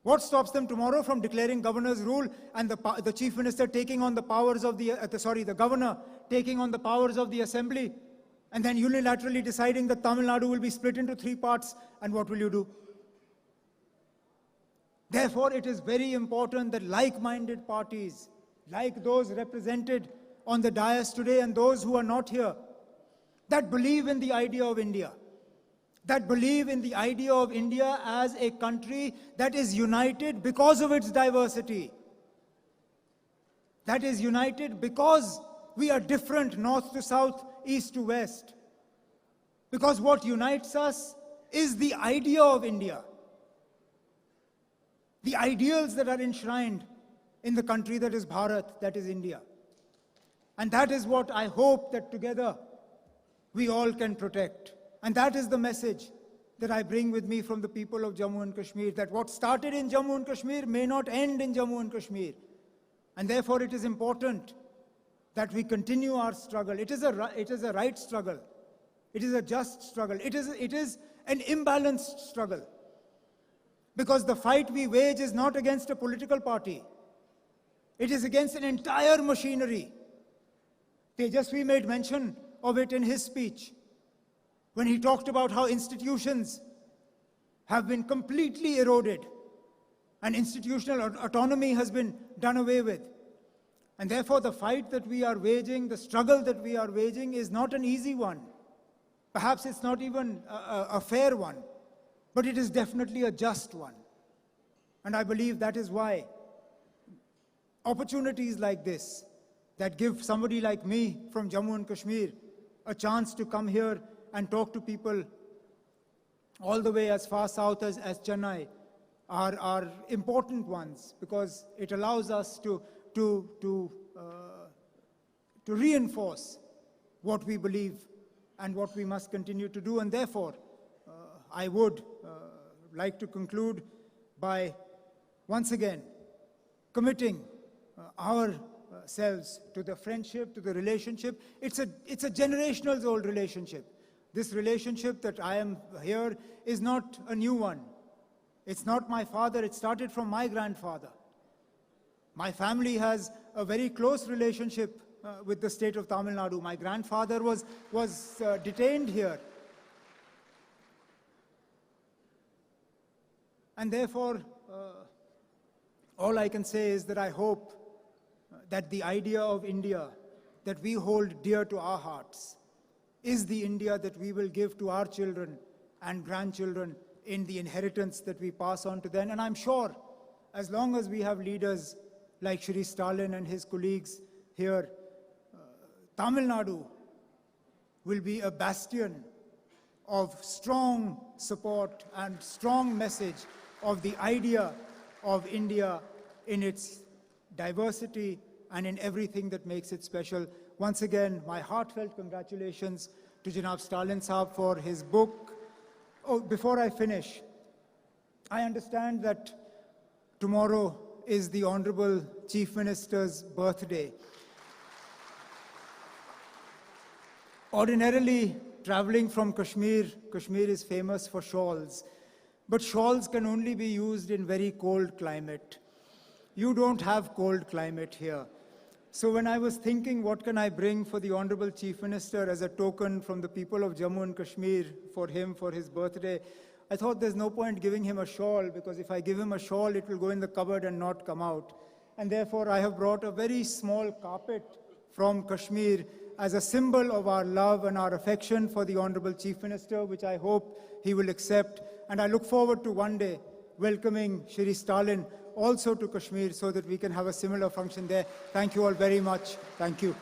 What stops them tomorrow from declaring governor's rule and the chief minister taking on the powers of the governor taking on the powers of the assembly, and then unilaterally deciding that Tamil Nadu will be split into 3 parts, and what will you do? Therefore, it is very important that like-minded parties, like those represented on the dais today and those who are not here, that believe in the idea of India, that believe in the idea of India as a country that is united because of its diversity, that is united because we are different north to south, east to west, because what unites us is the idea of India, the ideals that are enshrined in the country that is Bharat, that is India. And that is what I hope that together we all can protect. And that is the message that I bring with me from the people of Jammu and Kashmir, that what started in Jammu and Kashmir may not end in Jammu and Kashmir. And therefore it is important that we continue our struggle. It is a right struggle. It is a just struggle. It is an imbalanced struggle. Because the fight we wage is not against a political party. It is against an entire machinery. Tejasvi made mention of it in his speech when he talked about how institutions have been completely eroded and institutional autonomy has been done away with. And therefore the fight that we are waging, the struggle that we are waging is not an easy one. Perhaps it's not even a fair one, but it is definitely a just one. And I believe that is why opportunities like this, that give somebody like me from Jammu and Kashmir a chance to come here and talk to people all the way as far south as Chennai, are important ones, because it allows us to reinforce what we believe and what we must continue to do. And therefore, I would like to conclude by once again committing ourselves to the friendship, to the relationship. It's a generational old relationship. This relationship that I am here is not a new one. It's not my father, it started from my grandfather. My family has a very close relationship with the state of Tamil Nadu. My grandfather was detained here. And therefore, all I can say is that I hope that the idea of India that we hold dear to our hearts is the India that we will give to our children and grandchildren in the inheritance that we pass on to them. And I'm sure, as long as we have leaders like Shri Stalin and his colleagues here, Tamil Nadu will be a bastion of strong support and strong message of the idea of India in its diversity and in everything that makes it special. Once again, my heartfelt congratulations to Janab Stalin Saab for his book. Oh, before I finish, I understand that tomorrow is the Honorable Chief Minister's birthday. Ordinarily, traveling from Kashmir is famous for shawls, but shawls can only be used in very cold climate. You don't have cold climate here. So when I was thinking, what can I bring for the Honorable Chief Minister as a token from the people of Jammu and Kashmir for him, for his birthday, I thought there's no point giving him a shawl, because if I give him a shawl, it will go in the cupboard and not come out. And therefore, I have brought a very small carpet from Kashmir as a symbol of our love and our affection for the Honorable Chief Minister, which I hope he will accept. And I look forward to one day welcoming Shri Stalin also to Kashmir so that we can have a similar function there. Thank you all very much. Thank you.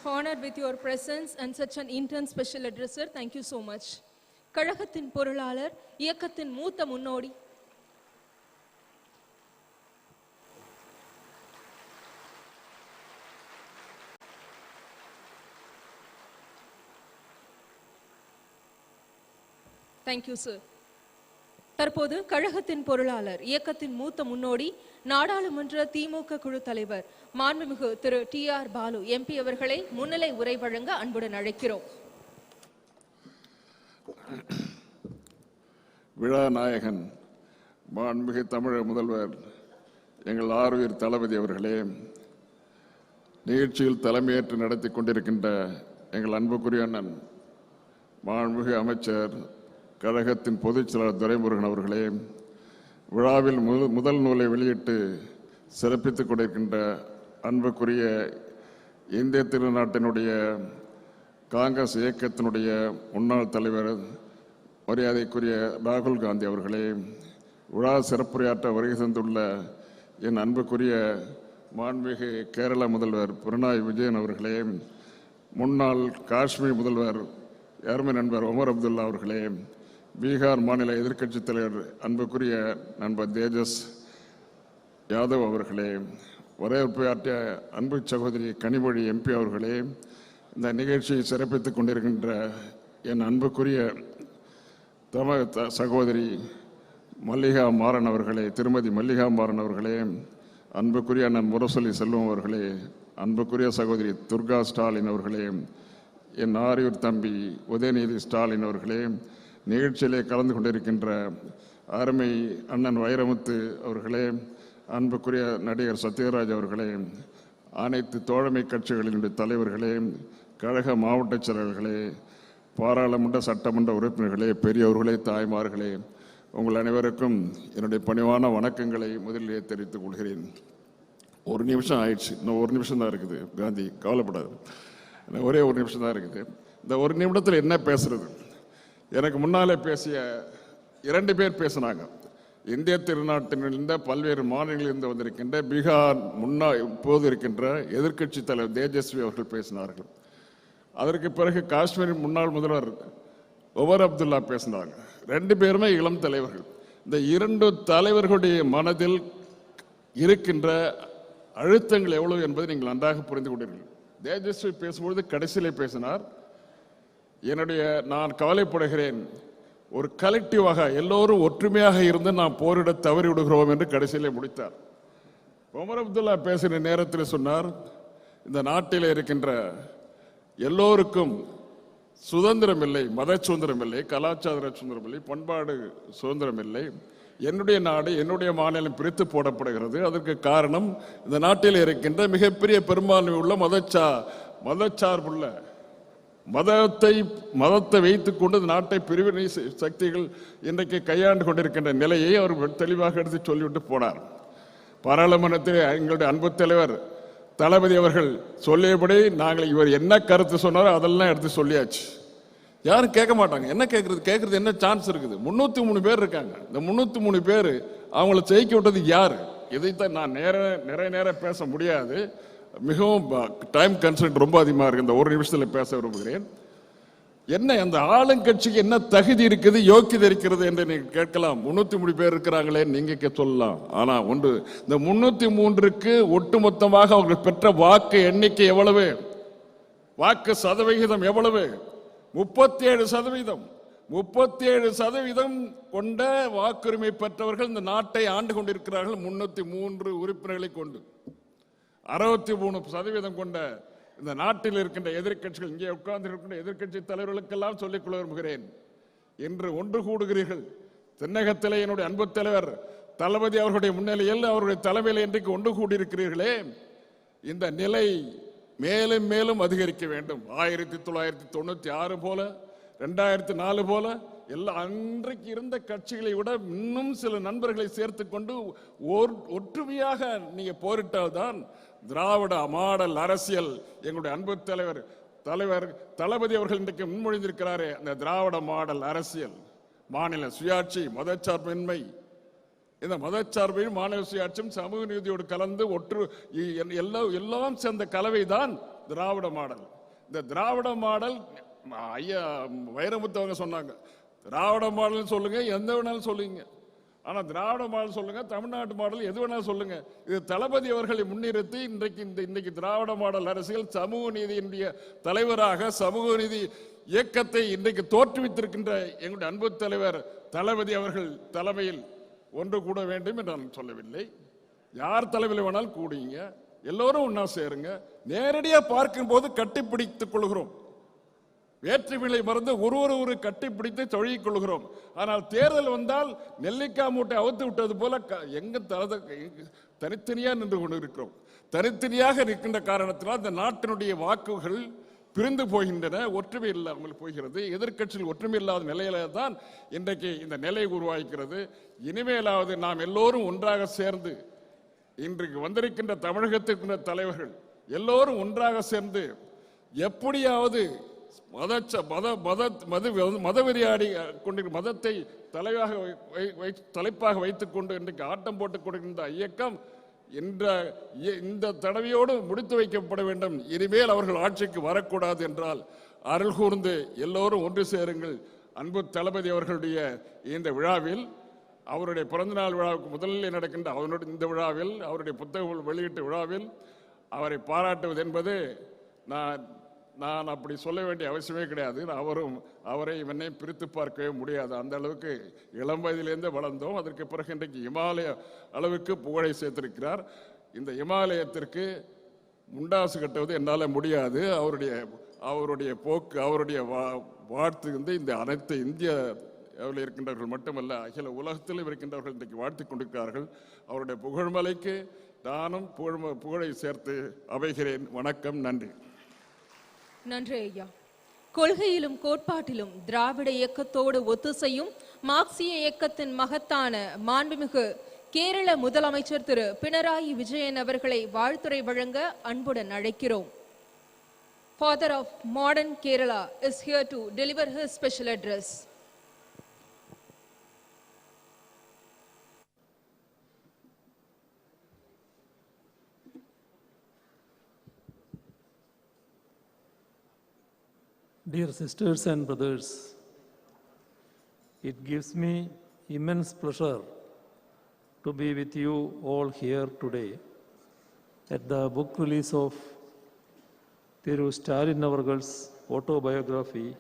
Honored with your presence and such an intense special addresser. Thank you so much. கழகத்தின் பொருளாளர், இயக்கத்தின் மூத்த முன்னோடி thank you sir. தற்போது கழகத்தின் பொருளாளர், இயக்கத்தின் மூத்த முன்னோடி, நாடாளுமன்ற திமுக குழு தலைவர் மாண்புமிகு திரு TR பாலு MP அவர்களை முன்னிலை உரை வழங்க அன்புடன் அழைக்கிறோம். விழா நாயகன் மாண்புமிகு தமிழக முதல்வர் எங்கள் ஆர்வீர் தளபதி அவர்களே, நிகழ்ச்சியில் தலைமையேற்று நடத்தி கொண்டிருக்கின்ற எங்கள் அன்புக்குரிய அண்ணன் மாண்புமிகு அமைச்சர் கழகத்தின் பொதுச் செயலாளர் துரைமுருகன் அவர்களே, விழாவில் முதல் நூலை வெளியிட்டு சிறப்பித்துக் கொண்டிருக்கின்ற அன்புக்குரிய இந்திய திருநாட்டினுடைய காங்கிரஸ் இயக்கத்தினுடைய முன்னாள் தலைவர் மரியாதைக்குரிய ராகுல் காந்தி அவர்களே, விழா சிறப்புரையாற்ற வருகை தந்துள்ள என் அன்புக்குரிய மாண்புமிகு கேரள முதல்வர் பினராயி விஜயன் அவர்களே, முன்னாள் காஷ்மீர் முதல்வர் அருமை நண்பர் உமர் அப்துல்லா அவர்களே, பீகார் மாநில எதிர்க்கட்சித் தலைவர் அன்புக்குரிய நண்பர் தேஜஸ் யாதவ் அவர்களே, வரவேற்புரையாற்றிய அன்பு சகோதரி கனிமொழி MP அவர்களே, இந்த நிகழ்ச்சியை சிறப்பித்துக் கொண்டிருக்கின்ற என் அன்புக்குரிய சகோதரி மல்லிகா மாறன் அவர்களே, திருமதி மல்லிகா மாறன் அவர்களே, அன்புக்குரிய அண்ணன் முரசொலி செல்வம் அவர்களே, அன்புக்குரிய சகோதரி துர்கா ஸ்டாலின் அவர்களே, என் ஆரியூர் தம்பி உதயநிதி ஸ்டாலின் அவர்களே, நிகழ்ச்சியிலே கலந்து கொண்டிருக்கின்ற அருமை அண்ணன் வைரமுத்து அவர்களே, அன்புக்குரிய நடிகர் சத்யராஜ் அவர்களே, அனைத்து தோழமை கட்சிகளினுடைய தலைவர்களே, கழக மாவட்ட செயலர்களே, பாராளுமன்ற சட்டமன்ற உறுப்பினர்களே, பெரியவர்களே, தாய்மார்களே, உங்கள் அனைவருக்கும் என்னுடைய பணிவான வணக்கங்களை முதலிலே தெரிவித்துக் கொள்கிறேன். ஒரு நிமிஷம் ஆயிடுச்சு, இன்னும் ஒரு நிமிஷம் தான் இருக்குது. காந்தி கவலைப்படாது, ஒரே ஒரு நிமிஷம் தான் இருக்குது. இந்த ஒரு நிமிடத்தில் என்ன பேசுறது? எனக்கு முன்னாலே பேசிய 2 பேர் பேசினாங்க. இந்திய திருநாட்டிலிருந்த பல்வேறு மாநிலங்களிலிருந்து வந்திருக்கின்ற பீகார் இப்போது இருக்கின்ற எதிர்க்கட்சி தலைவர் தேஜஸ்வி அவர்கள் பேசினார்கள். அதற்கு பிறகு காஷ்மீர் முன்னாள் முதல்வர் உமர் அப்துல்லா பேசினாங்க. 2 பேருமே இளம் தலைவர்கள். இந்த 2 தலைவர்களுடைய மனதில் இருக்கின்ற அழுத்தங்கள் எவ்வளவு என்பதை நீங்கள் நன்றாக புரிந்து கொண்டீர்கள். தேஜஸ்வி பேசும்பொழுது கடைசியிலே பேசினார், நான் கவலைப்படுகிறேன், ஒரு கலெக்டிவாக எல்லோரும் ஒற்றுமையாக இருந்து நாம் போரிட தவறி விடுகிறோம் என்று கடைசியிலே முடித்தார். உமர் அப்துல்லா பேசின நேரத்தில் சொன்னார், இந்த நாட்டில் இருக்கின்ற எல்லோருக்கும் சுதந்திரம் இல்லை, மத சுதந்திரம் இல்லை, கலாச்சார சுதந்திரம் இல்லை, பண்பாடு சுதந்திரம் இல்லை. என்னுடைய நாடு, என்னுடைய மாநிலம் பிரித்து போடப்படுகிறது. அதற்கு காரணம் இந்த நாட்டில் இருக்கின்ற மிகப்பெரிய பெரும்பான்மை உள்ள மதச்சார்புள்ள மதத்தை வைத்துக் கொண்டு நாட்டை பிரிவினை சக்திகள் இன்றைக்கு கையாண்டு கொண்டிருக்கின்ற நிலையை அவர் தெளிவாக எடுத்து சொல்லிவிட்டு போனார். பாராளுமன்றத்தில் எங்களுடைய அன்பு தலைவர் தளபதி அவர்கள் சொல்லியபடி நாங்கள் இவர் என்ன கருத்து சொன்னாரோ அதெல்லாம் எடுத்து சொல்லியாச்சு. யாரும் கேட்க மாட்டாங்க. என்ன கேட்கறது என்ன சான்ஸ் இருக்குது? 303 பேர் இருக்காங்க. இந்த 303 பேர் அவங்கள ஜெயிக்க விட்டது யாரு? இதைத்தான் நான் நிறைய பேச முடியாது. மிகவும் டைம் கன்சென்ட் ரொம்ப அதிகமாக இருக்கு. இந்த ஒரு நிமிஷத்தில் பேச விரும்புகிறேன். என்ன அந்த ஆளுங்கட்சிக்கு என்ன தகுதி இருக்குது, யோக்கியதை இருக்கிறது என்று நீங்க கேட்கலாம். 303 பேர் இருக்கிறாங்களே நீங்க சொல்லலாம். ஆனா ஒன்று, இந்த 303க்கு ஒட்டுமொத்தமாக அவர்கள் பெற்ற வாக்கு எண்ணிக்கை எவ்வளவு, வாக்கு சதவிகிதம் எவ்வளவு? 37%. 37% கொண்ட வாக்குரிமை பெற்றவர்கள் இந்த நாட்டை ஆண்டு கொண்டிருக்கிறார்கள். 303 உறுப்பினர்களை கொண்டு 63% கொண்ட இந்த நாட்டில் இருக்கின்ற எதிர்க்கட்சிகள், இங்கே உட்கார்ந்து இருக்கின்ற எதிர்க்கட்சி தலைவர்களுக்கெல்லாம் சொல்லிக் கொள்ள விரும்புகிறேன். இன்று ஒன்று கூடுகிறீர்கள். தென்னகத்திலே என்னுடைய அன்பு தலைவர் தளபதி அவர்களுடைய முன்னிலையில், அவருடைய தலைமையில் இன்றைக்கு ஒன்று கூடியிருக்கிறீர்களே, இந்த நிலை மேலும் மேலும் அதிகரிக்க வேண்டும். 1996 போல, 2004 போல எல்லா அன்றைக்கு இருந்த கட்சிகளை விட இன்னும் சில நண்பர்களை சேர்த்து கொண்டு ஒற்றுமையாக நீங்க போரிட்டால்தான் திராவிட மாடல் அரசியல், எங்களுடைய அன்பு தலைவர் தளபதி அவர்கள் இன்றைக்கு முன்மொழிந்திருக்கிறாரே, அந்த திராவிட மாடல் அரசியல், மாநில சுயாட்சி, மதச்சார்பின்மை, இந்த மதச்சார்பையும் மாநில சுயாட்சியும் சமூக நீதியோடு கலந்து எல்லாம் சேர்ந்த கலவை தான் திராவிட மாடல். இந்த திராவிட மாடல் ஐயா வைரமுத்து அவங்க சொன்னாங்க, திராவிட மாடல் சொல்லுங்க, எந்த வேணாலும் சொல்லுங்க, ஆனால் திராவிட மாடல் சொல்லுங்க, தமிழ்நாட்டு மாடல் எது வேணாலும் சொல்லுங்க. இது தளபதி அவர்களை முன்னிறுத்தி இன்றைக்கு திராவிட மாடல் அரசியல் சமூக நீதியினுடைய தலைவராக சமூக நீதி இயக்கத்தை இன்றைக்கு தோற்றுவித்திருக்கின்ற எங்களுடைய அன்பு தலைவர் தளபதி அவர்கள் தலைமையில் ஒன்று கூட வேண்டும் என்று நான் சொல்லவில்லை. யார் தலைமையில் வேணாலும் கூடுங்க, எல்லோரும் ஒன்னா சேருங்க. நேரடியாக பார்க்கும்போது கட்டிப்பிடித்துக் கொள்கிறோம், வேற்றுமையை மறந்து ஒரு கட்டிப்பிடித்து தொழில் கொள்கிறோம். ஆனால் தேர்தல் வந்தால் நெல்லிக்காய் மூட்டை அவுத்து விட்டது போல எங்க தனித்தனியாக நின்று கொண்டு இருக்கிறோம். தனித்தனியாக இருக்கின்ற காரணத்தினால் இந்த நாட்டினுடைய வாக்குகள் பிரிந்து போகின்றன, ஒற்றுமை இல்லாமல் போகிறது. எதிர்க்கட்சியில் ஒற்றுமை இல்லாத நிலையில தான் இன்றைக்கு இந்த நிலை உருவாகிறது. இனிமேலாவது நாம் எல்லோரும் ஒன்றாக சேர்ந்து இன்றைக்கு வந்திருக்கின்ற தமிழகத்திற்கு தலைவர்கள் எல்லோரும் ஒன்றாக சேர்ந்து எப்படியாவது மதவெறியாடி கொண்டிருக்கிற மதத்தை தலைப்பாக வைத்துக் கொண்டு இன்றைக்கு ஆட்டம் போட்டுக் கொண்டிருக்கின்ற இயக்கம் இந்த தடவையோடு முடித்து வைக்கப்பட வேண்டும். இனிமேல் அவர்கள் ஆட்சிக்கு வரக்கூடாது என்றால் அருள் கூர்ந்து எல்லோரும் ஒன்று சேருங்கள். அன்பு தளபதி அவர்களுடைய இந்த விழாவில், அவருடைய பிறந்தநாள் விழாவுக்கு முதலில் நடக்கின்ற இந்த விழாவில், அவருடைய புத்தக வெளியீட்டு விழாவில் அவரை பாராட்டுவது என்பது நான் அப்படி சொல்ல வேண்டிய அவசியமே கிடையாது. அவரை என்னை பிரித்து பார்க்கவே முடியாது. அந்த அளவுக்கு இளம் வயதிலிருந்தே வளர்ந்தோம். அதற்கு பிறகு இன்றைக்கு இமாலய அளவுக்கு புகழை சேர்த்திருக்கிறார். இந்த இமாலயத்திற்கு முண்டாசு கட்டுவது என்னால் முடியாது. அவருடைய போக்கு, அவருடைய வாழ்த்து இந்த அனைத்து இந்தியாவில் இருக்கின்றவர்கள் மட்டுமல்ல, அகில உலகத்திலும் இருக்கின்றவர்கள் இன்றைக்கு வாழ்த்தி கொண்டிருக்கிறார்கள். அவருடைய புகழ்மலைக்கு நானும் புகழை சேர்த்து அமைகிறேன். வணக்கம், நன்றி. நன்றி ஐயா. கொள்கையிலும் கோட்பாட்டிலும் திராவிட இயக்கத்தோடு ஒத்துசையும் மார்க்சிய இயக்கத்தின் மகத்தான மாண்புமிகு கேரள முதலமைச்சர் திரு பினராயி விஜயன் அவர்களை வாழ்த்துரை வழங்க அன்புடன் அழைக்கிறோம். Father of modern Kerala is here to deliver his special address. Dear sisters and brothers, it gives me immense pleasure to be with you all here today at the book release of Thiru Stalin Avargal's autobiography,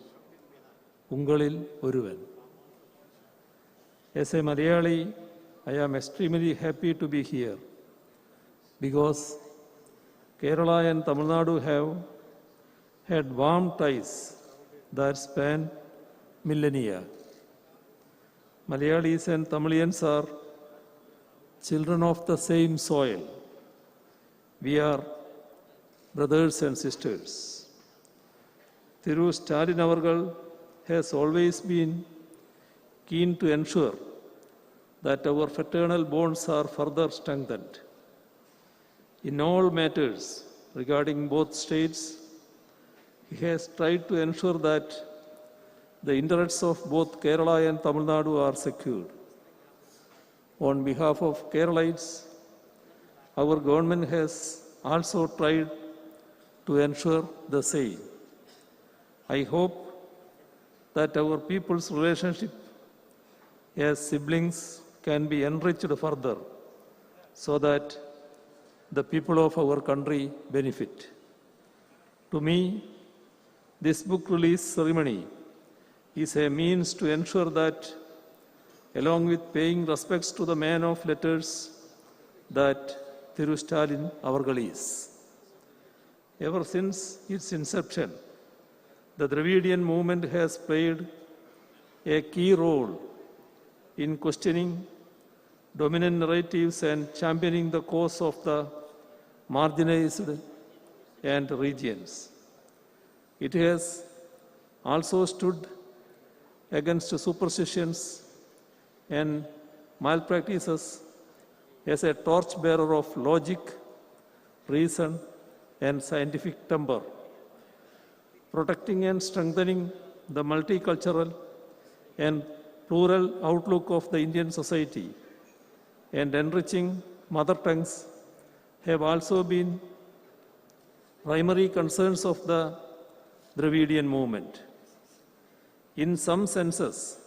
Ungalil Oruvan. As a Malayali, I am extremely happy to be here because Kerala and Tamil Nadu have had warm ties that span millennia. Malayalis and Tamilians are children of the same soil. We are brothers and sisters. Thiru Stalin Avargal has always been keen to ensure that our fraternal bonds are further strengthened. In all matters regarding both states, he has tried to ensure that the interests of both Kerala and Tamil Nadu are secured. On behalf of Keralites, our government has also tried to ensure the same. I hope that our people's relationship as siblings can be enriched further so that the people of our country benefit. To me, this book release ceremony is a means to ensure that, along with paying respects to the man of letters that Thiru Stalin Avargal is. Ever since its inception, the Dravidian movement has played a key role in questioning dominant narratives and championing the cause of the marginalized and regions. It has also stood against superstitions and malpractices as a torchbearer of logic, reason, and scientific temper, protecting and strengthening the multicultural and plural outlook of the Indian society, and enriching mother tongues have also been primary concerns of the Dravidian movement. In some senses,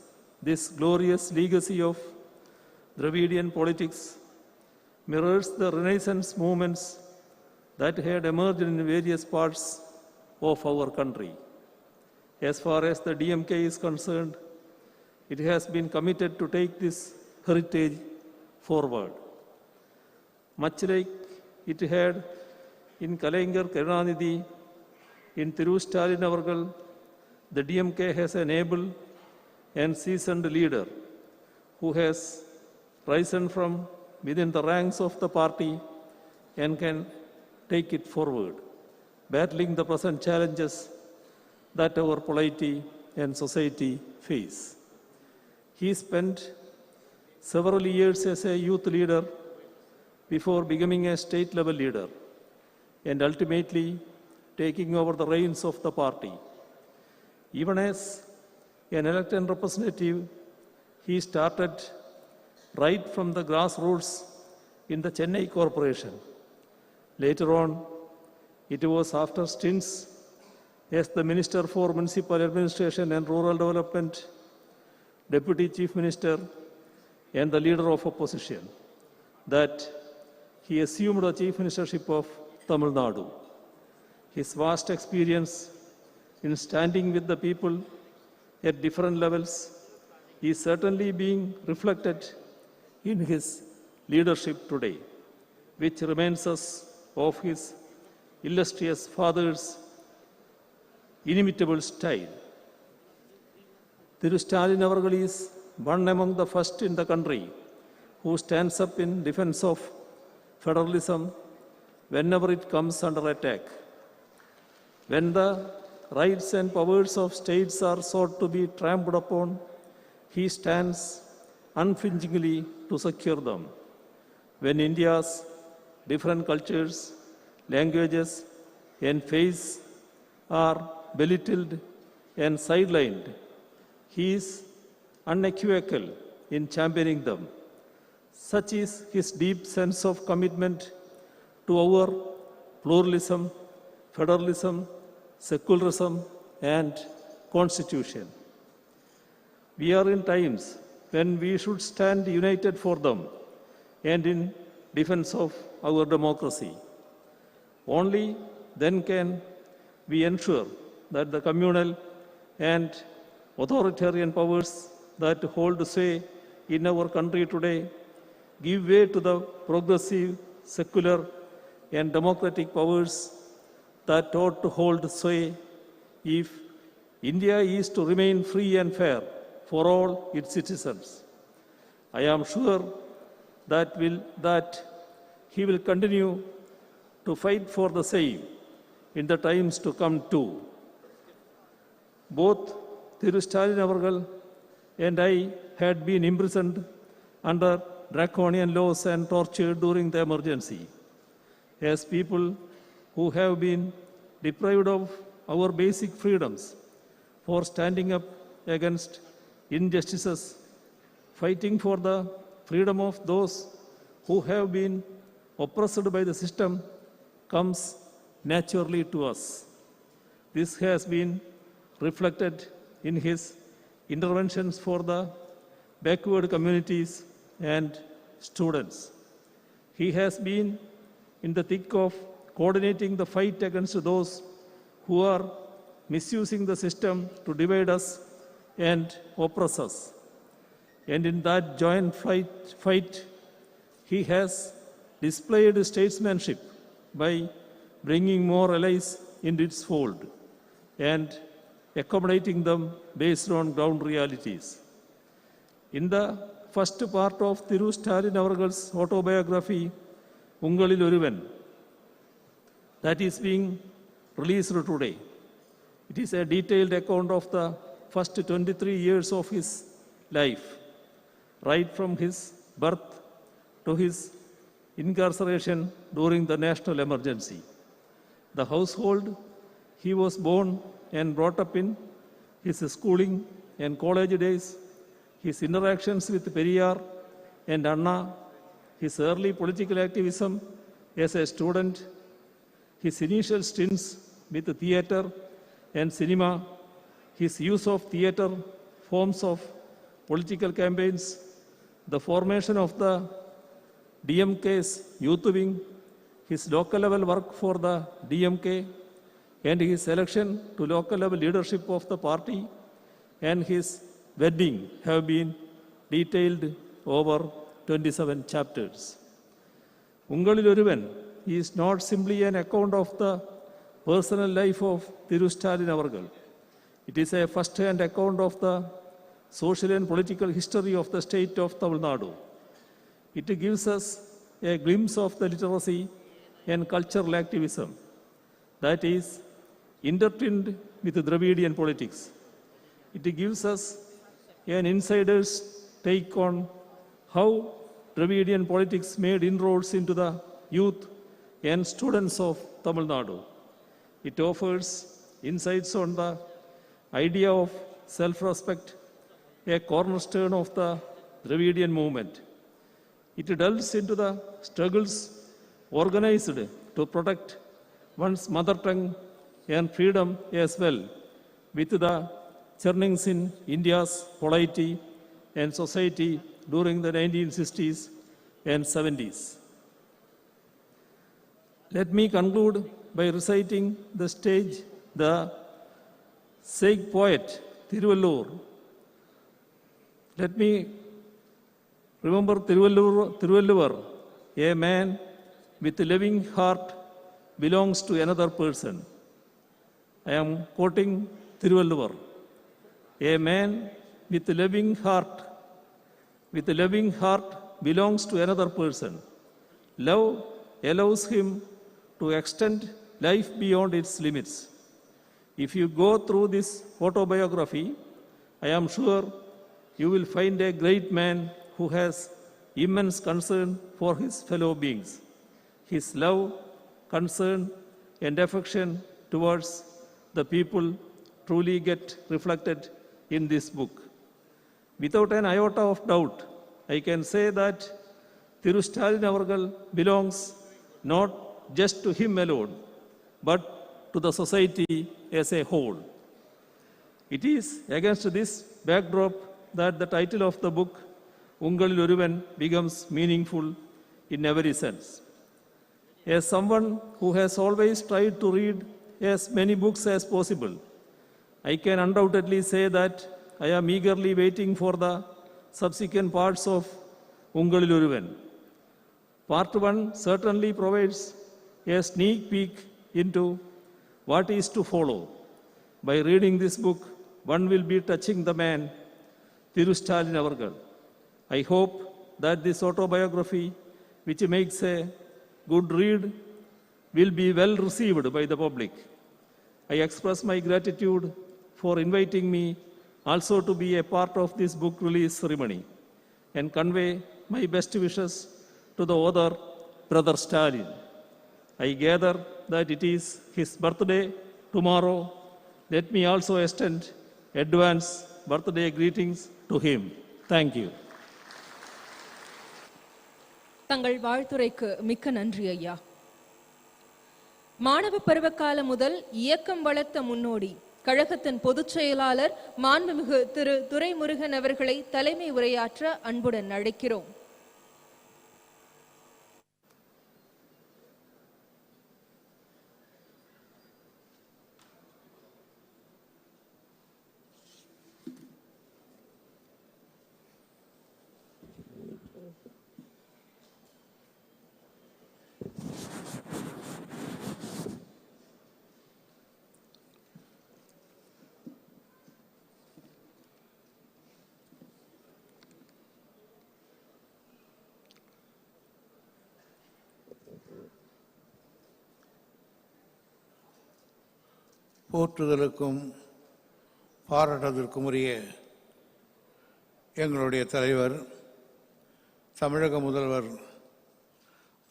this glorious legacy of Dravidian politics mirrors the Renaissance movements that had emerged in various parts of our country. As far as the DMK is concerned, it has been committed to take this heritage forward. Much like it had in Kalaignar Karunanidhi, in Thiru Stalin Avargal, the DMK has an able and seasoned leader who has risen from within the ranks of the party and can take it forward, battling the present challenges that our polity and society face. He spent several years as a youth leader before becoming a state-level leader and ultimately taking over the reins of the party. Even as an elected representative, he started right from the grassroots in the Chennai Corporation. Later on, it was after stints as the Minister for Municipal Administration and Rural Development, Deputy Chief Minister, and the Leader of Opposition that he assumed the Chief Ministership of Tamil Nadu. His vast experience in standing with the people at different levels is certainly being reflected in his leadership today, which reminds us of his illustrious father's inimitable style. Thiru Stalin Avargal is one among the first in the country who stands up in defense of federalism whenever it comes under attack. When the rights and powers of states are sought to be trampled upon, he stands unflinchingly to secure them. When India's different cultures, languages, and faiths are belittled and sidelined, he is unequivocal in championing them. Such is his deep sense of commitment to our pluralism, federalism, secularism, and constitution. We are in times when we should stand united for them and in defense of our democracy. Only then can we ensure that the communal and authoritarian powers that hold sway in our country today give way to the progressive, secular, and democratic powers that ought to hold sway if India is to remain free and fair for all its citizens. I am sure that he will continue to fight for the same in the times to come too. Both Thiru Stalin Avargal and I had been imprisoned under draconian laws and tortured during the emergency. As people who have been deprived of our basic freedoms for standing up against injustices, fighting for the freedom of those who have been oppressed by the system comes naturally to us. This has been reflected in his interventions for the backward communities and students. He has been in the thick of coordinating the fight against those who are misusing the system to divide us and oppress us. And in that joint fight, he has displayed statesmanship by bringing more allies into its fold and accommodating them based on ground realities. In the first part of Thiru Stalin Avargal's autobiography, Ungalil Oruvan, that is being released today. It is a detailed account of the first 23 years of his life, right from his birth to his incarceration during the national emergency. The household he was born and brought up in, his schooling and college days, his interactions with Periyar and Anna, his early political activism as a student, his initial stints with theatre and cinema, his use of theatre, forms of political campaigns, the formation of the DMK's youth wing, his local level work for the DMK, and his election to local level leadership of the party, and his wedding have been detailed over 27 chapters. Ungalil Oruvan is not simply an account of the personal life of Thiru Stalin Avargal. It is a first-hand account of the social and political history of the state of Tamil Nadu. It gives us a glimpse of the literacy and cultural activism that is intertwined with Dravidian politics. It gives us an insider's take on how Dravidian politics made inroads into the youth and students of Tamil Nadu. It offers insights on the idea of self-respect, a cornerstone of the Dravidian movement. It delves into the struggles organized to protect one's mother tongue and freedom as well, with the churnings in India's polity and society during the 1960s and 70s. Let me conclude by reciting the stage the Sikh poet Thiruvallur. Let me remember Thiruvallur, a man with a loving heart belongs to another person. I am quoting Thiruvallur. A man with a loving heart belongs to another person. Love allows him to extend life beyond its limits. If you go through this autobiography, I am sure you will find a great man who has immense concern for his fellow beings. His love, concern, and affection towards the people truly get reflected in this book. Without an iota of doubt, I can say that Thiru Stalin Avargal belongs not just to him alone, but to the society as a whole. It is against this backdrop that the title of the book, Ungalil Oruvan, becomes meaningful in every sense. As someone who has always tried to read as many books as possible, I can undoubtedly say that I am eagerly waiting for the subsequent parts of Ungalil Oruvan. Part 1 certainly provides a sneak peek into what is to follow. By reading this book, one will be touching the man, Thiru Stalin Avargal. I hope that this autobiography, which makes a good read, will be well received by the public. I express my gratitude for inviting me also to be a part of this book release ceremony and convey my best wishes to the author, Brother Stalin. I gather that it is his birthday tomorrow. Let me also extend advance birthday greetings to him. Thank you. தங்கள் வாழ்த்துரைக்கு மிக்க நன்றி ஐயா. மாணவ பருவகாலம் முதல் இயக்கம் வளர்த்த முன்னோடி கழகத்தின் பொதுச் செயலாளர் மாண்புமிகு திரு துரைமுருகன் அவர்களை தலைமை உரையாற்ற அன்புடன் அழைக்கிறோம். போற்றுதலுக்கும் பாராட்டுவதற்கும் உரிய எங்களுடைய தலைவர் தமிழக முதல்வர்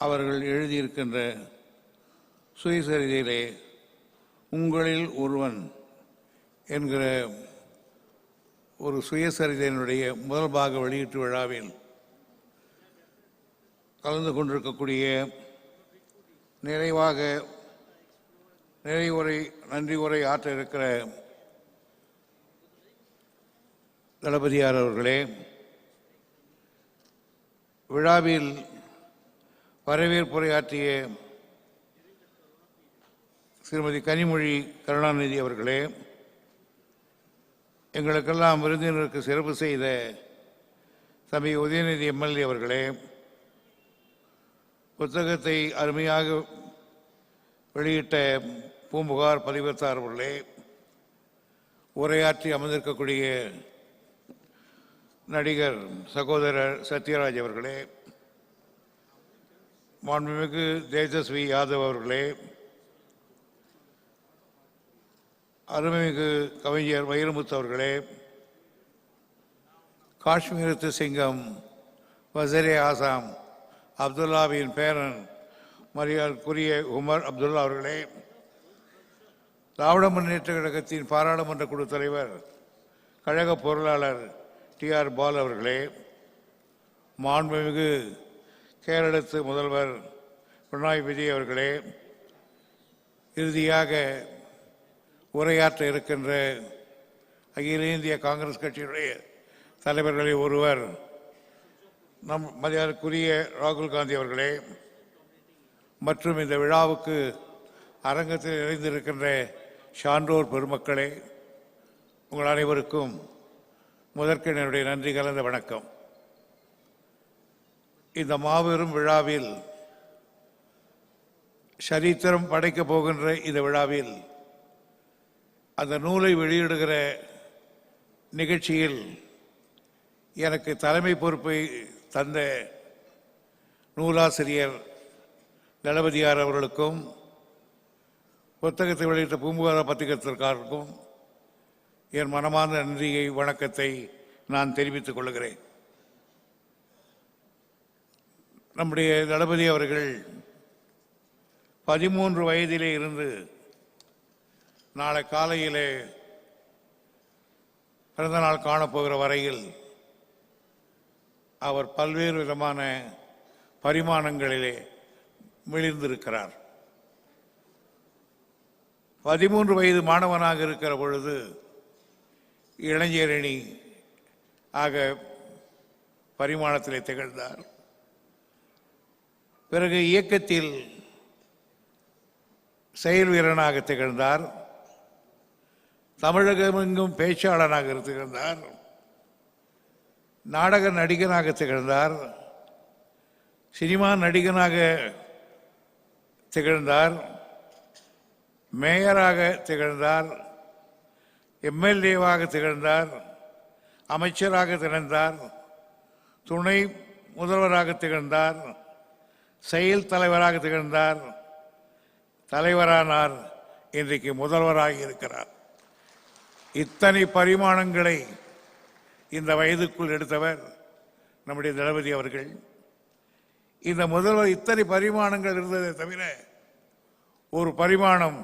அவர்கள் எழுதியிருக்கின்ற சுயசரிதையிலே உங்களில் ஒருவன் என்கிற ஒரு சுயசரிதையினுடைய முதல் பாக வெளியீட்டு விழாவில் கலந்து கொண்டிருக்கக்கூடிய நன்றி உரை ஆற்ற இருக்கிற தளபதியார் அவர்களே, விழாவில் வரவேற்புரையாற்றிய திருமதி கனிமொழி கருணாநிதி அவர்களே, எங்களுக்கெல்லாம் விருந்தினருக்கு சிறப்பு செய்த தம்பி உதயநிதி எம்எல்ஏ அவர்களே, புத்தகத்தை அருமையாக வெளியிட்ட பூம்புகார் பதிவத்தார் அவர்களே, உரையாற்றி அமர்ந்திருக்கக்கூடிய நடிகர் சகோதரர் சத்யராஜ் அவர்களே, மாண்புமிகு தேஜஸ்வி யாதவ் அவர்களே, அருமைமிகு கவிஞர் வைரமுத்து அவர்களே, காஷ்மீரத்து சிங்கம் வசீரே ஆசாம் அப்துல்லாவின் பேரன் மரியாதைக்குரிய உமர் அப்துல்லா அவர்களே, திராவிட முன்னேற்ற கழகத்தின் பாராளுமன்ற குழு தலைவர் கழக பொருளாளர் டி.ஆர். பால் அவர்களே, மாண்புமிகு கேரளத்து முதல்வர் பினராயி விஜய் அவர்களே, இறுதியாக உரையாற்ற இருக்கின்ற அகில இந்திய காங்கிரஸ் கட்சியினுடைய தலைவர்களில் ஒருவர் நம் மரியாதைக்குரிய ராகுல் காந்தி அவர்களே, மற்றும் இந்த விழாவுக்கு அரங்கத்தில் இணைந்திருக்கின்ற சான்றோர் பெருமக்களே, உங்கள் அனைவருக்கும் முதற்கண் என்னுடைய நன்றி கலந்த வணக்கம். இந்த மாபெரும் விழாவில், சரித்திரம் படைக்கப் போகின்ற இந்த விழாவில், அந்த நூலை வெளியிடுகிற நிகழ்ச்சியில் எனக்கு தலைமை பொறுப்பை தந்த நூலாசிரியர் தளபதியார் அவர்களுக்கும், புத்தகத்தை வெளியிட்ட பூம்புகார் பத்திரிகைக்காரருக்கும் என் மனமார்ந்த நன்றியை, வணக்கத்தை நான் தெரிவித்துக் கொள்கிறேன். நம்முடைய தளபதி அவர்கள் 13 வயதிலே இருந்து நாளை காலையிலே பிறந்த நாள் காணப்போகிற வரையில் அவர் பல்வேறு விதமான பரிமாணங்களிலே மிளிர்ந்திருக்கிறார். 13 வயது மாணவனாக இருக்கிற பொழுது இளைஞரணி ஆக பரிமாணத்திலே திகழ்ந்தார். பிறகு இயக்கத்தில் செயல் வீரனாக திகழ்ந்தார். தமிழகமெங்கும் பேச்சாளனாக திகழ்ந்தார். நாடக நடிகனாக திகழ்ந்தார். சினிமா நடிகனாக திகழ்ந்தார். மேயராக திகழ்ந்தார். எம்எல்ஏவாக திகழ்ந்தார். அமைச்சராக திகழ்ந்தார். துணை முதல்வராக திகழ்ந்தார். செயல் தலைவராக திகழ்ந்தார். தலைவரானார். இன்றைக்கு முதல்வராக இருக்கிறார். இத்தனை பரிமாணங்களை இந்த வயதுக்குள் எடுத்தவர் நம்முடைய தளபதி அவர்கள். இந்த முதல்வர் இத்தனை பரிமாணங்கள் இருந்ததை தவிர ஒரு பரிமாணம்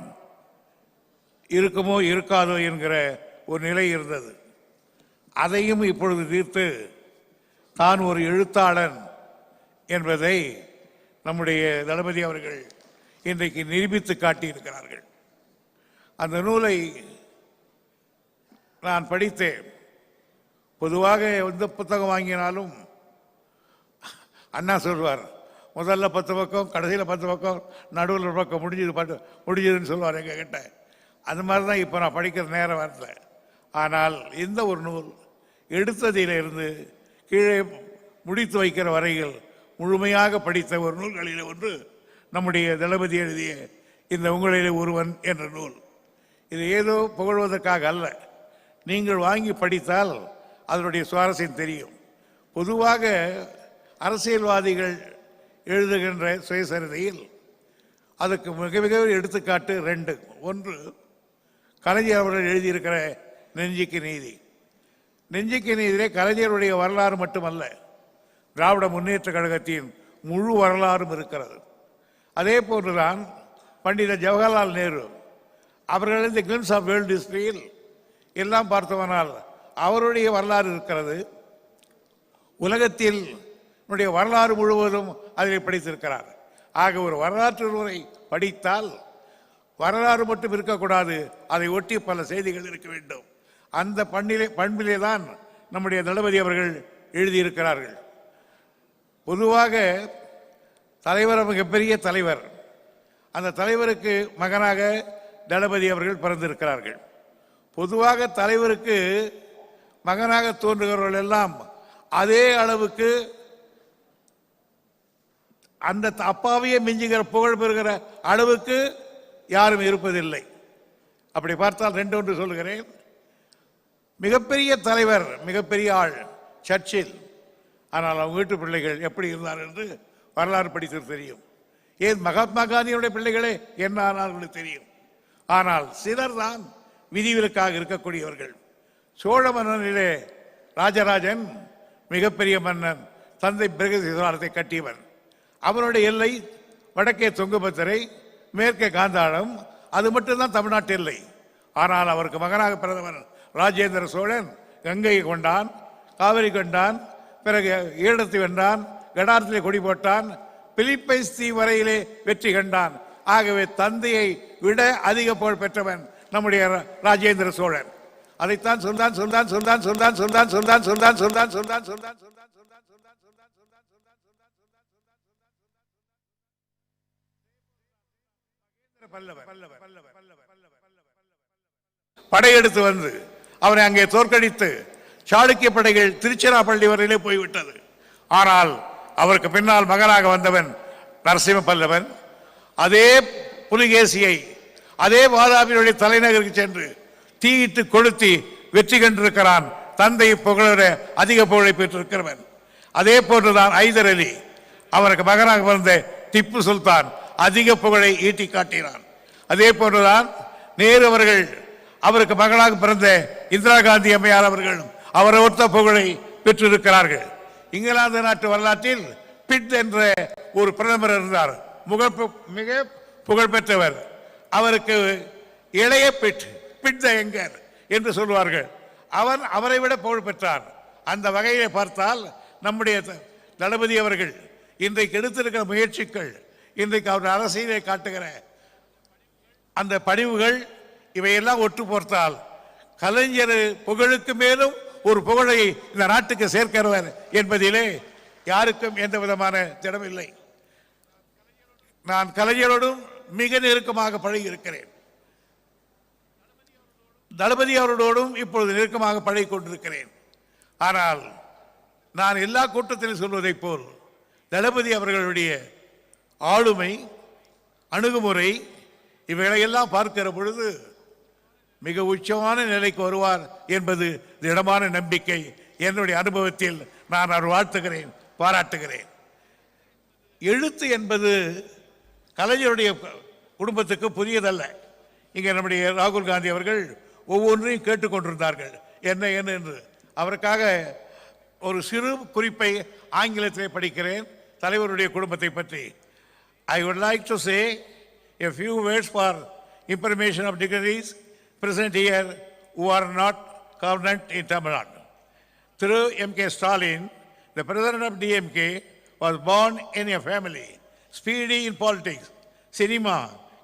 இருக்குமோ இருக்காதோ என்கிற ஒரு நிலை இருந்தது. அதையும் இப்பொழுது தீர்த்து தான் ஒரு எழுத்தாளன் என்பதை நம்முடைய தளபதி அவர்கள் இன்றைக்கு நிரூபித்து காட்டியிருக்கிறார்கள். அந்த நூலை நான் படித்தேன். பொதுவாக எந்த புத்தகம் வாங்கினாலும் அண்ணா சொல்வார், முதல்ல 10 பக்கம், கடைசியில் 10 பக்கம், நடுவில் 1 பக்கம், முடிஞ்சதுன்னு சொல்லுவார் எங்க கிட்ட. அந்த மாதிரி தான் இப்போ நான் படிக்கிற நேரம் வரல. ஆனால் இந்த ஒரு நூல் எடுத்ததிலிருந்து கீழே முடித்து வைக்கிற வரையில் முழுமையாக படித்த ஒரு நூல்களில் ஒன்று நம்முடைய தளபதி எழுதிய இந்த உங்களிலே ஒருவன் என்ற நூல். இது ஏதோ புகழ்வதற்காக அல்ல. நீங்கள் வாங்கி படித்தால் அதனுடைய சுவாரஸ்யம் தெரியும். பொதுவாக அரசியல்வாதிகள் எழுதுகின்ற சுயசரிதையில் அதுக்கு மிக மிக எடுத்துக்காட்டு 2. ஒன்று, கலைஞர் அவர்கள் எழுதியிருக்கிற நெஞ்சுக்கு நீதி. நெஞ்சுக்கு நீதியிலே கலைஞருடைய வரலாறு மட்டுமல்ல, திராவிட முன்னேற்ற கழகத்தின் முழு வரலாறும் இருக்கிறது. அதே போன்றுதான் பண்டித ஜவஹர்லால் நேரு அவர்கள் இந்த கிளிம்ஸ் ஆஃப் வேர்ல்டு ஹிஸ்டரியில் எல்லாம் பார்த்தவனால் அவருடைய வரலாறு இருக்கிறது. உலகத்தில் வரலாறு முழுவதும் அதில் படித்திருக்கிறார். ஆக ஒரு வரலாற்று நூலை படித்தால் வரலாறு மட்டும் இருக்கக்கூடாது, அதை ஒட்டி பல செய்திகள் இருக்க வேண்டும். அந்த பண்பிலே தான் நம்முடைய தளபதி அவர்கள் எழுதியிருக்கிறார்கள். பொதுவாக தலைவர் மிகப்பெரிய தலைவர். அந்த தலைவருக்கு மகனாக தளபதி அவர்கள் பிறந்திருக்கிறார்கள். பொதுவாக தலைவருக்கு மகனாக தோன்றுகிறவர்கள் எல்லாம் அதே அளவுக்கு அந்த அப்பாவையே மிஞ்சுகிற புகழ் பெறுகிற அளவுக்கு யாரும் இருப்பதில்லை. அப்படி பார்த்தால் ரெண்டு ஒன்று சொல்லுகிறேன். மிகப்பெரிய தலைவர், மிகப்பெரிய ஆள் சர்ச்சில். ஆனால் அவங்க வீட்டு பிள்ளைகள் எப்படி இருந்தார் என்று வரலாறு படித்து தெரியும். ஏன் மகாத்மா காந்தியுடைய பிள்ளைகளே என்ன ஆனார்கள் தெரியும். ஆனால் சிலர் தான் விதிவிலக்காக இருக்கக்கூடியவர்கள். சோழ மன்னனிலே ராஜராஜன் மிகப்பெரிய மன்னன், தந்தை பிரகதீஸ்வரத்தை கட்டியவன். அவனுடைய எல்லை வடக்கே தொங்குபத்திரை, மேற்கே காந்தாளம், அது மட்டும்தான் தமிழ்நாட்டு எல்லை. ஆனால் அவருக்கு மகனாக பிறந்தவன் ராஜேந்திர சோழன் கங்கையை கொண்டான், காவிரி கொண்டான், பிறகு ஈழத்தை வென்றான், கடாரத்திலே கொடி போட்டான், பிலிப்பைன்ஸ் தீ வரையிலே வெற்றி கண்டான். ஆகவே தந்தையை விட அதிக புகழ் பெற்றவன் நம்முடைய ராஜேந்திர சோழன். அதைத்தான் சொல்தான் சொல்தான் சொல்தான் சொல்தான் சொல்தான் சொல்தான் சொல்தான் சொல்தான் சொல்தான் சொல்தான் சொல்தான் படையெடுத்து வந்து அவரை அங்கே தோற்கடித்து சாளுக்கிய படைகள் திருச்சிராப்பள்ளி வரையிலே போய்விட்டது. ஆனால் அவருக்கு பின்னால் மகனாக வந்தவன் நரசிம்ம பல்லவன். அதே புலிகேசியை அதே வாதாபியுடைய தலைநகருக்கு சென்று தீயிட்டு கொளுத்தி வெற்றி கண்டிருக்கிறான். தந்தை புகழ அதிக புகழை பெற்றிருக்கிறவன். அதே போன்றுதான் ஐதர் அலி, அவருக்கு மகனாக வந்த திப்பு சுல்தான் அதிக புகழை ஈட்டி காட்டினான். அதே போன்றுதான் நேரு அவர்கள், அவருக்கு மகனாக பிறந்த இந்திரா காந்தி அம்மையார் அவர்களும் அவரை ஒத்த புகழை பெற்றிருக்கிறார்கள். இங்கிலாந்து நாட்டு வரலாற்றில் பிட் என்ற ஒரு பிரதமர் இருந்தார், மிக புகழ் பெற்றவர். அவருக்கு இளைய பிட் த எங்கர் என்று சொல்வார்கள். அவரை விட புகழ் பெற்றார். அந்த வகையை பார்த்தால் நம்முடைய தளபதி அவர்கள் இன்றைக்கு எடுத்திருக்கிற முயற்சிகள், இன்றைக்கு அவர் அரசியலை காட்டுகிற அந்த பணிவுகள், இவையெல்லாம் ஒட்டு போர்த்தால் கலைஞர் புகழுக்கு மேலும் ஒரு புகழை இந்த நாட்டுக்கு சேர்க்கிறவர் என்பதிலே யாருக்கும் எந்த விதமான திடமில்லை. நான் கலைஞரோடும் மிக நெருக்கமாக பழகி இருக்கிறேன். தளபதி அவர்களோடும் இப்பொழுது நெருக்கமாக பழகி கொண்டிருக்கிறேன். ஆனால் நான் எல்லா கூட்டத்திலும் சொல்வதை போல் தளபதி அவர்களுடைய ஆளுமை, அணுகுமுறை, இவைகளையெல்லாம் பார்க்கிற பொழுது மிக உச்சமான நிலைக்கு வருவார் என்பது திடமான நம்பிக்கை. என்னுடைய அனுபவத்தில் நான் அவர் வாழ்த்துகிறேன், பாராட்டுகிறேன். எழுத்து என்பது கலைஞருடைய குடும்பத்துக்கு புதியதல்ல. இங்கே நம்முடைய ராகுல் காந்தி அவர்கள் ஒவ்வொன்றையும் கேட்டுக்கொண்டிருந்தார்கள் என்ன என்ன என்று. அவருக்காக ஒரு சிறு குறிப்பை ஆங்கிலத்திலே படிக்கிறேன் தலைவருடைய குடும்பத்தை பற்றி. I would like to say a few words for information of dignitaries present here who are not covenant in Tamil Nadu. Through M.K. Stalin, the president of DMK, was born in a family speedy in politics, cinema,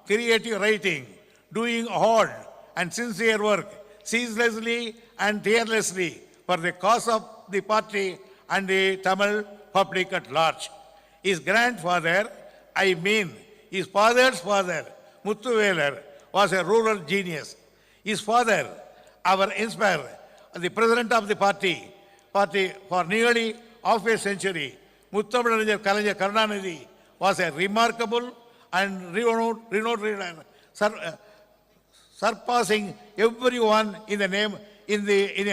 creative writing, doing hard and sincere work, ceaselessly and tirelessly for the cause of the party and the Tamil public at large. His grandfather, his father's father, Muthuvelar, was a rural genius. His father, our inspirer, the president of the party for nearly half a century, Muthamalajar Kalaignar Karunanidhi, was a remarkable and renowned leader, surpassing everyone in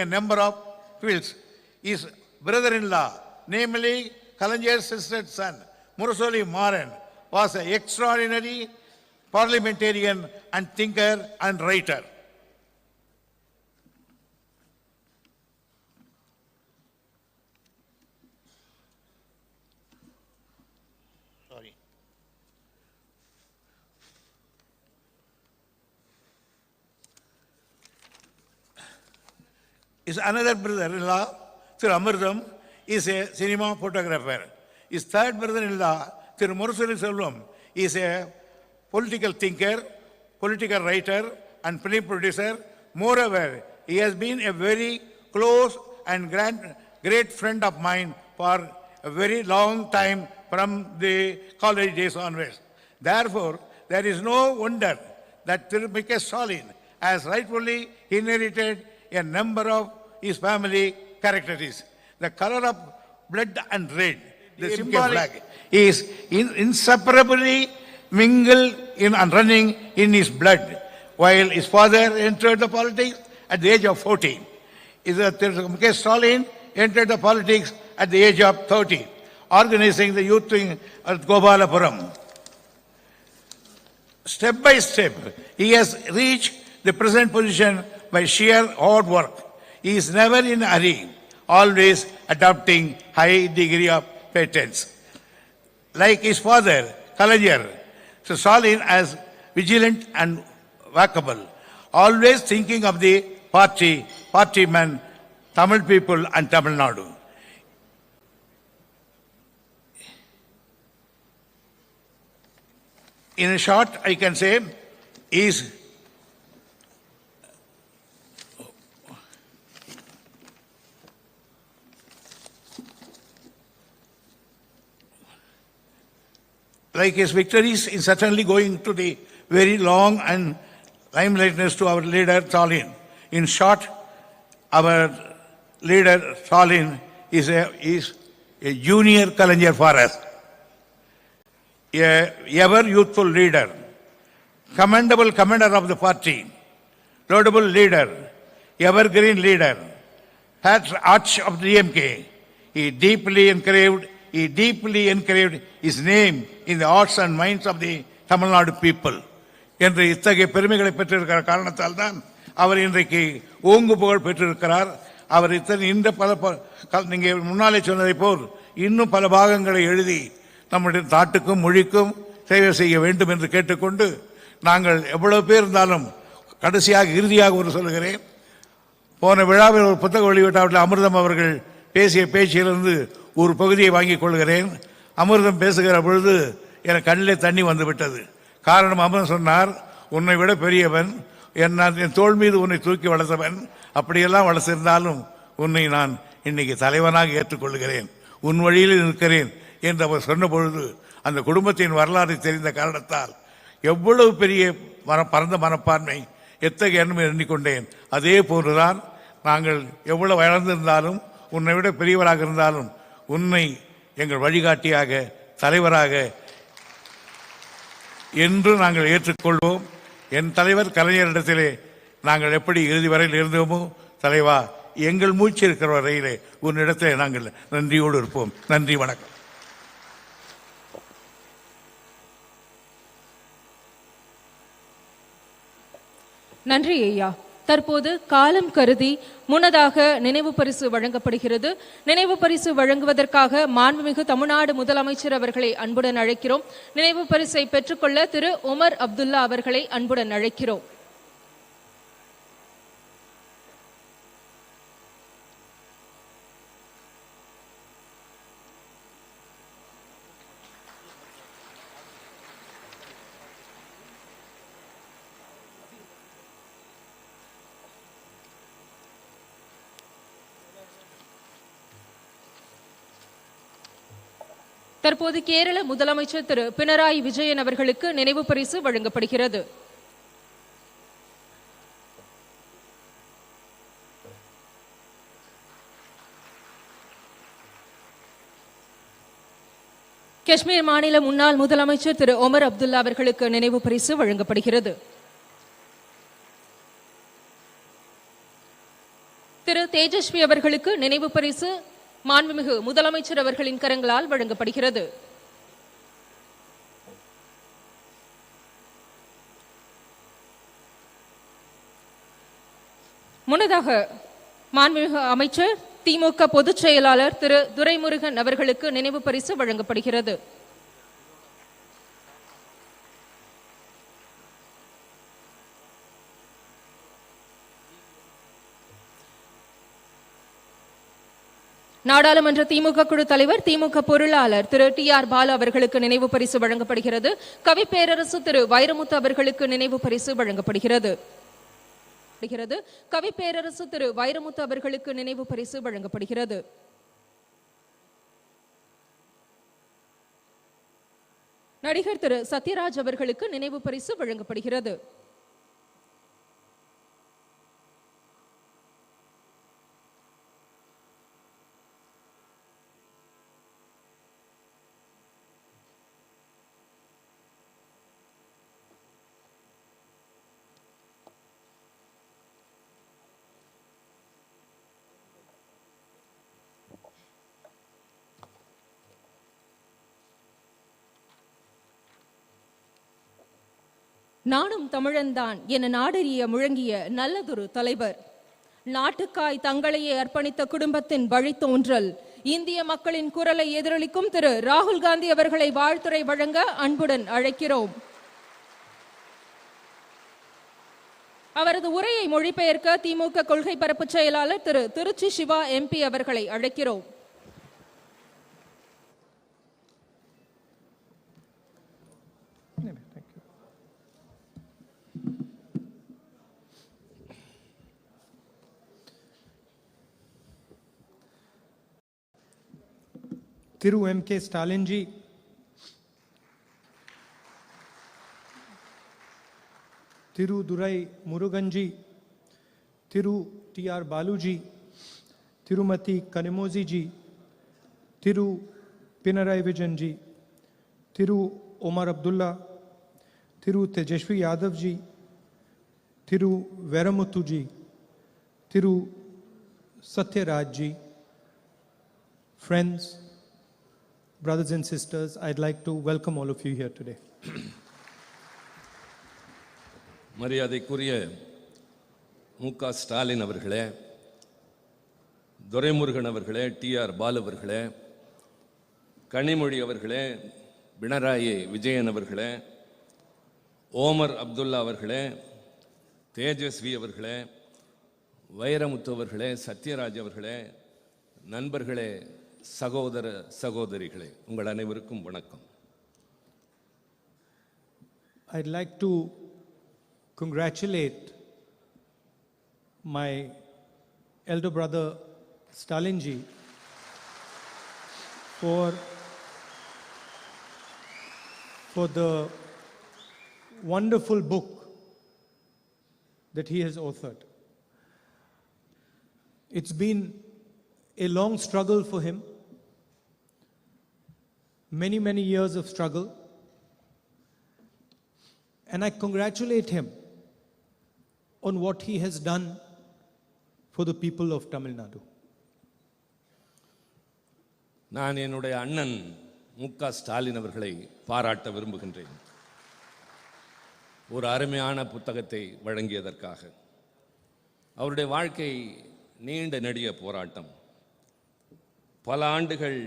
a number of fields. His brother-in-law, namely Kalaignar's sister's son, Murasoli Maran, was an extraordinary parliamentarian and thinker and writer. His another brother-in-law, Sir Amardam, is a cinema photographer. His third brother-in-law, Sir Murasoli Selvam, is a political thinker, political writer, and film producer. Moreover, he has been a very close and great friend of mine for a very long time from the college days onwards. Therefore, there is no wonder that Tirumike Stalin has rightfully inherited a number of his family characteristics. The color of blood and red, the symbolic flag, is inseparably mingled in and running in his blood. While his father entered the politics at the age of 14, Tirumike Stalin entered the politics at the age of 30, organizing the youth wing at Gopalapuram. Step by step, he has reached the present position by sheer hard work. He is never in a hurry, always adopting high degree of patience. Like his father, Kalaignar, so Stalin as vigilant and workable, always thinking of the partymen, Tamil people and Tamil Nadu. In short, I can say, is like his victories is certainly going to the very long and limelightness to our leader Stalin. In short, our leader Stalin is a junior Kalaignar for us, a ever youthful leader, commendable commander of the party, laudable leader, evergreen leader, arch of the DMK. He deeply engraved his name in the hearts and minds of the Tamil Nadu people. என்று இத்தகைய பெருமைகளை பெற்றிருக்கிற காரணத்தால் தான் அவர் இன்றைக்கு ஓங்கு புகழ் பெற்றிருக்கிறார். அவர் இந்த நீங்க முன்னாலே சொன்னதை போல் இன்னும் பல பாகங்களை எழுதி நம்முடைய நாட்டுக்கும் மொழிக்கும் சேவை செய்ய வேண்டும் என்று கேட்டுக்கொண்டு, நாங்கள் எவ்வளவு பேர் இருந்தாலும் கடைசியாக இறுதியாக ஒரு சொல்லுகிறேன். போன விழாவில் ஒரு புத்தக வெளியிட்டாவில் அமிர்தம் அவர்கள் பேசிய பேச்சிலிருந்து ஒரு பகுதியை வாங்கிக் கொள்கிறேன். அமிர்தம் பேசுகிற பொழுது எனக்கு கண்ணிலே தண்ணி வந்து விட்டது. காரணம், அமிர்தம் சொன்னார், உன்னை விட பெரியவன், என் தோள் மீது உன்னை தூக்கி வளர்த்தவன், அப்படியெல்லாம் வளர்த்திருந்தாலும் உன்னை நான் இன்னைக்கு தலைவனாக ஏற்றுக்கொள்கிறேன், உன் வழியில் இருக்கிறேன் என்று அவர் சொன்ன பொழுது அந்த குடும்பத்தின் வரலாறு தெரிந்த காரணத்தால் எவ்வளவு பெரிய பரந்த மனப்பான்மை, எத்தகைய எண்ணம் எண்ணிக்கொண்டேன். அதே போன்றுதான் நாங்கள் எவ்வளவு வளர்ந்திருந்தாலும், உன்னை விட பெரியவராக இருந்தாலும் உன்னை எங்கள் வழிகாட்டியாக, தலைவராக என்று நாங்கள் ஏற்றுக்கொள்வோம். என் தலைவர் கலைஞரிடத்திலே நாங்கள் எப்படி இறுதி வரையில் இருந்தோமோ, தலைவா எங்கள் மூச்சு இருக்கிற வரையிலே உன்னிடத்திலே நாங்கள் நன்றியோடு இருப்போம். நன்றி, வணக்கம். நன்றி ஐயா. தற்போது காலம் கருதி முன்னதாக நினைவு பரிசு வழங்கப்படுகிறது. நினைவு பரிசு வழங்குவதற்காக மாண்புமிகு தமிழ்நாடு முதலமைச்சர் அவர்களை அன்புடன் அழைக்கிறோம். நினைவு பரிசை பெற்றுக்கொள்ள திரு உமர் அப்துல்லா அவர்களை அன்புடன் அழைக்கிறோம். தற்போது கேரள முதலமைச்சர் திரு பினராயி விஜயன் அவர்களுக்கு நினைவு பரிசு வழங்கப்படுகிறது. காஷ்மீர் மாநில முன்னாள் முதலமைச்சர் திரு உமர் அப்துல்லா அவர்களுக்கு நினைவு பரிசு வழங்கப்படுகிறது. திரு தேஜஸ்வி அவர்களுக்கு நினைவு பரிசு மாண்புமிகு முதலமைச்சர் அவர்களின் கரங்களால் வழங்கப்படுகிறது. முன்னதாக மாண்புமிகு அமைச்சர் திமுக பொதுச் செயலாளர் திரு துரைமுருகன் அவர்களுக்கு நினைவு பரிசு வழங்கப்படுகிறது. நாடாளுமன்ற திமுக குழு தலைவர் திமுக பொருளாளர் திரு டி.ஆர். பாலு அவர்களுக்கு நினைவு பரிசு வழங்கப்படுகிறது. கவி பேரரசு திரு வைரமுத்து அவர்களுக்கு நினைவு பரிசு வழங்கப்படுகிறது. கவி பேரரசு திரு வைரமுத்து அவர்களுக்கு நினைவு பரிசு வழங்கப்படுகிறது. நடிகர் திரு சத்யராஜ் அவர்களுக்கு நினைவு பரிசு வழங்கப்படுகிறது. நானும் தமிழன்தான் என நாடறிய முழங்கிய நல்லதொரு தலைவர், நாட்டுக்காய் தங்களையே அர்ப்பணித்த குடும்பத்தின் வழித்தோன்றல், இந்திய மக்களின் குரலை எதிரொலிக்கும் திரு ராகுல் காந்தி அவர்களை வாழ்த்துரை வழங்க அன்புடன் அழைக்கிறோம். அவரது உரையை மொழிபெயர்க்க திமுக கொள்கை பரப்பு செயலாளர் திரு திருச்சி சிவா MP அவர்களை அழைக்கிறோம். Thiru M.K. Stalin ji, Thiru Durai Murugan ji, Thiru T.R. Balu ji, Tirumati Kanemozi ji, Thiru Pinarayi Vijayan ji, Thiru Omar Abdullah, Thiru Tejashwi Yadav ji, Thiru Veramuthu ji, Thiru Satyaraj ji. Friends, brothers and sisters, I'd like to welcome all of you here today. மரியாதைக்குரிய முக ஸ்டாலின் அவர்களே, துரைமுருகன் அவர்களே, TR Balu அவர்களே, கனிமொழி அவர்களே, பினராயி விஜயன் அவர்களே, ஓமர் அப்துல்லா அவர்களே, தேஜஸ்வி அவர்களே, வைரமுத்து அவர்களே, சத்யராஜ் அவர்களே, நண்பர்களே, சகோதர சகோதரிகளே, உங்கள் அனைவருக்கும் வணக்கம். I'd like to congratulate my elder brother Stalin ji for the wonderful book that he has authored. It's been a long struggle for him, many years of struggle, and I congratulate him on what he has done for the people of Tamil Nadu. நான் என்னுடைய அண்ணன் முக ஸ்டாலின் அவர்களை பாராட்ட விரும்புகின்றேன். ஒரு அருமையான புத்தகத்தை வழங்கியதற்காக. அவருடைய வாழ்க்கை நீண்ட நெடிய போராட்டம். பல ஆண்டுகள்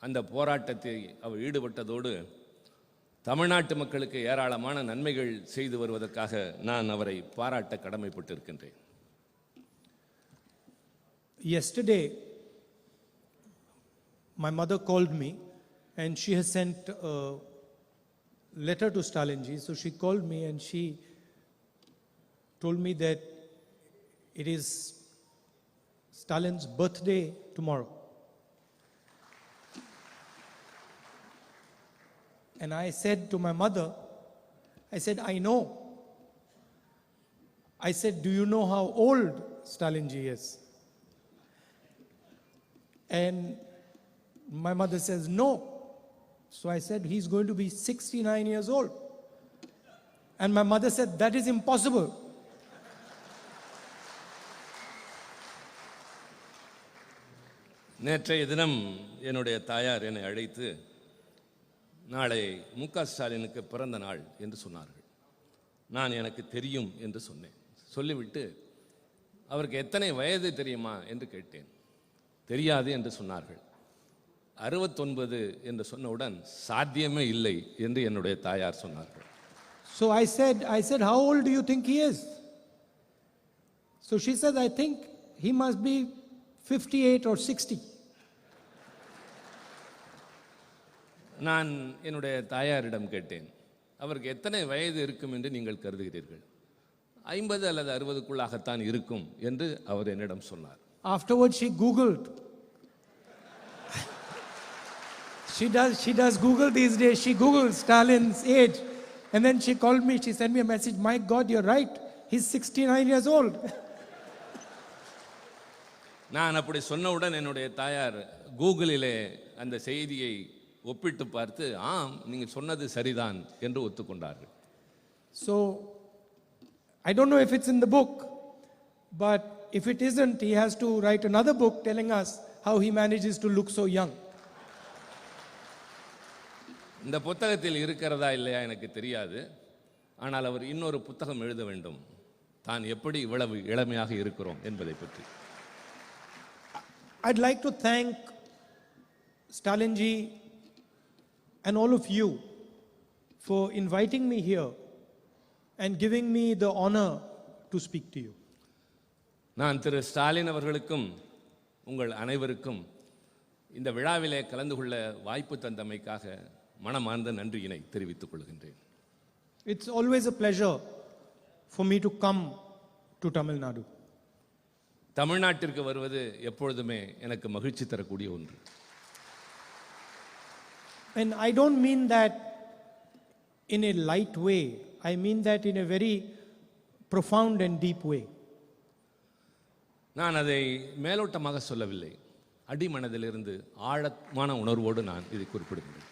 அந்த போராட்டத்தை அவர் ஈடுபட்டதோடு தமிழ்நாட்டு மக்களுக்கு ஏராளமான நன்மைகள் செய்து வருவதற்காக நான் அவரை பாராட்ட கடமைப்பட்டிருக்கின்றேன். Yesterday, my mother called me and she has sent a letter to Stalin ji. So she called me and she told me that it is Stalin's birthday tomorrow. And I said to my mother, I said, I know. I said, do you know how old Stalin ji is? And my mother says, no. So I said, he's going to be 69 years old. And my mother said, that is impossible. நேற்றைய தினம் என்னுடைய தாயார் என்னை அழைத்து நாளை முக ஸ்டாலினுக்கு பிறந்த நாள் என்று சொன்னார்கள். நான் எனக்கு தெரியும் என்று சொன்னேன். சொல்லிவிட்டு அவருக்கு எத்தனை வயது தெரியுமா என்று கேட்டேன். தெரியாது என்று சொன்னார்கள். 69 என்று சொன்னவுடன் சாத்தியமே இல்லை என்று என்னுடைய தாயார் சொன்னார்கள். So I said, how old do you think he is? So she said, I think he must be 58 or 60. நான் என்னுடைய தாயாரிடம் கேட்டேன், அவருக்கு எத்தனை வயது இருக்கும் என்று நீங்கள் கருதுகிறீர்கள்? 50 அல்லது 60க்குள்ளாகத்தான் இருக்கும் என்று அவர் என்னிடம் சொன்னார். Afterwards she Googled. She does Google these days. She Googles Stalin's age. And then she called me, she sent me a message, my God, you're right. He's 69 years old. நான் அப்படி சொன்னவுடன் என்னுடைய தாயார் கூகுளிலே அந்த செய்தியை ஒப்பிட்டு பார்த்து ஆம் நீங்கள் சொன்னது சரிதான் என்று ஒத்துக்கொண்டார்கள். So I don't know if it's in the book, but if it isn't, he has to write another book telling us how he manages to look so young. இந்த புத்தகத்தில் இருக்கிறதா இல்லையா எனக்கு தெரியாது. ஆனால் அவர் இன்னொரு புத்தகம் எழுத வேண்டும், தான் எப்படி இவ்வளவு இளமையாக இருக்கிறோம் என்பதை பற்றி. I'd like to thank Stalin ji and all of you for inviting me here and giving me the honor to speak to you. நான் திரு ஸ்டாலின் அவர்களுக்கும் உங்கள் அனைவருக்கும் இந்த விழாவிலே கலந்து கொள்ள வாய்ப்பு தந்தமைக்காக மனமார்ந்த நன்றியினை தெரிவித்துக் கொள்கின்றேன். It's always a pleasure for me to come to Tamil Nadu. தமிழ்நாட்டிற்கு வருவது எப்பொழுதுமே எனக்கு மகிழ்ச்சி தரக்கூடிய ஒன்று. And I don't mean that in a light way. I mean that in a very profound and deep way. நான் அதை மேலோட்டமாக சொல்லவில்லை, அடிமனதிலிருந்து ஆழமான உணர்வோடு நான் இதை குறிப்பிடுகிறேன்.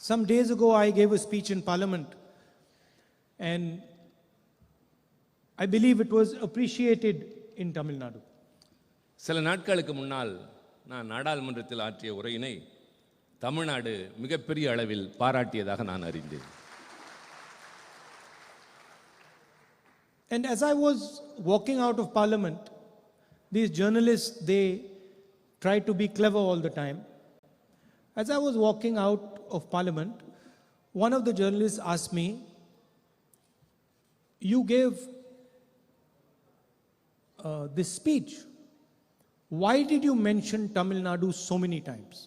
Some days ago I gave a speech in Parliament and I believe it was appreciated in Tamil Nadu. சில நாட்களுக்கு முன்னால் நான் நாடாளுமன்றத்தில் ஆற்றிய உரையினை தமிழ்நாடு மிகப்பெரிய அளவில் பாராட்டியதாக நான் அறிந்தேன். And as I was walking out of Parliament, these journalists, they try to be clever all the time. As I was walking out of Parliament, one of the journalists asked me, you gave this speech. Why did you mention Tamil Nadu so many times?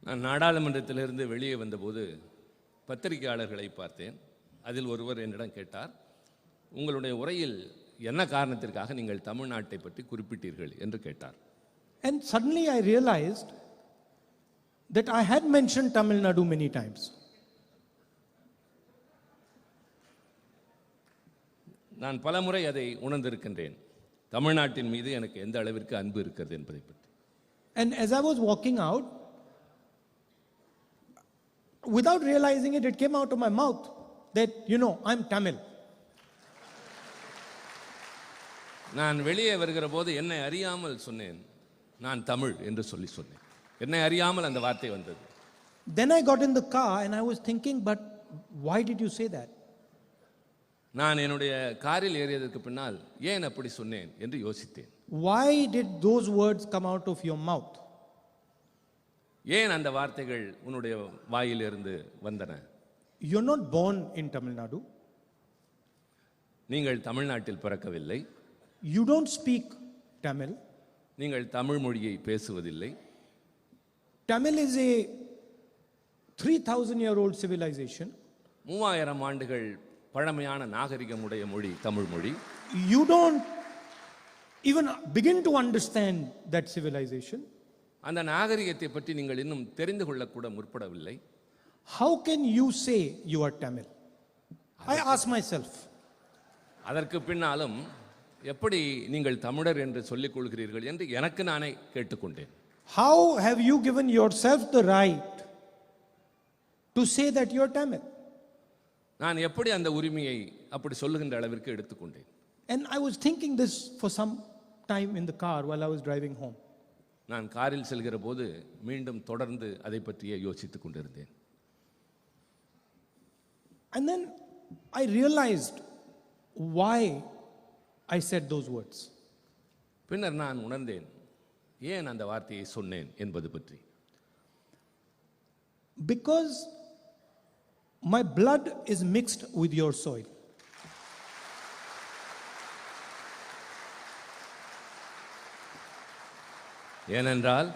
நான் நாடாளுமன்றத்திலிருந்து வெளியே வந்தபோது பத்திரிகையாளர்களை பார்த்தேன். அதில் ஒருவர் என்னிடம் கேட்டார், உங்களுடைய உரையில் என்ன காரணத்திற்காக நீங்கள் தமிழ்நாட்டை பற்றி குறிப்பிட்டீர்கள் என்று கேட்டார். And suddenly I realized that I had mentioned Tamil Nadu many times. நான் பலமுறை அதை உணர்ந்திருக்கின்றேன், தமிழ்நாட்டின் மீது எனக்கு எந்த அளவிற்கு அன்பு இருக்கிறது என்பதை பற்றி. And as I was walking out, without realizing it, it came out of my mouth that, you know, I'm Tamil. நான் வெளியே வருகிற போது என்னை அறியாமல் சொன்னேன், நான் தமிழ் என்று சொல்லி சொன்னேன். என்னை அறியாமல் அந்த வார்த்தை வந்தது. Then I got in the car and I was thinking, but why did you say that? நான் என்னுடைய காரில் ஏறியதற்கு பின்னால் ஏன் அப்படி சொன்னேன் என்று யோசித்தேன். Why did those words come out of your mouth? ஏன் அந்த வார்த்தைகள் உன்னுடைய வாயிலிருந்து வந்தன? You're not born in Tamil Nadu. நீங்கள் தமிழ்நாட்டில் பிறக்கவில்லை. You don't speak Tamil. நீங்கள் தமிழ் மொழியை பேசுவதில்லை. Tamil is a 3,000-year-old civilization. 3000 ஆண்டுகள் பழமையான நாகரிகமுடைய மொழி தமிழ் மொழி. You don't even begin to understand that civilization. அந்த நாகரிகத்தை பற்றி நீங்கள் இன்னும் தெரிந்து கொள்ளக்கூட முற்படவில்லை. How can you say you are Tamil? I ask myself. அதற்கு பின்னாலும் எப்படி நீங்கள் தமிழர் என்று சொல்லிக் கொள்கிறீர்கள் என்று எனக்கு நானே கேட்டுக்கொண்டேன். How have you given yourself the right to say that you are Tamil? நான் எப்படி அந்த உரிமையை அப்படி சொல்லுகின்ற அளவிற்கு எடுத்துக்கொண்டேன். And I was thinking this for some time in the car while I was driving home. நான் காரில் செல்கிற போது மீண்டும் தொடர்ந்து அதை பற்றியே யோசித்துக் கொண்டிருந்தேன். And then I realized why I said those words. பின்னர் நான் உணர்ந்தேன் ஏன் அந்த வார்த்தையை சொன்னேன் என்பது பற்றி. Because my blood is mixed with your soil. ஏனென்றால்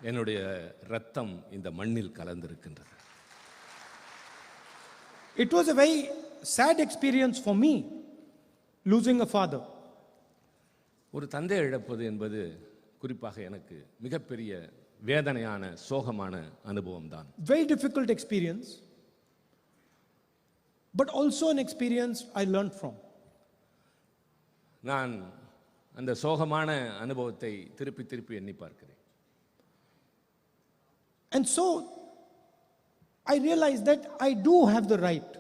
என்னுடைய இரத்தம் இந்த மண்ணில் கலந்திருக்கின்றது. It was a very sad experience for me losing a father. ஒரு தந்தை இழப்பது என்பது குறிப்பாக எனக்கு மிகப்பெரிய வேதனையான சோகமான அனுபவம் தான். Very difficult experience, but also an experience I learned from. நான் அந்த சோகமான அனுபவத்தை திருப்பி திருப்பி எண்ணி பார்க்கிறேன். And so I realized that I do have the right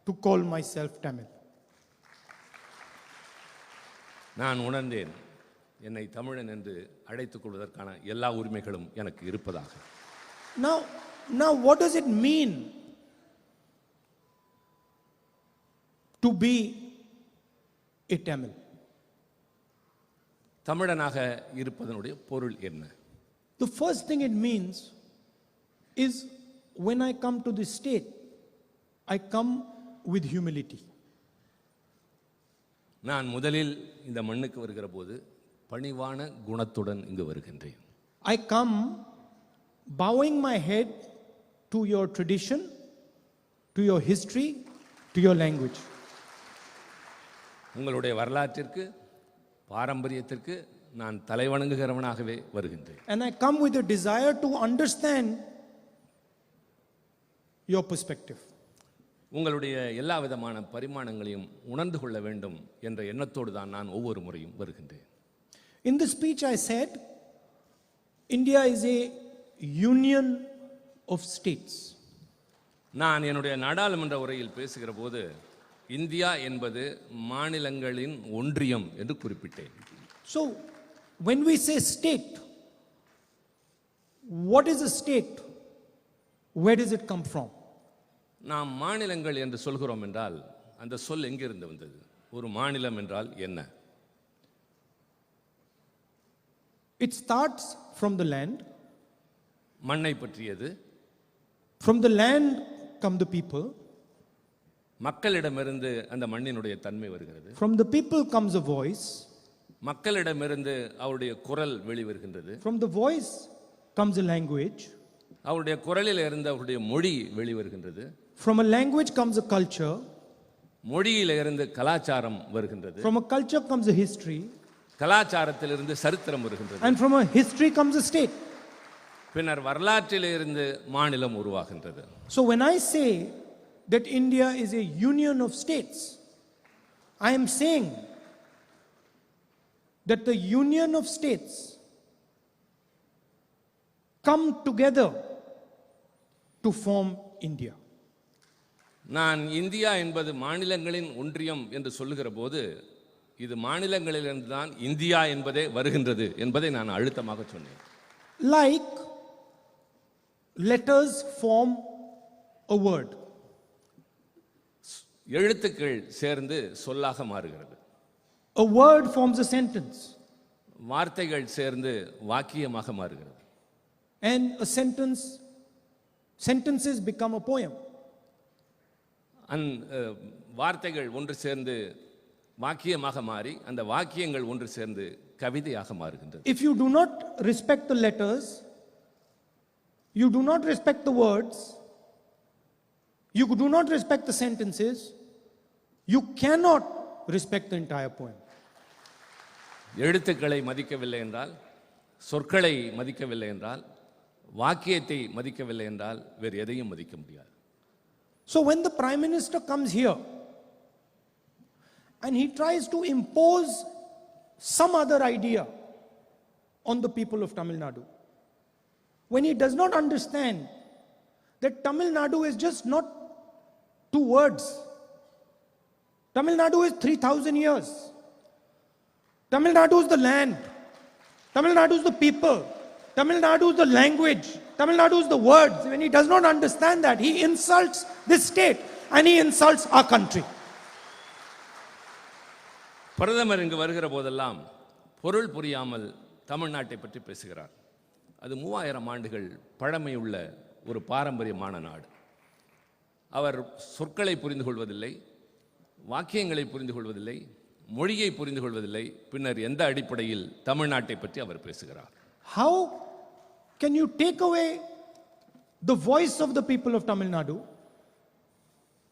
to call myself Tamil. நான் உணர்ந்தேன் என்னை தமிழன் என்று அழைத்துக் கொள்வதற்கான எல்லா உரிமைகளும் எனக்கு இருப்பதாக. Now what does it mean to be a Tamil? தமிழனாக இருப்பதனுடைய பொருள் என்ன? The first thing it means is when I come to this state, I come with humility. நான் முதலில் இந்த மண்ணுக்கு வருகிற போது பணிவான குணத்துடன் இங்கு வருகின்றேன். I come bowing my head to your tradition, to your history, to your language. உங்களுடைய வரலாற்றிற்கு பாரம்பரியத்திற்கு நான் தலைவணங்குகிறவனாகவே வருகின்றேன். And I come with a desire to understand your perspective. உங்களுடைய எல்லா விதமான பரிமாணங்களையும் உணர்ந்து கொள்ள வேண்டும் என்ற எண்ணத்தோடு தான் நான் ஒவ்வொரு முறையும் வருகின்றேன். In the speech I said, India is a union of states. நான் என்னுடைய நாடாளுமன்ற உரையில் பேசுகிற போது இந்தியா என்பது மாநிலங்களின் ஒன்றியம் என்று குறிப்பிட்டேன். So when we say state, what is a state? Where does it come from? நாம் மாநிலங்கள் என்று சொல்கிறோம் என்றால் அந்த சொல் எங்கிருந்து வந்தது? ஒரு மாநிலம் என்றால் என்ன? It starts from the land. மண்ணை பற்றியது. From the land come the people. மக்களிடமிருந்து அந்த மண்ணினுடைய தன்மை வருகிறது. From the people comes a voice. மக்களிடமிருந்து அவருடைய குரல் வெளிவருகின்றது. From the voice comes a language. அவருடைய குரலில் இருந்து அவருடைய மொழி வெளிவருகின்றது. From a language comes a culture. மொழியில இருந்து கலாச்சாரம் வருகின்றது. From a culture comes a history. கலாச்சாரத்திலிருந்து சரித்திரம் வருகின்றது. And from a history comes a state. பின்னர் வரலாற்றிலிருந்து மாநிலம் உருவாகின்றது. So when I say that India is a union of states, I am saying that the union of states come together to form India. நான் India என்பது மாநிலங்களின் ஒன்றியம் என்று சொல்லுகிற போது இது மாநிலங்களிலிருந்து தான் இந்தியா என்பதே வருகின்றது என்பதை நான் அழுத்தமாக சொன்னேன். Like letters form a word. எழுத்துக்கள் சேர்ந்து சொல்லாக மாறுகிறது. A word forms a sentence. வார்த்தைகள் சேர்ந்து வாக்கியமாக மாறுகிறது. And a sentences become a poem. வார்த்தைகள் ஒன்று சேர்ந்து வாக்கியமாக மாறி அந்த வாக்கியங்கள் ஒன்று சேர்ந்து கவிதையாக மாறுகின்றது. If you do not respect the letters, you do not respect the words, you do not respect the sentences, you cannot respect the entire poem. எழுத்துக்களை மதிக்கவில்லை என்றால், சொற்களை மதிக்கவில்லை என்றால், வாக்கியத்தை மதிக்கவில்லை என்றால் வேறு எதையும் மதிக்க முடியாது. So when the Prime Minister comes here and he tries to impose some other idea on the people of Tamil Nadu, when he does not understand that Tamil Nadu is just not two words. Tamil Nadu is 3,000 years. Tamil Nadu is the land. Tamil Nadu is the people. Tamil Nadu is the language. Tamil Nadu is the words. When he does not understand that, he insults this state and he insults our country. பிரதமர் இங்கு வருகிற போதெல்லாம் பொருள் புரியாமல் தமிழ்நாட்டை பற்றி பேசுகிறார். அது 3000 ஆண்டுகள் பழமையுள்ள ஒரு பாரம்பரியமான நாடு. அவர் சொற்களை புரிந்து கொள்வதில்லை, வாக்கியங்களை புரிந்து கொள்வதில்லை, மொழியை புரிந்து கொள்வதில்லை. பின்னர் எந்த அடிப்படையில் தமிழ்நாட்டை பற்றி அவர் பேசுகிறார்? How can you take away the voice of the people of Tamil Nadu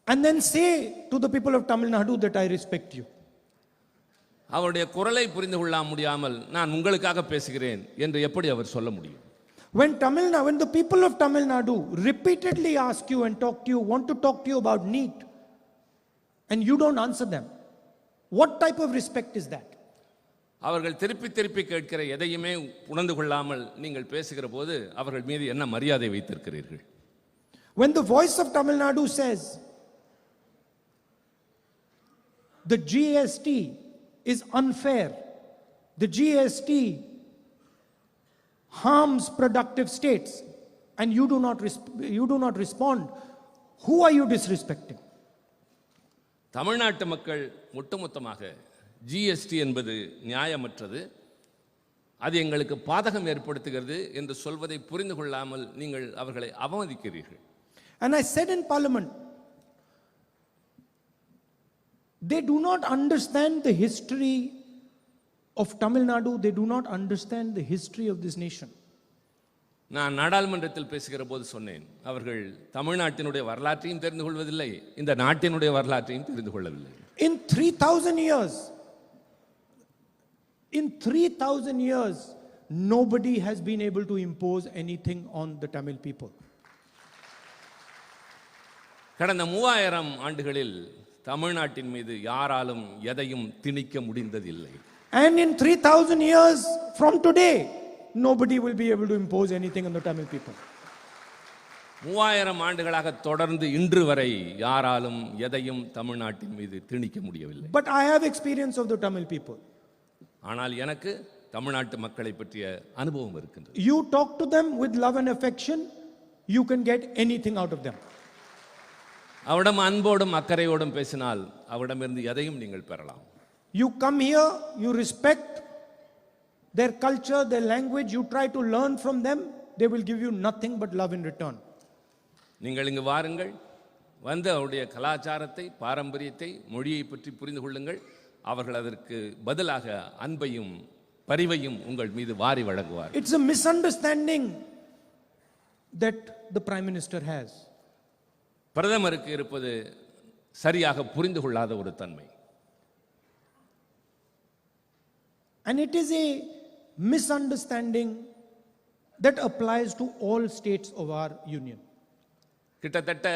and then say to the people of Tamil Nadu that I respect you? அவருடைய குரலை புரிந்து கொள்ள முடியாமல் நான் உங்களுக்காக பேசுகிறேன் என்று எப்படி அவர் சொல்ல முடியும்? When the people of Tamil Nadu repeatedly ask you and want to talk to you about NEET, and you don't answer them, what type of respect is that? அவர்கள் திருப்பி திருப்பி கேட்கிற எதையுமே உணர்ந்து கொள்ளாமல் நீங்கள் பேசுகிற போது அவர்கள் மீது என்ன மரியாதை வைத்திருக்கிறீர்கள்? When the voice of Tamil Nadu says the GST is unfair, the GST harms productive states, and you do not respond, who are you disrespecting? தமிழ்நாட்டு மக்கள் ஒட்டுமொத்தமாக ஜிஎஸ்டி என்பது நியாயமற்றது, அது எங்களுக்கு பாதகம் ஏற்படுத்துகிறது என்று சொல்வதை புரிந்து கொள்ளாமல் நீங்கள் அவர்களை அவமதிக்கிறீர்கள். And I said in Parliament, they do not understand the history of Tamil Nadu, they do not understand the history of this nation. நான் நாடாளுமன்றத்தில் பேசுகிற போது சொன்னேன், அவர்கள் தமிழ்நாட்டினுடைய வரலாற்றையும் தெரிந்து கொள்வதில்லை, இந்த நாட்டினுடைய வரலாற்றையும் தெரிந்து கொள்ளவில்லை. In 3,000 years, nobody has been able to impose anything on the Tamil people. கடந்த 3000 ஆண்டுகளில் தமிழ்நாட்டின் மீது யாராலும் எதையும் திணிக்க முடிந்ததில்லை. And in 3,000 years from today, nobody will be able to impose anything on the Tamil people. 3000 ஆண்டுகளாக தொடர்ந்து இன்று வரை யாராலும் எதையும் தமிழ்நாட்டின் மீது திணிக்க முடியவில்லை. But I have experience of the Tamil people. ஆனால் எனக்கு தமிழ்நாட்டு மக்களை பற்றிய அனுபவம் இருக்கின்றது. You talk to them with love and affection, you can get anything out of them. அவரிடம் அன்போடும் அக்கறையோடும் பேசினால் அவரிடமிருந்து எதையும் நீங்கள் பெறலாம். You come here, you respect their culture, their language, you try to learn from them, they will give you nothing but love in return. நீங்கள் இங்கு வாருங்கள், வந்து அவருடைய கலாச்சாரத்தை, பாரம்பரியத்தை, மொழியை பற்றி புரிந்து கொள்ளுங்கள், அவர்கள் அதற்கு பதிலாக அன்பையும் பரிவையும் உங்கள் மீது வாரி வழங்குவார். It's a misunderstanding that the Prime Minister has. பிரதமருக்கு இருப்பது சரியாக புரிந்து கொள்ளாத ஒரு தன்மை. And it is a misunderstanding that applies to all states of our union. கிட்டத்தட்ட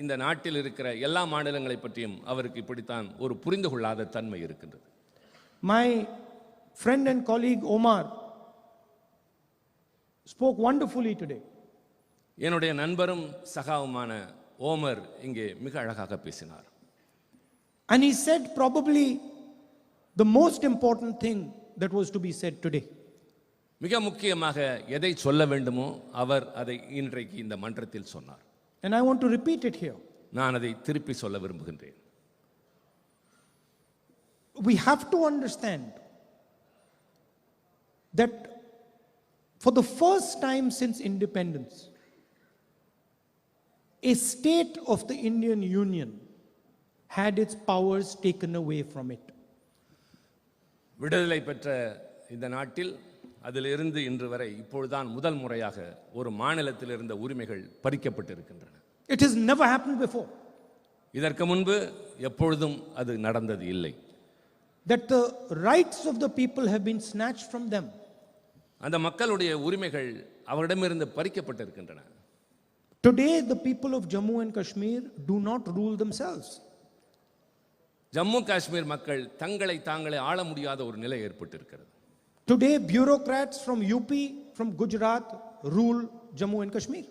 இந்த நாட்டில் இருக்கிற எல்லா மாநிலங்களை பற்றியும் அவருக்கு இப்படித்தான் ஒரு புரிந்து கொள்ளாத தன்மை இருக்கின்றது. My friend and colleague Omar spoke wonderfully today. என்னுடைய நண்பரும் சகாவுமான ஓமர் இங்கே மிக அழகாக பேசினார். And he said probably the most important thing that was to be said today. மிக முக்கியமாக எதை சொல்ல வேண்டுமோ அவர் அதை இன்றைக்கு இந்த மன்றத்தில் சொன்னார். And I want to repeat it here. நான் அதை திருப்பி சொல்ல விரும்புகின்றேன். We have to understand that for the first time since independence, a state of the Indian Union had its powers taken away from it. விடுதலை பெற்ற இந்த நாட்டில் அதிலிருந்து இன்று வரை இப்பொழுதுதான் முதல் முறையாக ஒரு மாநிலத்தில் இருந்த உரிமைகள் பறிக்கப்பட்டிருக்கின்றன. It has never happened before. இதற்கு முன்பு எப்பொழுதும் அது நடந்தது இல்லை. That the rights of the people have been snatched from them. அந்த மக்களுடைய உரிமைகள் அவரிடமிருந்து பறிக்கப்பட்டிருக்கின்றன. Today the people of Jammu and Kashmir do not rule themselves. Jammu Kashmir மக்கள் தங்களை தாங்களே ஆள முடியாத ஒரு நிலை ஏற்பட்டிருக்கிறது. Today bureaucrats from UP, from Gujarat rule Jammu and Kashmir.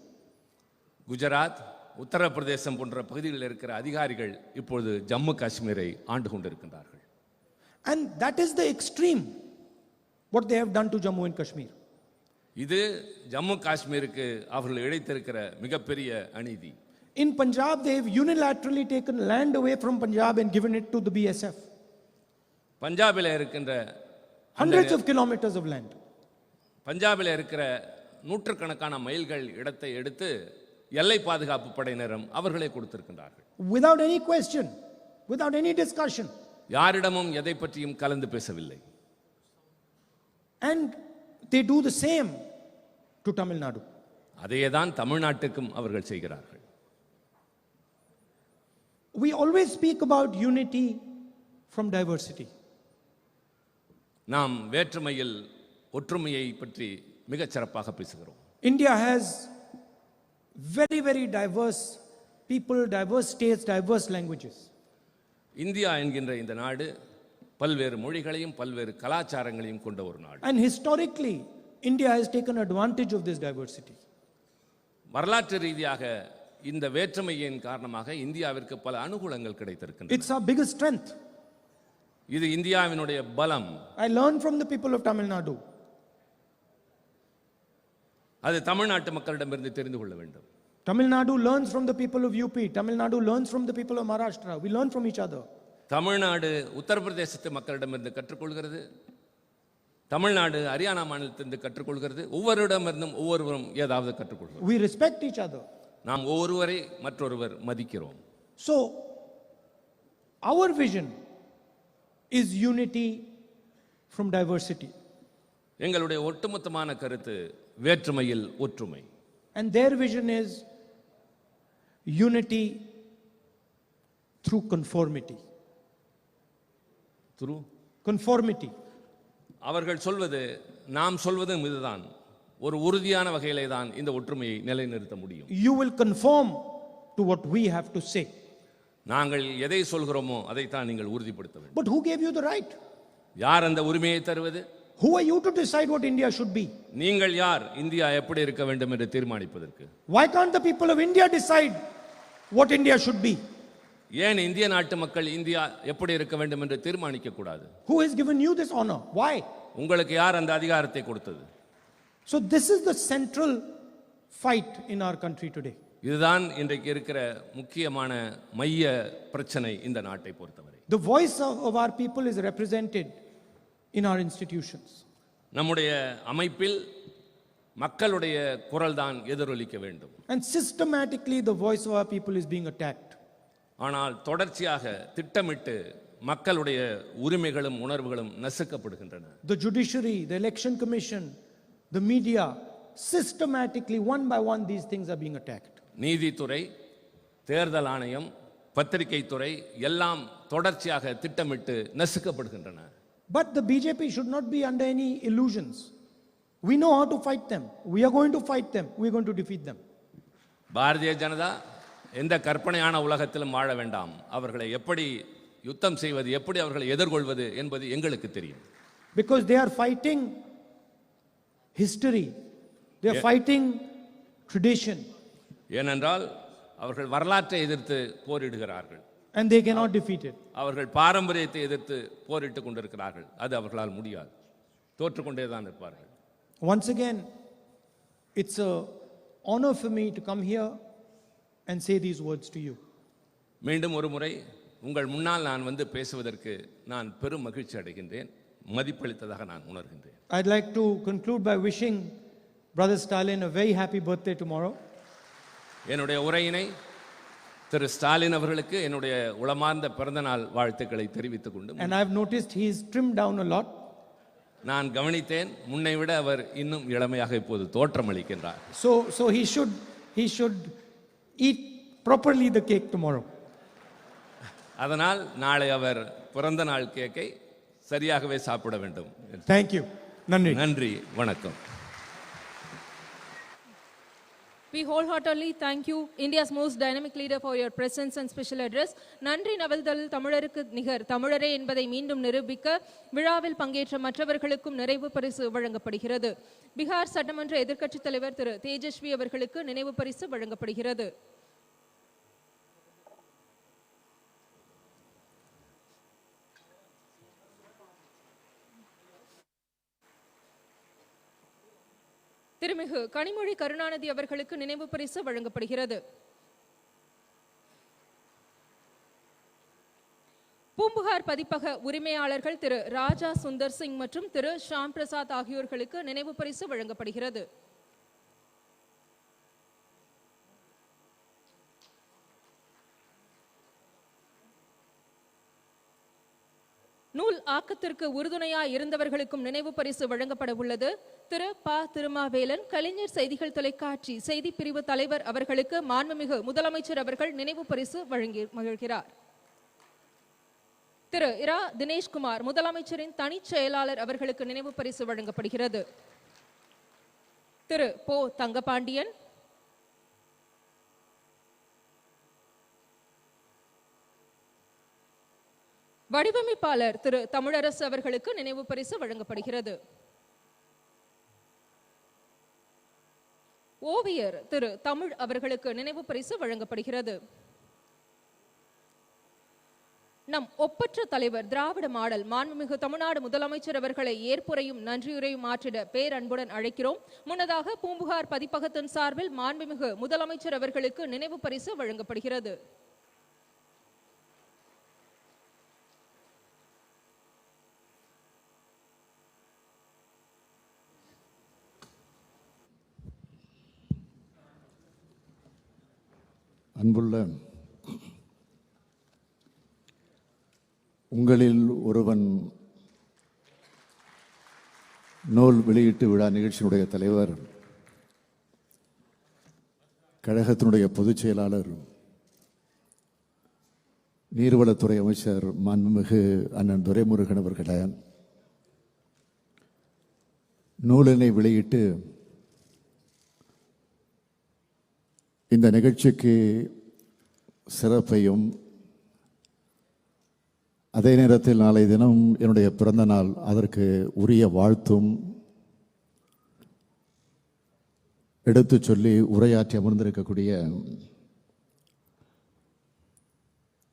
Gujarat, Uttar Pradesh போன்ற பகுதிகளில் இருக்கிற அதிகாரிகள் இப்பொழுது ஜம்மு காஷ்மீரை ஆண்டு கொண்டிருக்கின்றார்கள். And that is the extreme what they have done to Jammu and Kashmir. இது ஜம்மு காஷ்மீருக்கு அவர்கள் இழைத்திருக்கிற மிகப்பெரிய அநீதி. In Punjab they have unilaterally taken land away from Punjab and given it to the BSF. பஞ்சாபில் இருக்கின்ற hundreds of kilometers of land. பஞ்சாபில் இருக்கிற நூற்றுக்கணக்கான மைல்கள் இடத்தை எடுத்து எல்லை பாதுகாப்பு படையினரும் அவர்களே கொடுத்திருக்கின்றார்கள். Without any question, without any discussion. யாரிடமும் எதை பற்றியும் கலந்து பேசவில்லை. And they do the same to Tamil Nadu. அதையேதான் தமிழ்நாட்டுக்கும் அவர்கள் செய்கிறார்கள். We always speak about unity from diversity. நாம் வேற்றுமையில் ஒற்றுமையை பற்றி மிகச் சிறப்பாக பேசுகிறோம். India has very, very diverse people, diverse states, diverse languages. India என்கின்ற இந்த நாடு பல்வேறு மொழிகளையும் பல்வேறு கலாச்சாரங்களையும் கொண்ட ஒரு நாடு. And historically, India has taken advantage of this diversity. வரலாற்று ரீதியாக இந்த வேற்றுமையின் காரணமாக இந்தியாவிற்கு பல அனுகூலங்கள் கிடைத்திருக்கின்றன. It's our biggest strength. இது இந்தியாவினுடைய பலம். I learned from the people of Tamil Nadu. அது தமிழ்நாட்டு மக்களிடமிருந்து தெரிந்து கொள்ள வேண்டும். Tamil Nadu learns from the people of UP. Tamil Nadu learns from the people of Maharashtra. We learn from each other. Tamil Nadu உத்தரப்பிரதேசத்து மக்களிடமிருந்து கற்றுக்கொள்கிறது. தமிழ்நாடு ஹரியானா மாநிலத்திலிருந்து கற்றுக்கொள்கிறது. ஒவ்வொருவரிடமிருந்தும் ஒவ்வொருவரும் ஏதாவது கற்றுக்கொள்கிறோம். We respect each other. நாம் ஒவ்வொருவரை மற்றொருவர் மதிக்கிறோம். So our vision is unity from diversity. எங்களுடைய ஒட்டுமொத்தமான கருத்து வேற்றுமையில் ஒற்றுமை. And their vision is unity through conformity. Through conformity. அவர்கள் சொல்வது நாம் சொல்வதும் இதுதான். ஒரு உறுதியான வகையிலே தான் இந்த ஒற்றுமையை நிலைநிறுத்த முடியும். You will conform to what we have to say. நாங்கள் எதை சொல்கிறோமோ அதை தான் நீங்கள் உறுதிப்படுத்த வேண்டும். But who gave you the right? யார் அந்த உரிமையை தருவது? Who are you to decide what India should be? நீங்கள் யார் இந்தியா எப்படி இருக்க வேண்டும் என்று தீர்மானிப்பதற்கு? Why can't the people of India decide what India should be? ஏன் இந்திய நாட்டு மக்கள் இந்தியா எப்படி இருக்க வேண்டும் என்று தீர்மானிக்க கூடாது? Who has given you this honor? Why? உங்களுக்கு யார் அந்த அதிகாரத்தை கொடுத்தது? So this is the central fight in our country today. இதுதான் இன்றைக்கு இருக்கிற முக்கியமான மைய பிரச்சனை இந்த நாட்டை பொறுத்தவரை. The voice of our people is represented in our institutions. நம்முடைய அமைப்பில் மக்களுடைய குரல் தான் எதிரொலிக்க வேண்டும். And systematically the voice of our people is being attacked. ஆனால் தொடர்ச்சியாக திட்டமிட்டு மக்களுடைய உரிமைகளும் உணர்வுகளும் நசுக்கப்படுகின்றன. The judiciary, the election commission, the media, systematically one by one these things are being attacked. நீதித்துறை, தேர்தல் ஆணையம், பத்திரிகை துறை எல்லாம் தொடர்ச்சியாக திட்டமிட்டு நசுக்கப்படுகின்றன. But the BJP should not be under any illusions. We know how to fight them. We are going to fight them. We are going to defeat them. Bharatiya Janata எந்த கற்பனையான உலகத்திலும் வாழ வேண்டாம். அவர்களை எப்படி யுத்தம் செய்வது, எப்படி அவர்களை எதிர்கொள்வது என்பது எங்களுக்கு தெரியும். Because they are fighting history. They are fighting tradition. ஏனென்றால் அவர்கள் வரலாற்றை எதிர்த்து போரிடுகிறார்கள். And they cannot defeat it. அவர்கள் பாரம்பரியத்தை எதிர்த்து போரிட்டுக் கொண்டிருக்கிறார்கள். அது அவர்களால் முடியாது. தோற்றுக்கொண்டே தான் இருப்பார்கள். Once again, it's a honor for me to come here and say these words to you. மீண்டும் ஒரு முறை உங்கள் முன்னால் நான் வந்து பேசுவதற்கு நான் பெரும் மகிழ்ச்சி அடைகின்றேன். மதிப்பளித்ததாக நான் உணர்கின்றேன். I'd like to conclude by wishing Brother Stalin a very happy birthday tomorrow. என்னுடைய உரையினை திரு ஸ்டாலின் அவர்களுக்கு என்னுடைய உளமார்ந்த பிறந்தநாள் வாழ்த்துக்களை தெரிவித்துக் கொண்டு, And I've noticed he's trimmed down a lot. நான் கவனித்தேன், முன்னை விட அவர் இன்னும் இளமையாக இப்போது தோற்றமளிக்கின்றார். So he should eat properly the cake tomorrow. அதனால் நாளை அவர் பிறந்த நாள் கேக்கை சரியாகவே சாப்பிட வேண்டும். Thank you. நன்றி. நன்றி, வணக்கம். We wholeheartedly thank you, India's most dynamic leader, for your presence and special address. நன்றி நவல்தல் தமிழருக்கு நிகர் தமிழரே என்பதை மீண்டும் நிரூபிக்க விழாவில் பங்கேற்ற மற்றவர்களுக்கும் நிறைவு பரிசு வழங்கப்படுகிறது. பீகார் சட்டமன்ற எதிர்க்கட்சித் தலைவர் திரு தேஜஸ்வி அவர்களுக்கு நினைவு பரிசு வழங்கப்படுகிறது. திருமிகு கனிமொழி கருணாநிதி அவர்களுக்கு நினைவு பரிசு வழங்கப்படுகிறது. பூம்புகார் பதிப்பக உரிமையாளர்கள் திரு ராஜா சுந்தர் சிங் மற்றும் திரு ஷாம் பிரசாத் ஆகியோர்களுக்கு நினைவு பரிசு வழங்கப்படுகிறது. நூல் ஆக்கத்திற்கு உறுதுணையாய் இருந்தவர்களுக்கும் நினைவு பரிசு வழங்கப்பட உள்ளது. திரு ப. திருமாவேலன், கலைஞர் செய்திகள் தொலைக்காட்சி செய்தி பிரிவு தலைவர் அவர்களுக்கு மாண்புமிகு முதலமைச்சர் அவர்கள் நினைவு பரிசு வழங்கி மகிழ்கிறார். திரு இரா. தினேஷ்குமார், முதலமைச்சரின் தனிச் செயலாளர் அவர்களுக்கு நினைவு பரிசு வழங்கப்படுகிறது. திரு போ தங்கபாண்டியன், வடிவமைப்பாளர் திரு தமிழரசு அவர்களுக்கு நினைவு பரிசு வழங்கப்படுகிறது. ஓவியர் திரு தமிழ் அவர்களுக்கு நினைவு பரிசு வழங்கப்படுகிறது. நம் ஒப்பற்ற தலைவர் திராவிட மாடல் மாண்புமிகு தமிழ்நாடு முதலமைச்சர் அவர்களை ஏற்புரையும் நன்றியுரையும் ஆற்றிட பேரன்புடன் அழைக்கிறோம். முன்னதாக பூம்புகார் பதிப்பகத்தின் சார்பில் மாண்புமிகு முதலமைச்சர் அவர்களுக்கு நினைவு பரிசு வழங்கப்படுகிறது. அன்புள்ள உங்களில் ஒருவன் நூல் வெளியீட்டு விழா நிகழ்ச்சியினுடைய தலைவர், கழகத்தினுடைய பொதுச் செயலாளர், நீர்வளத்துறை அமைச்சர் மாண்புமிகு அண்ணன் துரைமுருகன் அவர்களே, நூலினை வெளியிட்டு இந்த நிகழ்ச்சிக்கு சிறப்பையும், அதே நேரத்தில் நாளை தினம் என்னுடைய பிறந்த நாள், அதற்கு உரிய வாழ்த்தும் எடுத்து சொல்லி உரையாற்றி அமர்ந்திருக்கக்கூடிய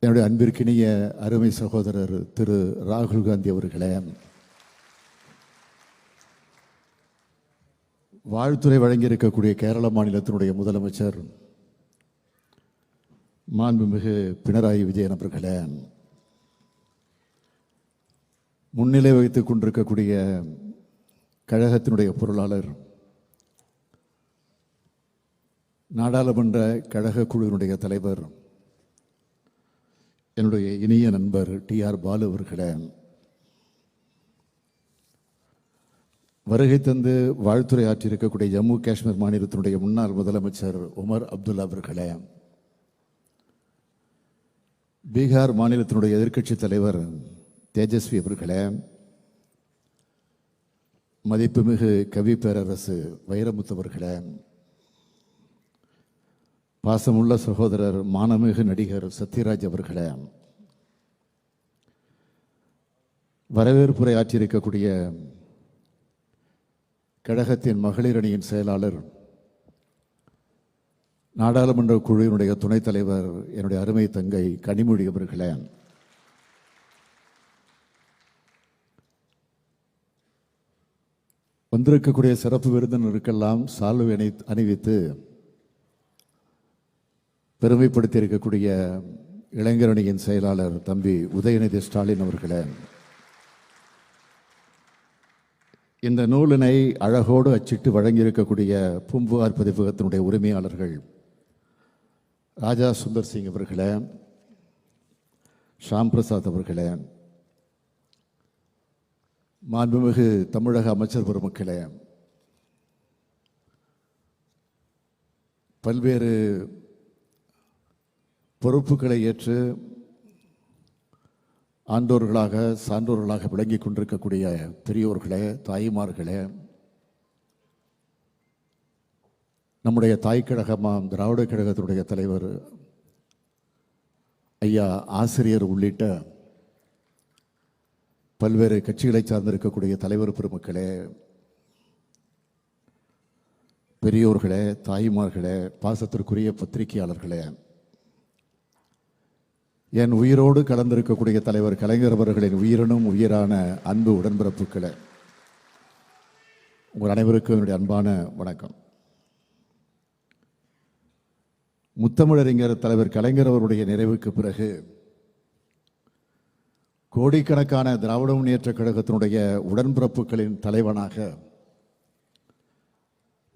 என்னுடைய அன்பிற்கினிய அருமை சகோதரர் திரு ராகுல் காந்தி அவர்களே, வாழ்த்துரை வழங்கியிருக்கக்கூடிய கேரள மாநிலத்தினுடைய முதலமைச்சர் மாண்புமிகு பினராயி விஜயன் அவர்களே, முன்னிலை வைத்துக் கொண்டிருக்கக்கூடிய கழகத்தினுடைய பொருளாளர், நாடாளுமன்ற கழக குழுவினுடைய தலைவர், என்னுடைய இனிய நண்பர் டி.ஆர். பாலு அவர்களே, வருகை தந்து வாழ்த்துரை ஆற்றியிருக்கக்கூடிய ஜம்மு காஷ்மீர் மாநிலத்தினுடைய முன்னாள் முதலமைச்சர் உமர் அப்துல்லா அவர்களே, பீகார் மாநிலத்தினுடைய எதிர்க்கட்சி தலைவர் தேஜஸ்வி அவர்களே, மதிப்புமிகு கவி பேரரசு வைரமுத்து அவர்களே, பாசமுள்ள சகோதரர் மானமிகு நடிகர் சத்யராஜ் அவர்களே, வரவேற்புரை ஆற்றியிருக்கக்கூடிய கழகத்தின் மகளிர் அணியின் செயலாளர், நாடாளுமன்ற குழுவினுடைய துணைத் தலைவர் என்னுடைய அருமை தங்கை கனிமொழி அவர்களே, வந்திருக்கக்கூடிய சிறப்பு விருந்தினருக்கெல்லாம் சால்வை அணிவித்து பெருமைப்படுத்தி இருக்கக்கூடிய இளைஞரணியின் செயலாளர் தம்பி உதயநிதி ஸ்டாலின் அவர்களே, இந்த நூலினை அழகோடு அச்சிட்டு வழங்கியிருக்கக்கூடிய பூம்புகார் பதிப்பகத்தினுடைய உரிமையாளர்கள் ராஜா சுந்தர் சிங் அவர்களே, ஷாம் பிரசாத் அவர்களே, மாண்புமிகு தமிழக அமைச்சர் பெருமக்களே, பல்வேறு பொறுப்புகளை ஏற்று ஆண்டோர்களாக சான்றோர்களாக விளங்கி கொண்டிருக்கக்கூடிய பெரியோர்களே, தாய்மார்களே, நம்முடைய தாய் கழகமாம் திராவிட கழகத்தினுடைய தலைவர் ஐயா ஆசிரியர் உள்ளிட்ட பல்வேறு கட்சிகளை சார்ந்திருக்கக்கூடிய தலைவர் பெருமக்களே, பெரியோர்களே, தாய்மார்களே, பாசத்திற்குரிய பத்திரிகையாளர்களே, என் உயிரோடு கலந்திருக்கக்கூடிய தலைவர் கலைஞர் அவர்களின் உயிரினும் உயிரான அன்பு உடன்பிறப்புகளே, உங்கள் அனைவருக்கும் என்னுடைய அன்பான வணக்கம். முத்தமிழறிஞர் தலைவர் கலைஞர் அவருடைய நிறைவுக்கு பிறகு கோடிக்கணக்கான திராவிட முன்னேற்ற கழகத்தினுடைய உடன்பிறப்புகளின் தலைவனாக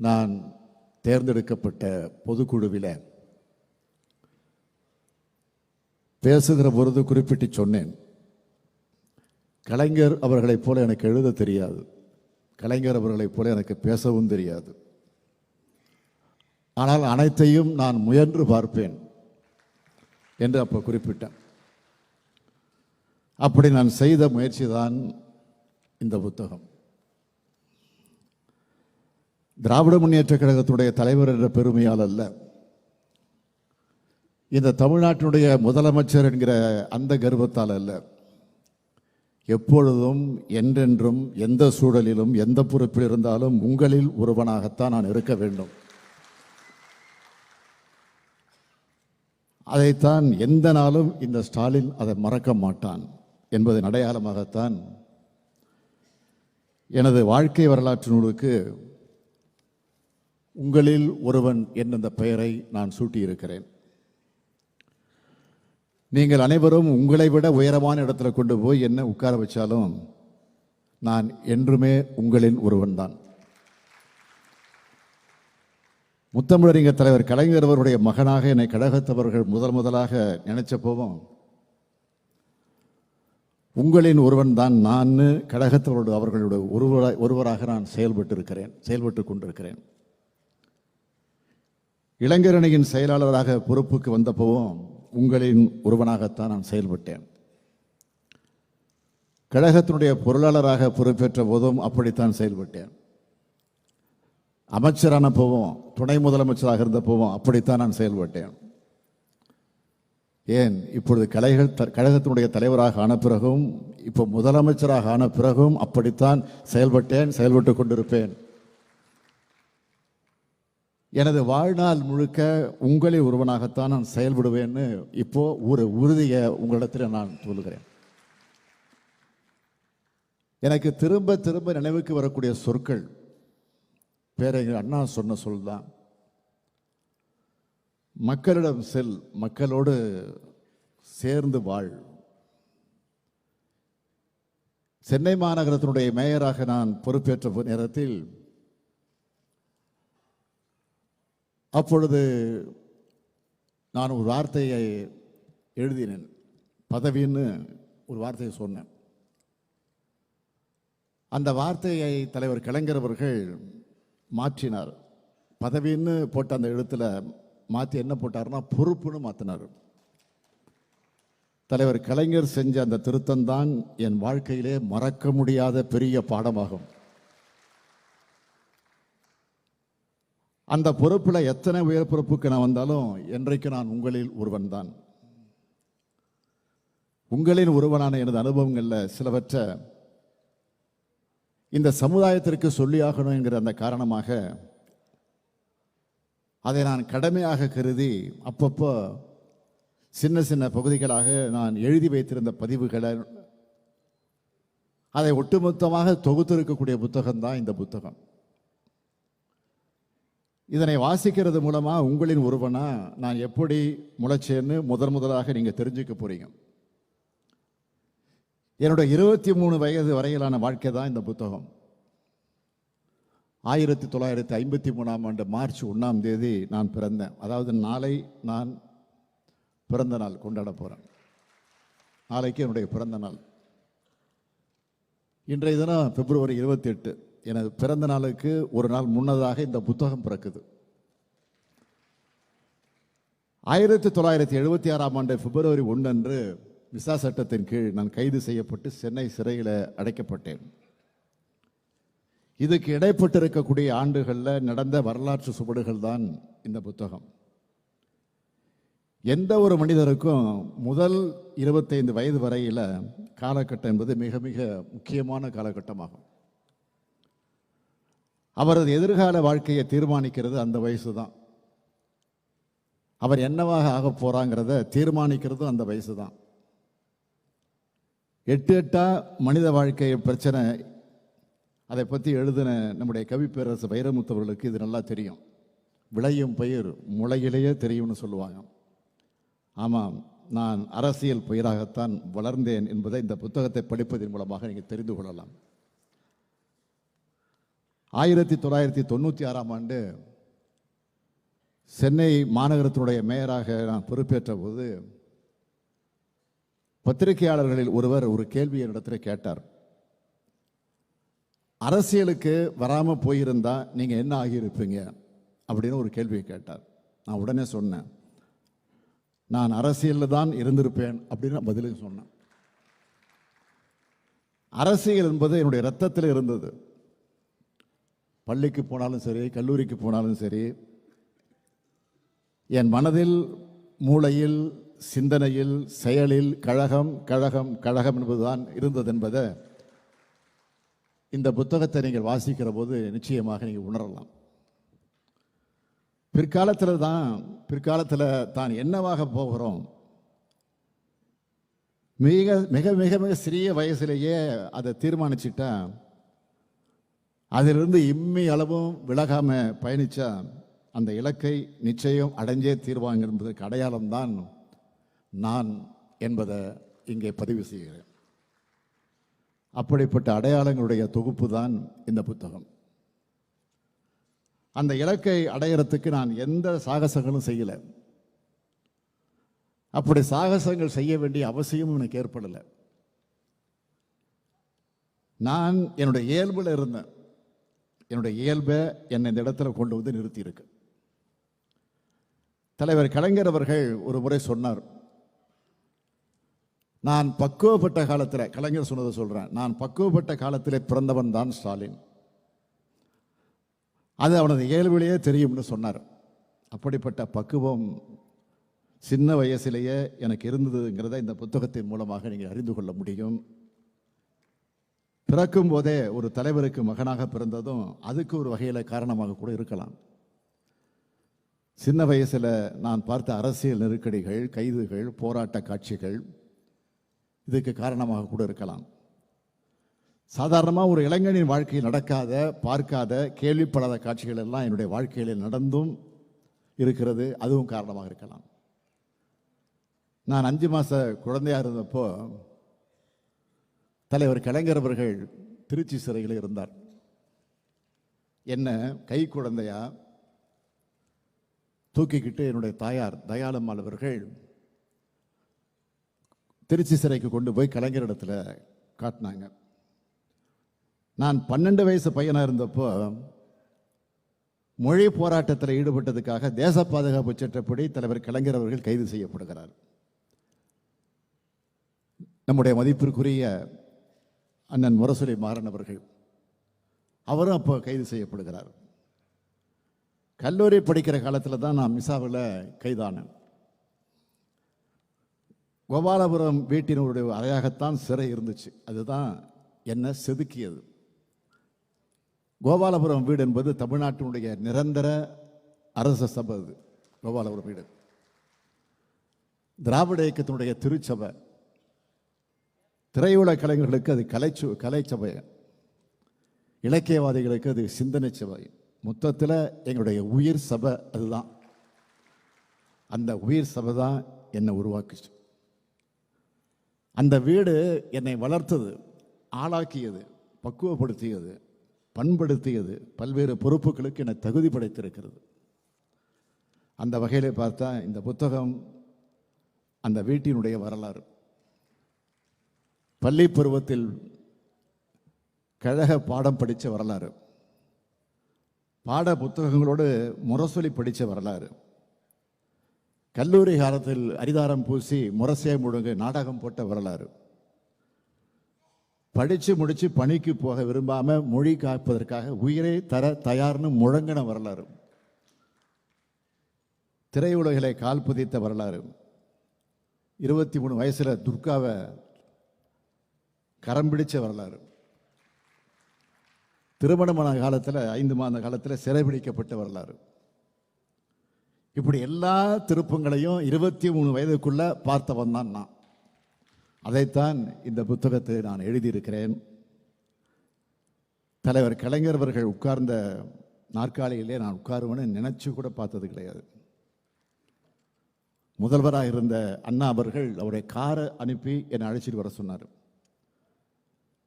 நான் தேர்ந்தெடுக்கப்பட்ட பொதுக்குழுவில் பேசுகிற பொழுது குறிப்பிட்டு சொன்னேன், கலைஞர் அவர்களைப் போல எனக்கு எழுத தெரியாது, கலைஞர் அவர்களைப் போல எனக்கு பேசவும் தெரியாது, ஆனால் அனைத்தையும் நான் முயன்று பார்ப்பேன் என்று அப்போ குறிப்பிட்டேன். அப்படி நான் செய்த முயற்சி தான் இந்த புத்தகம். திராவிட முன்னேற்றக் கழகத்துடைய தலைவர் என்ற பெருமையால் அல்ல, இந்த தமிழ்நாட்டினுடைய முதலமைச்சர் என்கிற அந்த கர்வத்தால் அல்ல, எப்பொழுதும் என்றென்றும் எந்த சூழலிலும் எந்த பொறுப்பில் இருந்தாலும் உங்களில் ஒருவனாகத்தான் நான் இருக்க வேண்டும். அதைத்தான் எந்த நாளும் இந்த ஸ்டாலின் அதை மறக்க மாட்டான் என்பதன் அடையாளமாகத்தான் எனது வாழ்க்கை வரலாற்று நூலுக்கு உங்களில் ஒருவன் என்ற பெயரை நான் சூட்டியிருக்கிறேன். நீங்கள் அனைவரும் உங்களை விட உயரமான இடத்துல கொண்டு போய் என்ன உட்கார வச்சாலும் நான் என்றுமே உங்களின் ஒருவன் தான். முத்தமிழறிஞர் தலைவர் கலைஞர் அவருடைய மகனாக என்னை கழகத்தவர்கள் முதலாக நினைச்ச போவோம் உங்களின் ஒருவன் தான் நான் கழகத்தவரோடு அவர்களுடைய ஒருவராக நான் செயல்பட்டு கொண்டிருக்கிறேன். இளைஞரணியின் செயலாளராக பொறுப்புக்கு வந்தப்போவும் உங்களின் ஒருவனாகத்தான் நான் செயல்பட்டேன். கழகத்தினுடைய பொருளாளராக பொறுப்பேற்ற போதும் அப்படித்தான் செயல்பட்டேன். அமைச்சரான போவோம், துணை முதலமைச்சராக இருந்த போவோம் அப்படித்தான் நான் செயல்பட்டேன். ஏன் இப்பொழுது கழகத்தினுடைய தலைவராக ஆன பிறகும் இப்போ முதலமைச்சராக ஆன பிறகும் அப்படித்தான் செயல்பட்டு கொண்டிருப்பேன். எனது வாழ்நாள் முழுக்க உங்களில் ஒருவனாகத்தான் நான் செயல்படுவேன்னு இப்போ ஒரு உறுதியை உங்களிடத்தில் நான் சொல்லுகிறேன். எனக்கு திரும்ப திரும்ப நினைவுக்கு வரக்கூடிய சொற்கள் பேரறிஞர் அண்ணா சொன்ன சொல் தான். மக்களிடம் செல், மக்களோடு சேர்ந்து வாழ். சென்னை மாநகரத்தினுடைய மேயராக நான் பொறுப்பேற்ற நேரத்தில் அப்பொழுது நான் ஒரு வார்த்தையை எழுதினேன், பதவின்னு ஒரு வார்த்தையை சொன்னேன். அந்த வார்த்தையை தலைவர் கலைஞர் அவர்கள் மாற்றினார். பதவின்னு போட்ட அந்த எழுத்துல மாற்றி என்ன போட்டார்னா பொறுப்புன்னு மாற்றினார். தலைவர் கலைஞர் செஞ்ச அந்த திருத்தம் தான் என் வாழ்க்கையிலே மறக்க முடியாத பெரிய பாடமாகும். அந்த பொறுப்பில் எத்தனை உயர் பொறுப்புக்கு நான் வந்தாலும் என்றைக்கு நான் உங்களில் ஒருவன் தான். உங்களின் ஒருவனான எனது அனுபவங்களில் சிலவற்றை இந்த சமுதாயத்திற்கு சொல்லியாகணும் என்கிற அந்த காரணமாக அதை நான் கடமையாக கருதி அப்பப்போ சின்ன சின்ன பகுதிகளாக நான் எழுதி வைத்திருந்த பதிவுகளை அதை ஒட்டுமொத்தமாக தொகுத்திருக்கக்கூடிய புத்தகம்தான் இந்த புத்தகம். இதனை வாசிக்கிறது மூலமாக உங்களின் ஒருவனா நான் எப்படி முளைச்சேன்னு முதலாக நீங்கள் தெரிஞ்சுக்க போறீங்க. என்னுடைய 23 வயது வரையிலான வாழ்க்கை தான் இந்த புத்தகம். 1953ஆம் ஆண்டு மார்ச் 1ஆம் தேதி நான் பிறந்தேன். அதாவது நாளை நான் பிறந்த நாள் கொண்டாட போகிறேன். நாளைக்கு என்னுடைய பிறந்த நாள். இன்றைய தினம் பிப்ரவரி 28. எனது பிறந்த நாளுக்கு ஒரு நாள் முன்னதாக இந்த புத்தகம் பிறக்குது. 1976ஆம் ஆண்டு பிப்ரவரி 1 அன்று விசா சட்டத்தின் கீழ் நான் கைது செய்யப்பட்டு சென்னை சிறையில் அடைக்கப்பட்டேன். இதுக்கு இடைப்பட்டிருக்கக்கூடிய ஆண்டுகளில் நடந்த வரலாற்று சுவடுகள் தான் இந்த புத்தகம். எந்த ஒரு மனிதருக்கும் முதல் 25 வயது வரையில் காலகட்டம் என்பது மிக மிக முக்கியமான காலகட்டமாகும். அவரது எதிர்கால வாழ்க்கையை தீர்மானிக்கிறது அந்த வயசு தான். அவர் என்னவாக ஆக போறாங்கிறத தீர்மானிக்கிறதும் அந்த வயசு தான். 8 மனித வாழ்க்கை பிரச்சனை அதை பற்றி எழுதின நம்முடைய கவி பேரரசு வைரமுத்தவர்களுக்கு இது நல்லா தெரியும். விளையும் பயிர் முளையிலேயே தெரியும்னு சொல்லுவாங்க. ஆமாம், நான் அரசியல் பயிராகத்தான் வளர்ந்தேன் என்பதை இந்த புத்தகத்தை படிப்பதன் மூலமாக நீங்கள் தெரிந்து கொள்ளலாம். 1996ஆம் ஆண்டு சென்னை மாநகரத்தினுடைய மேயராக நான் பொறுப்பேற்ற போது பத்திரிகையாளர்களில் ஒருவர் ஒரு கேள்வி என்னிடத்தில் கேட்டார். அரசியலுக்கு வராமல் போயிருந்தா நீங்கள் என்ன ஆகியிருப்பீங்க அப்படின்னு ஒரு கேள்வியை கேட்டார். நான் உடனே சொன்னேன், நான் அரசியலில் தான் இருந்திருப்பேன் அப்படின்னு நான் பதிலுக்கு சொன்னேன். அரசியல் என்பது என்னுடைய இரத்தத்தில் இருந்தது. பள்ளிக்கு போனாலும் சரி, கல்லூரிக்கு போனாலும் சரி, என் மனதில், மூளையில், சிந்தனையில், செயலில் கழகம் கழகம் கழகம் என்பதுதான் இருந்தது என்பதை இந்த புத்தகத்தை நீங்கள் வாசிக்கிற போது நிச்சயமாக நீங்கள் உணரலாம். பிற்காலத்தில் தான் என்னவாக போகிறோம், மிக மிக மிக மிக சிறிய வயசிலேயே அதை தீர்மானிச்சுட்டா, அதிலிருந்து இம்மி அளவும் விலகாம பயணிச்சா அந்த இலக்கை நிச்சயம் அடைஞ்சே தீர்வாங்க என்பதற்கு அடையாளம்தான் நான் என்பதை இங்கே பதிவு செய்கிறேன். அப்படிப்பட்ட அடையாளங்களுடைய தொகுப்பு தான் இந்த புத்தகம். அந்த இலக்கை அடையிறதுக்கு நான் எந்த சாகசங்களும் செய்யலை. அப்படி சாகசங்கள் செய்ய வேண்டிய அவசியமும் எனக்கு ஏற்படலை. நான் என்னுடைய இயல்பில் இருந்தேன். என்னுடைய இயல்பை என்னை இந்த இடத்துல கொண்டு வந்து நிறுத்தியிருக்கு. தலைவர் கலைஞர் அவர்கள் ஒரு முறை சொன்னார், நான் பக்குவப்பட்ட காலத்தில், கலைஞர் சொன்னதை சொல்கிறேன், நான் பக்குவப்பட்ட காலத்தில் பிறந்தவன் தான் ஸ்டாலின், அது அவனது இயல்பிலேயே தெரியும்னு சொன்னார். அப்படிப்பட்ட பக்குவம் சின்ன வயசிலேயே எனக்கு இருந்ததுங்கிறத இந்த புத்தகத்தின் மூலமாக நீங்கள் அறிந்து கொள்ள முடியும். பிறக்கும் போதே ஒரு தலைவருக்கு மகனாக பிறந்ததும் அதுக்கு ஒரு வகையில் காரணமாக கூட இருக்கலாம். சின்ன வயசில் நான் பார்த்த அரசியல் நெருக்கடிகள், கைதுகள், போராட்ட காட்சிகள் இதுக்கு காரணமாக கூட இருக்கலாம். சாதாரணமாக ஒரு இளைஞனின் வாழ்க்கையில் நடக்காத, பார்க்காத, கேள்விப்படாத காட்சிகள் எல்லாம் என்னுடைய வாழ்க்கையில் நடந்தும் இருக்கிறது, அதுவும் காரணமாக இருக்கலாம். நான் 5 மாத குழந்தையாக இருந்தப்போ தலைவர் கலைஞர் அவர்கள் திருச்சி சிறையில் இருந்தார். என்ன கை குழந்தையா தூக்கிக்கிட்டு என்னுடைய தாயார் தயாளம்மாள் அவர்கள் திருச்சி சிறைக்கு கொண்டு போய் கலைஞரிடத்தில் காட்டினாங்க. நான் 12 வயசு பையனாக இருந்தப்போ மொழி போராட்டத்தில் ஈடுபட்டதுக்காக தேச பாதுகாப்பு சட்டப்படி தலைவர் கலைஞர் அவர்கள் கைது செய்யப்படுகிறார். நம்முடைய மதிப்பிற்குரிய அண்ணன் முரசொலி மாறன் அவர்கள், அவரும் அப்போ கைது செய்யப்படுகிறார். கல்லூரி படிக்கிற காலத்தில் தான் நான் மிசாவில் கைதானேன். கோபாலபுரம் வீட்டினுடைய அறையாகத்தான் சிறை இருந்துச்சு. அதுதான் என்னை செதுக்கியது. கோபாலபுரம் வீடு என்பது தமிழ்நாட்டினுடைய நிரந்தர அரச சபை. அது கோபாலபுரம் வீடு திராவிட இயக்கத்தினுடைய திருச்சபை. திரையுலக கலைஞர்களுக்கு அது கலைச்சபை, இலக்கியவாதிகளுக்கு அது சிந்தனை சபை. மொத்தத்தில் எங்களுடைய உயிர் சபை அதுதான். அந்த உயிர் சபை தான் என்னை உருவாக்குச்சு. அந்த வீடு என்னை வளர்த்தது, ஆளாக்கியது, பக்குவப்படுத்தியது, பண்படுத்தியது, பல்வேறு பொறுப்புகளுக்கு என்னை தகுதி படைத்திருக்கிறது. அந்த வகையில் பார்த்தா இந்த புத்தகம் அந்த வீட்டினுடைய வரலாறு. பள்ளி பருவத்தில் கழக பாடம் படித்த வரலாறு, பாட புத்தகங்களோடு முரசொலி படித்த வரலாறு, கல்லூரி காலத்தில் அரிதாரம் பூசி முரசே முழுங்கு நாடகம் போட்ட வரலாறு, படித்து முடித்து பணிக்கு போக விரும்பாமல் மொழி காப்பதற்காக உயிரை தர தயார்னு முழங்கின வரலாறு, திரையுலகிலே கால் பதித்த வரலாறு, 23 வயசில் துர்காவை கரம் பிடிச்ச வரலாறு, திருமணமான காலத்தில் 5 மாத காலத்தில் சிறைபிடிக்கப்பட்ட வரலாறு. இப்படி எல்லா திருப்பங்களையும் 23 வயதுக்குள்ள பார்த்தவன் தான் நான். அதைத்தான் இந்த புத்தகத்தை நான் எழுதியிருக்கிறேன். தலைவர் கலைஞர் அவர்கள் உட்கார்ந்த நாற்காலியிலே நான் உட்காருவேன்னு நினைச்சு கூட பார்த்தது கிடையாது. முதல்வராக இருந்த அண்ணா அவர்கள் அவருடைய காரை அனுப்பி என்னை அழைச்சிட்டு வர சொன்னார்.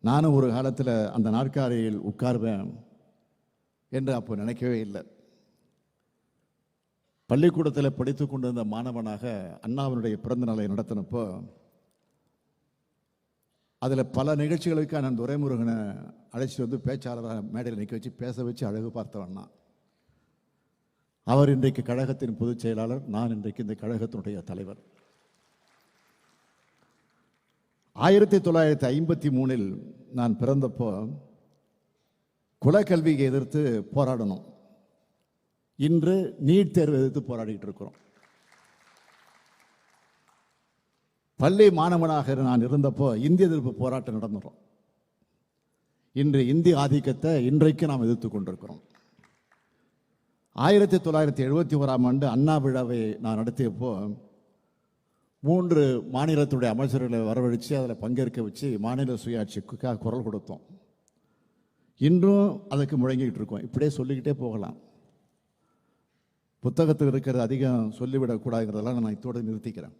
நானும் ஒரு காலத்தில் அந்த நாற்காலியில் உட்கார்வேன் என்று அப்போ நினைக்கவே இல்லை. பள்ளிக்கூடத்தில் படித்து கொண்டிருந்த மாணவனாக அண்ணாவினுடைய பிறந்த நாளை நடத்தினப்போ அதில் பல நிகழ்ச்சிகளுக்கு நான் துரைமுருகனை அழைச்சிட்டு வந்து பேச்சாளராக மேடையில் நிற்க வச்சு பேச வச்சு அழகு பார்த்தவண்ணா. அவர் இன்றைக்கு கழகத்தின் பொதுச் செயலாளர், நான் இன்றைக்கு இந்த கழகத்தினுடைய தலைவர். 1953 நான் பிறந்தப்போ குலக்கல்வியை எதிர்த்து போராடணும். இன்று நீட் தேர்வை எதிர்த்து போராடிட்டு இருக்கிறோம். பள்ளி மாணவனாக நான் இருந்தப்போ இந்திய எதிர்ப்பு போராட்டம் நடந்துடும். இன்று இந்திய ஆதிக்கத்தை இன்றைக்கு நாம் எதிர்த்து கொண்டிருக்கிறோம். 1971 அண்ணா விழாவை நான் நடத்தியப்போ 3 மாநிலத்துடைய அமைச்சர்களை வரவழைச்சு அதில் பங்கேற்க வச்சு மாநில சுயாட்சிக்காக குரல் கொடுத்தோம். இன்றும் அதுக்கு முழங்கிட்டு இருக்கோம். இப்படியே சொல்லிக்கிட்டே போகலாம். புத்தகத்தில் இருக்கிறது அதிகம் சொல்லிவிடக்கூடாதுங்கிறதெல்லாம் நான் இதோடு நிறுத்திக்கிறேன்.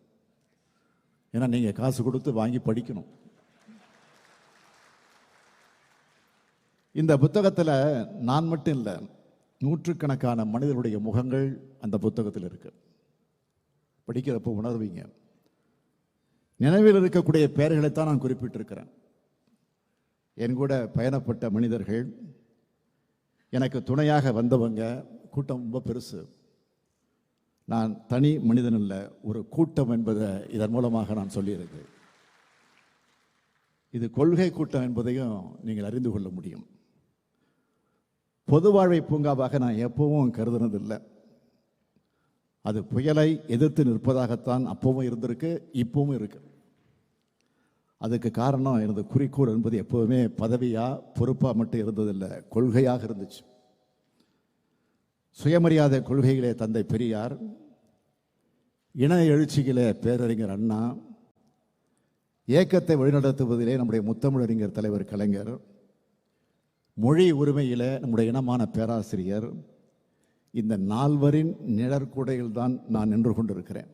ஏன்னா நீங்கள் காசு கொடுத்து வாங்கி படிக்கணும். இந்த புத்தகத்தில் நான் மட்டும் இல்லை, நூற்றுக்கணக்கான மனிதனுடைய முகங்கள் அந்த புத்தகத்தில் இருக்கு. படிக்கிறப்போ உணர்வீங்க. நினைவில் இருக்கக்கூடிய பெயர்களைத்தான் நான் குறிப்பிட்டிருக்கிறேன். என் கூட பயணப்பட்ட மனிதர்கள், எனக்கு துணையாக வந்தவங்க, கூட்டம் ரொம்ப பெருசு. நான் தனி மனிதன் இல்லை, ஒரு கூட்டம் என்பதை இதன் மூலமாக நான் சொல்லியிருக்கேன். இது கொள்கை கூட்டம் என்பதையும் நீங்கள் அறிந்து கொள்ள முடியும். பொது வாழ்வை பூங்காவாக நான் எப்பவும் கருதுனதில்லை. அது புயலை எதிர்த்து நிற்பதாகத்தான் அப்பவும் இருந்திருக்கு, இப்பவும் இருக்கு. அதுக்கு காரணம் எனது குறிக்கோள் என்பது எப்போவுமே பதவியா பொறுப்பா மட்டும் இருந்ததில்லை, கொள்கையாக இருந்துச்சு. சுயமரியாதை கொள்கைகளே தந்தை பெரியார், இன எழுச்சிகளே பேரறிஞர் அண்ணா, இயக்கத்தை வழிநடத்துவதிலே நம்முடைய முத்தமிழறிஞர் தலைவர் கலைஞர், மொழி உரிமையிலே நம்முடைய இனமான பேராசிரியர், இந்த 4வரின் நிழற்குடையில் தான் நான் நின்று கொண்டிருக்கிறேன்.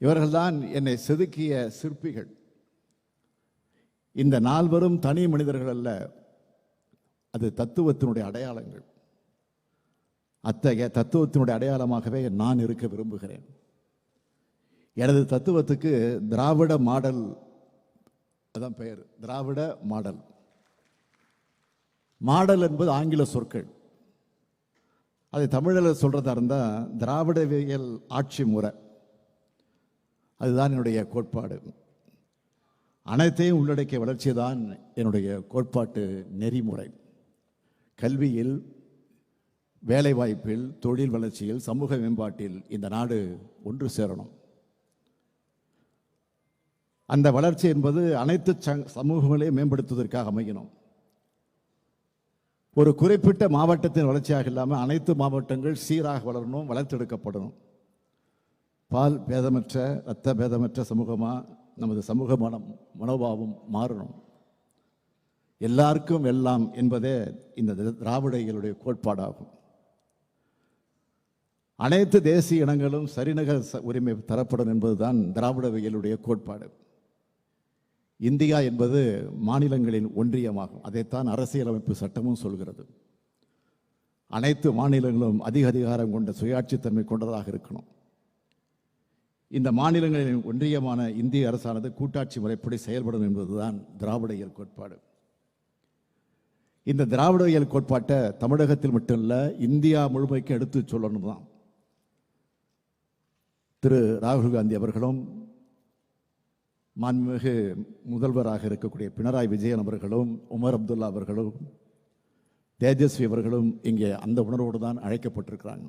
இவர்கள்தான் என்னை செதுக்கிய சிற்பிகள். இந்த 4வரும் தனி மனிதர்கள் அல்ல, அது தத்துவத்தினுடைய அடையாளங்கள். அத்தகைய தத்துவத்தினுடைய அடையாளமாகவே நான் இருக்க விரும்புகிறேன். எனது தத்துவத்துக்கு திராவிட மாடல், அதான் பெயர், திராவிட மாடல். மாடல் என்பது ஆங்கில சொற்கள். அதை தமிழில் சொல்றதா இருந்தால் திராவிடவியல் ஆட்சி முறை. அதுதான் என்னுடைய கோட்பாடு. அனைத்தையும் உள்ளடக்கிய வளர்ச்சி தான் என்னுடைய கோட்பாட்டு நெறிமுறை. கல்வியில், வேலைவாய்ப்பில், தொழில் வளர்ச்சியில், சமூக மேம்பாட்டில் இந்த நாடு ஒன்று சேரணும். அந்த வளர்ச்சி என்பது அனைத்து சமூகங்களையும் மேம்படுத்துவதற்காக அமையணும். ஒரு குறிப்பிட்ட மாவட்டத்தின் வளர்ச்சியாக இல்லாமல் அனைத்து மாவட்டங்கள் சீராக வளரணும், வளர்த்தெடுக்கப்படணும். பால் பேதமற்ற, இரத்த பேதமற்ற சமூகமாக நமது சமூக மனோபாவம் மாறணும். எல்லாருக்கும் எல்லாம் என்பதே இந்த திராவிட இயலுடைய கோட்பாடாகும். அனைத்து தேசிய இனங்களும் சரிநிகர் உரிமை தரப்படும் என்பதுதான் திராவிட இயலுடைய கோட்பாடு. இந்தியா என்பது மாநிலங்களின் ஒன்றியமாகும். அதைத்தான் அரசியலமைப்பு சட்டமும் சொல்கிறது. அனைத்து மாநிலங்களும் அதிக அதிகாரம் கொண்ட சுயாட்சித்தன்மை கொண்டதாக இருக்கணும். இந்த மாநிலங்களின் ஒன்றியமான இந்திய அரசானது கூட்டாட்சி முறைப்படி செயல்படும் என்பதுதான் திராவிட இயல் கோட்பாடு. இந்த திராவிட இயல் கோட்பாட்டை தமிழகத்தில் மட்டும் இல்லை, இந்தியா முழுமைக்கு எடுத்து சொல்லணும் தான். திரு ராகுல் காந்தி அவர்களும், மாண்புமிகு முதல்வராக இருக்கக்கூடிய பினராயி விஜயன் அவர்களும், உமர் அப்துல்லா அவர்களும், தேஜஸ்வி அவர்களும் இங்கே அந்த உணர்வோடு தான் அழைக்கப்பட்டிருக்கிறாங்க.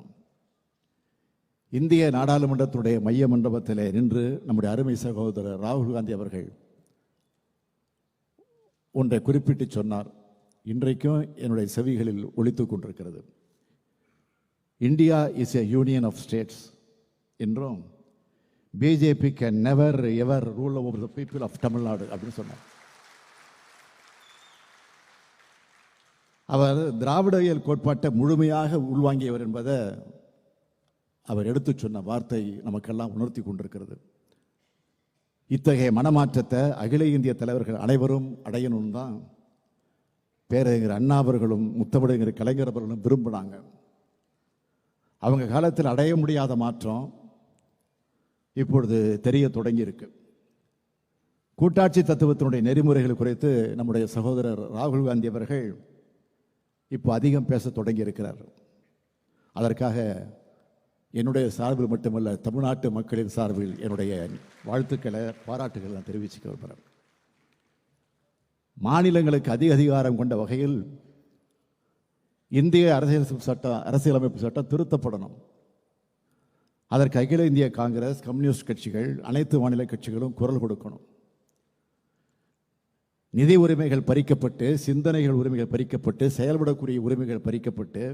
இந்திய நாடாளுமன்றத்துடைய மைய மண்டபத்திலே நின்று நம்முடைய அருமை சகோதரர் ராகுல் காந்தி அவர்கள் ஒன்றை குறிப்பிட்டு சொன்னார். இன்றைக்கும் என்னுடைய செவிகளில் ஒலித்துக் கொண்டிருக்கிறது. India is a union of states என்றும், BJP can never ever rule over the people of Tamil Nadu அப்படின்னு சொன்னார். அவர் திராவிட இயல் கோட்பாட்டை முழுமையாக உள்வாங்கியவர் என்பதை அவர் எடுத்து சொன்ன வார்த்தை நமக்கெல்லாம் உணர்த்தி கொண்டிருக்கிறது. இத்தகைய மனமாற்றத்தை அகில இந்திய தலைவர்கள் அனைவரும் அடையணும் தான் பேரறிஞர் அண்ணா அவர்களும் முத்தமிழறிஞர் கலைஞர் அவர்களும் விரும்பினாங்க. அவங்க காலத்தில் அடைய முடியாத மாற்றம் இப்பொழுது தெரிய தொடங்கி இருக்கு. கூட்டாட்சி தத்துவத்தினுடைய நெறிமுறைகள் குறித்து நம்முடைய சகோதரர் ராகுல் காந்தி அவர்கள் இப்போ அதிகம் பேச தொடங்கி இருக்கிறார். அதற்காக என்னுடைய சார்பில் மட்டுமல்ல, தமிழ்நாட்டு மக்களின் சார்பில் என்னுடைய வாழ்த்துக்களை, பாராட்டுகளை நான் தெரிவிச்சுக்க விரும்புகிறேன். மாநிலங்களுக்கு அதிக அதிகாரம் கொண்ட வகையில் இந்திய அரசியலமைப்பு சட்டம் திருத்தப்படணும். அதற்கு அகில இந்திய காங்கிரஸ், கம்யூனிஸ்ட் கட்சிகள், அனைத்து மாநில கட்சிகளும் குரல் கொடுக்கணும். நிதி உரிமைகள் பறிக்கப்பட்டு, சிந்தனைகள் உரிமைகள் பறிக்கப்பட்டு, செயல்படக்கூடிய உரிமைகள் பறிக்கப்பட்டு,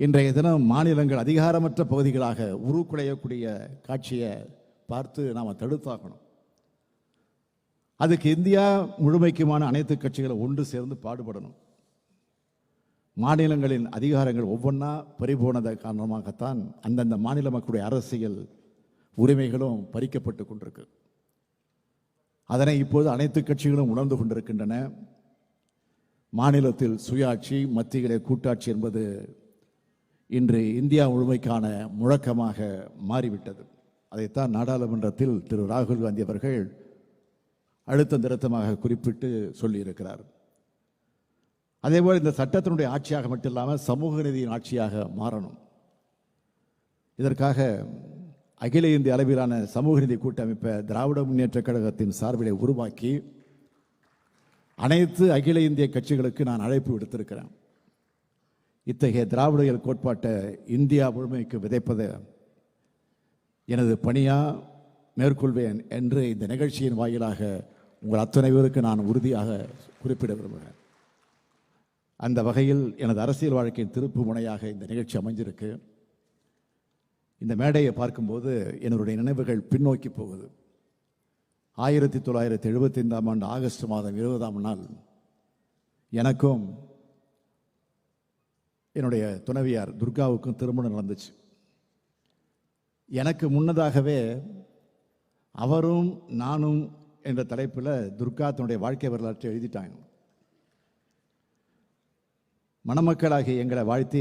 இன்றைய தினம் மாநிலங்கள் அதிகாரமற்ற பகுதிகளாக உருக்குலையக்கூடிய காட்சியை பார்த்து நாம் தடுத்தாக்கணும். அதுக்கு இந்தியா முழுமைக்குமான அனைத்து கட்சிகளும் ஒன்று சேர்ந்து பாடுபடணும். மாநிலங்களின் அதிகாரங்கள் ஒவ்வொன்றா பறிபோனத காரணமாகத்தான் அந்தந்த மாநில மக்களுடைய அரசியல் உரிமைகளும் பறிக்கப்பட்டு கொண்டிருக்கு. அதனை இப்போது அனைத்து கட்சிகளும் உணர்ந்து கொண்டிருக்கின்றன. மாநிலத்தில் சுயாட்சி, மத்தியிலே கூட்டாட்சி என்பது இன்று இந்தியா முழுமைக்கான முழக்கமாக மாறிவிட்டது. அதைத்தான் நாடாளுமன்றத்தில் திரு ராகுல் காந்தி அவர்கள் அழுத்தம் திருத்தமாக குறிப்பிட்டு சொல்லியிருக்கிறார். அதேபோல் இந்த சட்டத்தினுடைய ஆட்சியாக மட்டும் இல்லாமல் சமூக நீதியின் ஆட்சியாக மாறணும். இதற்காக அகில இந்திய அளவிலான சமூக நீதி கூட்டமைப்பை திராவிட முன்னேற்ற கழகத்தின் சார்பிலே உருவாக்கி அனைத்து அகில இந்திய கட்சிகளுக்கு நான் அழைப்பு விடுத்திருக்கிறேன். இத்தகைய திராவிடவியல் கோட்பாட்டை இந்தியா முழுமைக்கு விதைப்பதை எனது பணியாக மேற்கொள்வேன் என்று இந்த நிகழ்ச்சியின் வாயிலாக உங்கள் அத்தனை பேருக்கு நான் உறுதியாக குறிப்பிட விரும்புகிறேன். அந்த வகையில் எனது அரசியல் வாழ்க்கையின் திருப்பு முனையாக இந்த நிகழ்ச்சி அமைஞ்சிருக்கு. இந்த மேடையை பார்க்கும்போது என்னுடைய நினைவுகள் பின்னோக்கி போகுது. 1975ஆம் ஆண்டு ஆகஸ்ட் மாதம் 20ஆம் நாள் எனக்கும் என்னுடைய துணைவியார் துர்காவுக்கும் திருமணம் நடந்துச்சு. எனக்கு முன்னதாகவே அவரும் நானும் என்ற தலைப்பில் துர்கா தன்னுடைய வாழ்க்கை வரலாற்றை எழுதிட்டாங்க. மணமக்களாகிய எங்களை வாழ்த்தி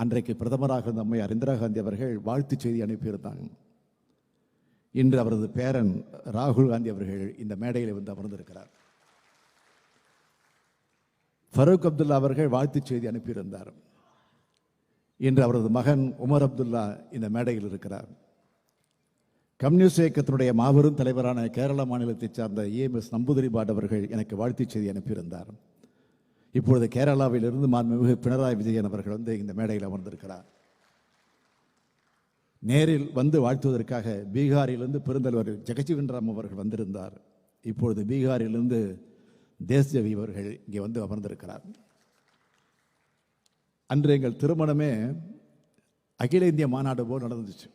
அன்றைக்கு பிரதமராக இருந்த அம்மையார் இந்திரா காந்தி அவர்கள் வாழ்த்து செய்தி அனுப்பியிருந்தாங்க. இன்று அவரது பேரன் ராகுல் காந்தி அவர்கள் இந்த மேடையில் வந்து அமர்ந்திருக்கிறார். ஃபரூக் அப்துல்லா அவர்கள் வாழ்த்து செய்தி அனுப்பியிருந்தார். இன்று அவரது மகன் உமர் அப்துல்லா இந்த மேடையில் இருக்கிறார். கம்யூனிஸ்ட் இயக்கத்தினுடைய மாபெரும் தலைவரான கேரள மாநிலத்தைச் சார்ந்த EMS நம்பூதிரிபாட் அவர்கள் எனக்கு வாழ்த்து செய்தி அனுப்பியிருந்தார். இப்பொழுது கேரளாவிலிருந்து மாண்புமிகு பினராயி விஜயன் அவர்கள் வந்து இந்த மேடையில் அமர்ந்திருக்கிறார். நேரில் வந்து வாழ்த்துவதற்காக பீகாரிலிருந்து பெருந்தலைவர் ஜெகஜீவன் ராம் அவர்கள் வந்திருந்தார். இப்பொழுது பீகாரிலிருந்து தேஸ்ஜவி அவர்கள் இங்கே வந்து அமர்ந்திருக்கிறார். அன்று எங்கள் திருமணமே அகில இந்திய மாநாடு போல் நடந்துச்சு.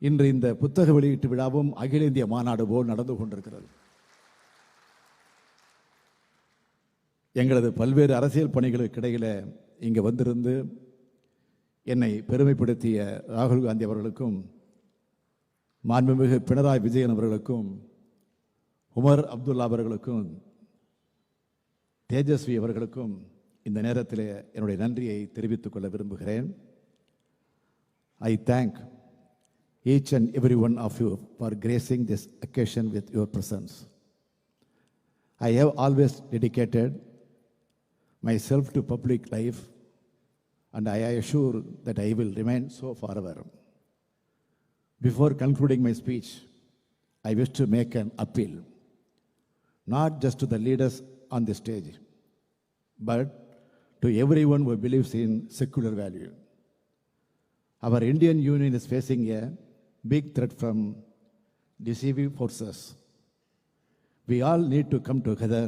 இன்று இந்த புத்தக வெளியீட்டு விழாவும் அகில இந்திய மாநாடு போல் நடந்து கொண்டிருக்கிறது. எங்களது பல்வேறு அரசியல் பணிகளுக்கு இடையில் இங்கே வந்திருந்து என்னை பெருமைப்படுத்திய ராகுல் காந்தி அவர்களுக்கும், மாண்புமிகு பினராயி விஜயன் அவர்களுக்கும், உமர் அப்துல்லா அவர்களுக்கும், தேஜஸ்வி அவர்களுக்கும் இந்த நேரத்தில் என்னுடைய நன்றியை தெரிவித்துக் கொள்ள விரும்புகிறேன். I thank each and every one of you for gracing this occasion with your presence. I have always dedicated myself to public life, and I assure that I will remain so forever. Before concluding my speech, I wish to make an appeal, not just to the leaders on the stage, but to everyone who believes in secular value. Our Indian Union is facing a big threat from deceiving forces. We all need to come together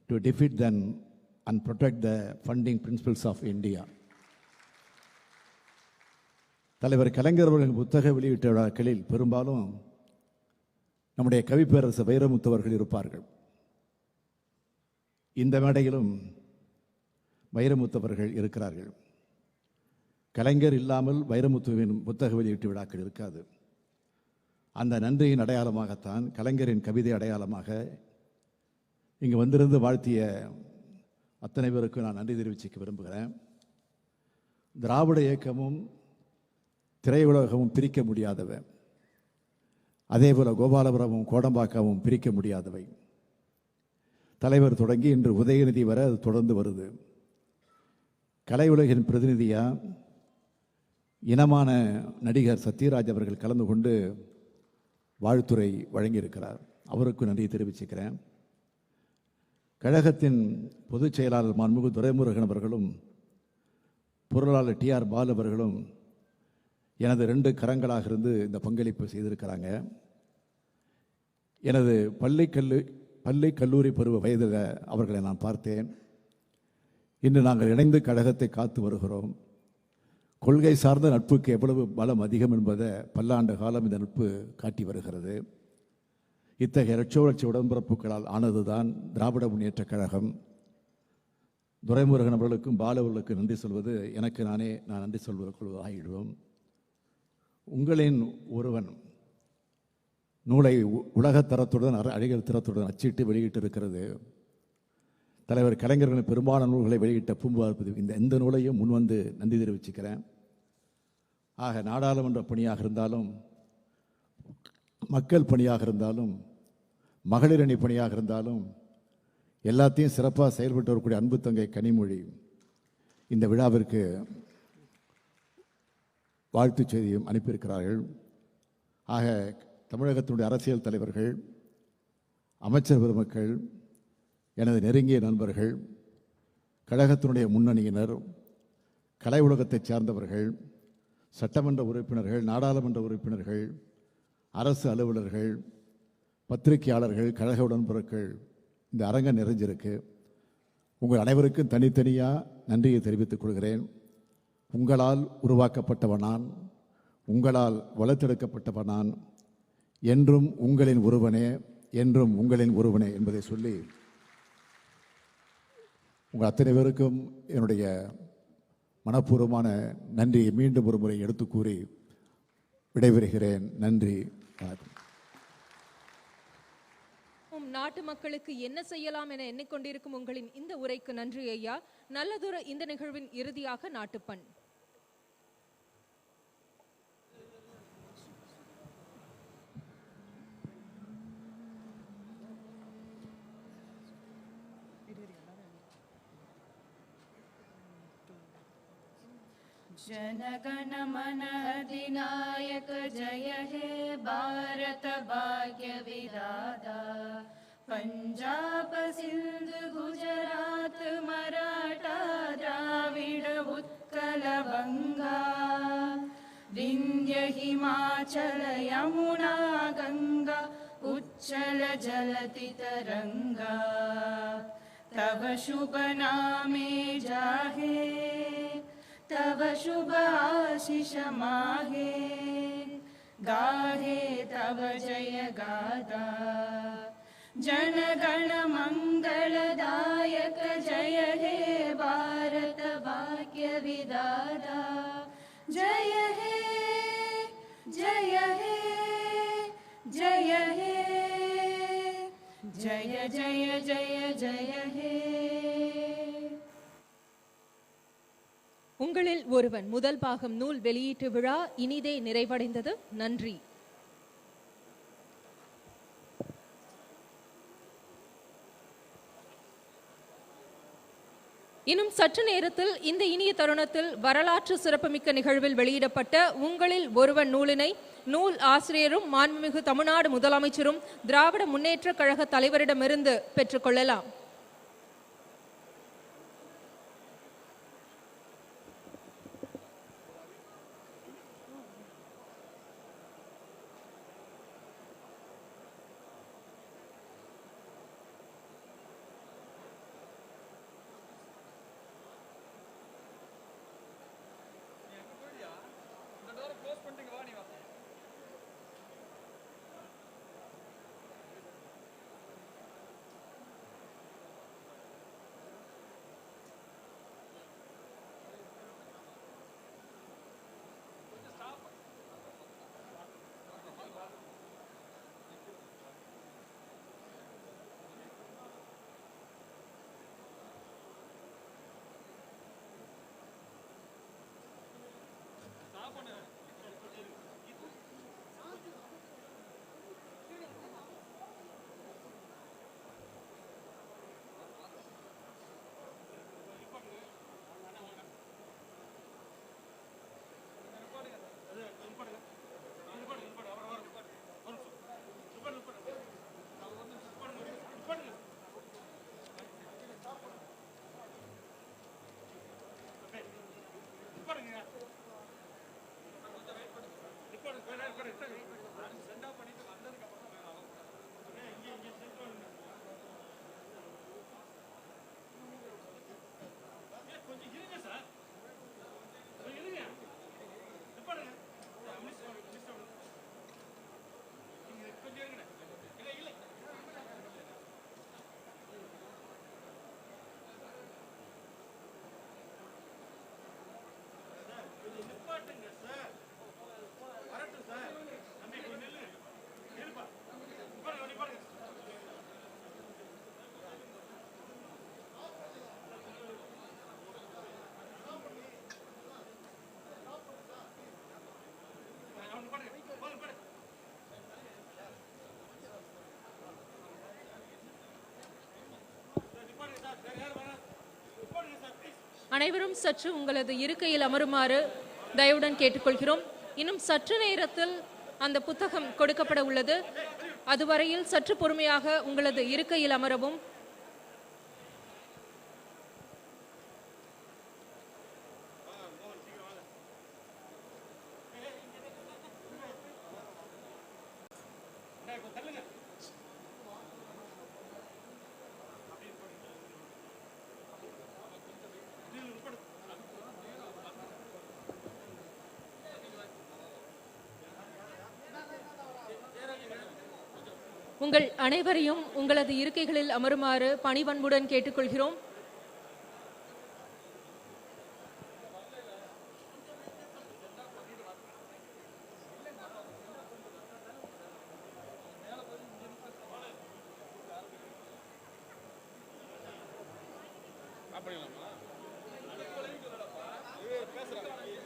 to defeat them and protect the founding principles of India. தலைவர் கலைஞர் அவர்கள் புத்தக வெளியீட்டு விழாக்களில் பெரும்பாலும் நம்முடைய கவிப்பேரரசு வைரமுத்து அவர்கள் இருப்பார்கள். இந்த மேடையிலும் வைரமுத்து அவர்கள் இருக்கிறார்கள். கலைஞர் இல்லாமல் வைரமுத்துவின் புத்தக வெளியீட்டு விழாக்கள் இருக்காது. அந்த நன்றியின் அடையாளமாகத்தான், கலைஞரின் கவிதை அடையாளமாக இங்கு வந்திருந்து வாழ்த்திய அத்தனை பேருக்கு நான் நன்றி தெரிவிச்சுக்க விரும்புகிறேன். திராவிட இயக்கமும் திரையுலகமும் பிரிக்க முடியாதவை. அதேபோல கோபாலபுரமும் கோடம்பாக்கமும் பிரிக்க முடியாதவை. தலைவர் தொடங்கி இன்று உதயநிதி வரை அது தொடர்ந்து வருது. கலை உலகின் பிரதிநிதியா இனமான நடிகர் சத்யராஜ் அவர்கள் கலந்து கொண்டு வாழ்த்துரை வழங்கியிருக்கிறார். அவருக்கு நன்றி தெரிவிச்சுக்கிறேன். கழகத்தின் பொதுச் செயலாளர் மாண்புமிகு துரைமுருகன் அவர்களும் பொருளாளர் டிஆர் பாலு அவர்களும் எனது 2 கரங்களாக இருந்து இந்த பங்களிப்பு செய்திருக்கிறாங்க. எனது பள்ளி கல்லூரி பருவ வயதில் அவர்களை நான் பார்த்தேன். இன்று நாங்கள் இணைந்து கழகத்தை காத்து வருகிறோம். கொள்கை சார்ந்த நட்புக்கு எவ்வளவு பலம் அதிகம் என்பதை பல்லாண்டு காலம் இந்த நட்பு காட்டி வருகிறது. இத்தகைய லட்சோலட்ச உடன்பிறப்புகளால் ஆனதுதான் திராவிட முன்னேற்றக் கழகம். துரைமுருகன் அவர்களுக்கும் பாலு அவர்களுக்கு நன்றி சொல்வது எனக்கு நான் நன்றி சொல்வதற்குள் ஆகிடுவோம். உங்களின் ஒருவன் நூலை உலகத்தரத்துடன் அழகியல் தரத்துடன் அச்சிட்டு வெளியிட்டிருக்கிறது. தலைவர் கலைஞர்களின் பெரும்பாலான நூல்களை வெளியிட்ட பூம்புகார் இந்த நூலையும் முன்வந்து நன்றி தெரிவிச்சுக்கிறேன். ஆக நாடாளுமன்ற பணியாக இருந்தாலும், மக்கள் பணியாக இருந்தாலும், மகளிர் அணி பணியாக இருந்தாலும் எல்லாத்தையும் சிறப்பாக செயல்பட்டு வரக்கூடிய அன்பு தங்கை கனிமொழி இந்த விழாவிற்கு வாழ்த்துச் செய்தியும் அனுப்பியிருக்கிறார்கள். ஆக தமிழகத்தினுடைய அரசியல் தலைவர்கள், அமைச்சர் பெருமக்கள், எனது நெருங்கிய நண்பர்கள், கழகத்தினுடைய முன்னணியினர், கலை உலகத்தைச் சார்ந்தவர்கள், சட்டமன்ற உறுப்பினர்கள், நாடாளுமன்ற உறுப்பினர்கள், அரசு அலுவலர்கள், பத்திரிகையாளர்கள், கழக உடன்பிறர்கள், இந்த அரங்கம் நிறைஞ்சிருக்கு. உங்கள் அனைவருக்கும் தனித்தனியாக நன்றியை தெரிவித்துக் கொள்கிறேன். உங்களால் உருவாக்கப்பட்டவன் நான், உங்களால் வளர்த்தெடுக்கப்பட்டவன் நான், என்றும் உங்களின் ஒருவனே, என்றும் உங்களின் ஒருவனே என்பதை சொல்லி உங்கள் அத்தனை பேருக்கும் என்னுடைய மனப்பூர்வமான நன்றியை மீண்டும் ஒரு முறை எடுத்து கூறி விடைபெறுகிறேன். நன்றி, வணக்கம். நாட்டு மக்களுக்கு என்ன செய்யலாம் என எண்ணிக்கொண்டிருக்கும் உங்களின் இந்த உரைக்கு நன்றி ஐயா. நல்லதொரு இந்த நிகழ்வின் இறுதியாக நாட்டுப்பண். जनगण मन अधिनायक जय हे भारत भाग्य विधाता पंजाब सिंध गुजरात मराठा द्राविड उत्कल बंगा विंध्य हिमाचल यमुना गंगा उच्चल जलति तरंगा तव शुभ नामे जाहे तव शुभ आशीष माहे गाहे तव जय गाथा जनगण मंगलदायक जय हे भारत भाग्य विधाता जय हे जय हे जय हे जय जय जय जय हे. உங்களில் ஒருவன் முதல் பாகம் நூல் வெளியீட்டு விழா இனிதே நிறைவடைந்தது. நன்றி. இன்னும் சற்று நேரத்தில் இந்த இனிய தருணத்தில் வரலாற்று சிறப்புமிக்க நிகழ்வில் வெளியிடப்பட்ட உங்களில் ஒருவன் நூலினை நூல் ஆசிரியரும் மாண்புமிகு தமிழ்நாடு முதலமைச்சரும் திராவிட முன்னேற்ற கழக தலைவரிடமிருந்து பெற்றுக்கொள்ளலாம். அனைவரும் சற்று உங்களது இருக்கையில் அமருமாறு தயவுடன் கேட்டுக்கொள்கிறோம். இன்னும் சற்று நேரத்தில் அந்த புத்தகம் கொடுக்கப்பட உள்ளது. அதுவரையில் சற்று பொறுமையாக உங்களது இருக்கையில் அமரவும். உங்கள் அனைவரையும் உங்களது இருக்கைகளில் அமருமாறு பணிவன்புடன் கேட்டுக்கொள்கிறோம். பேசுறாங்க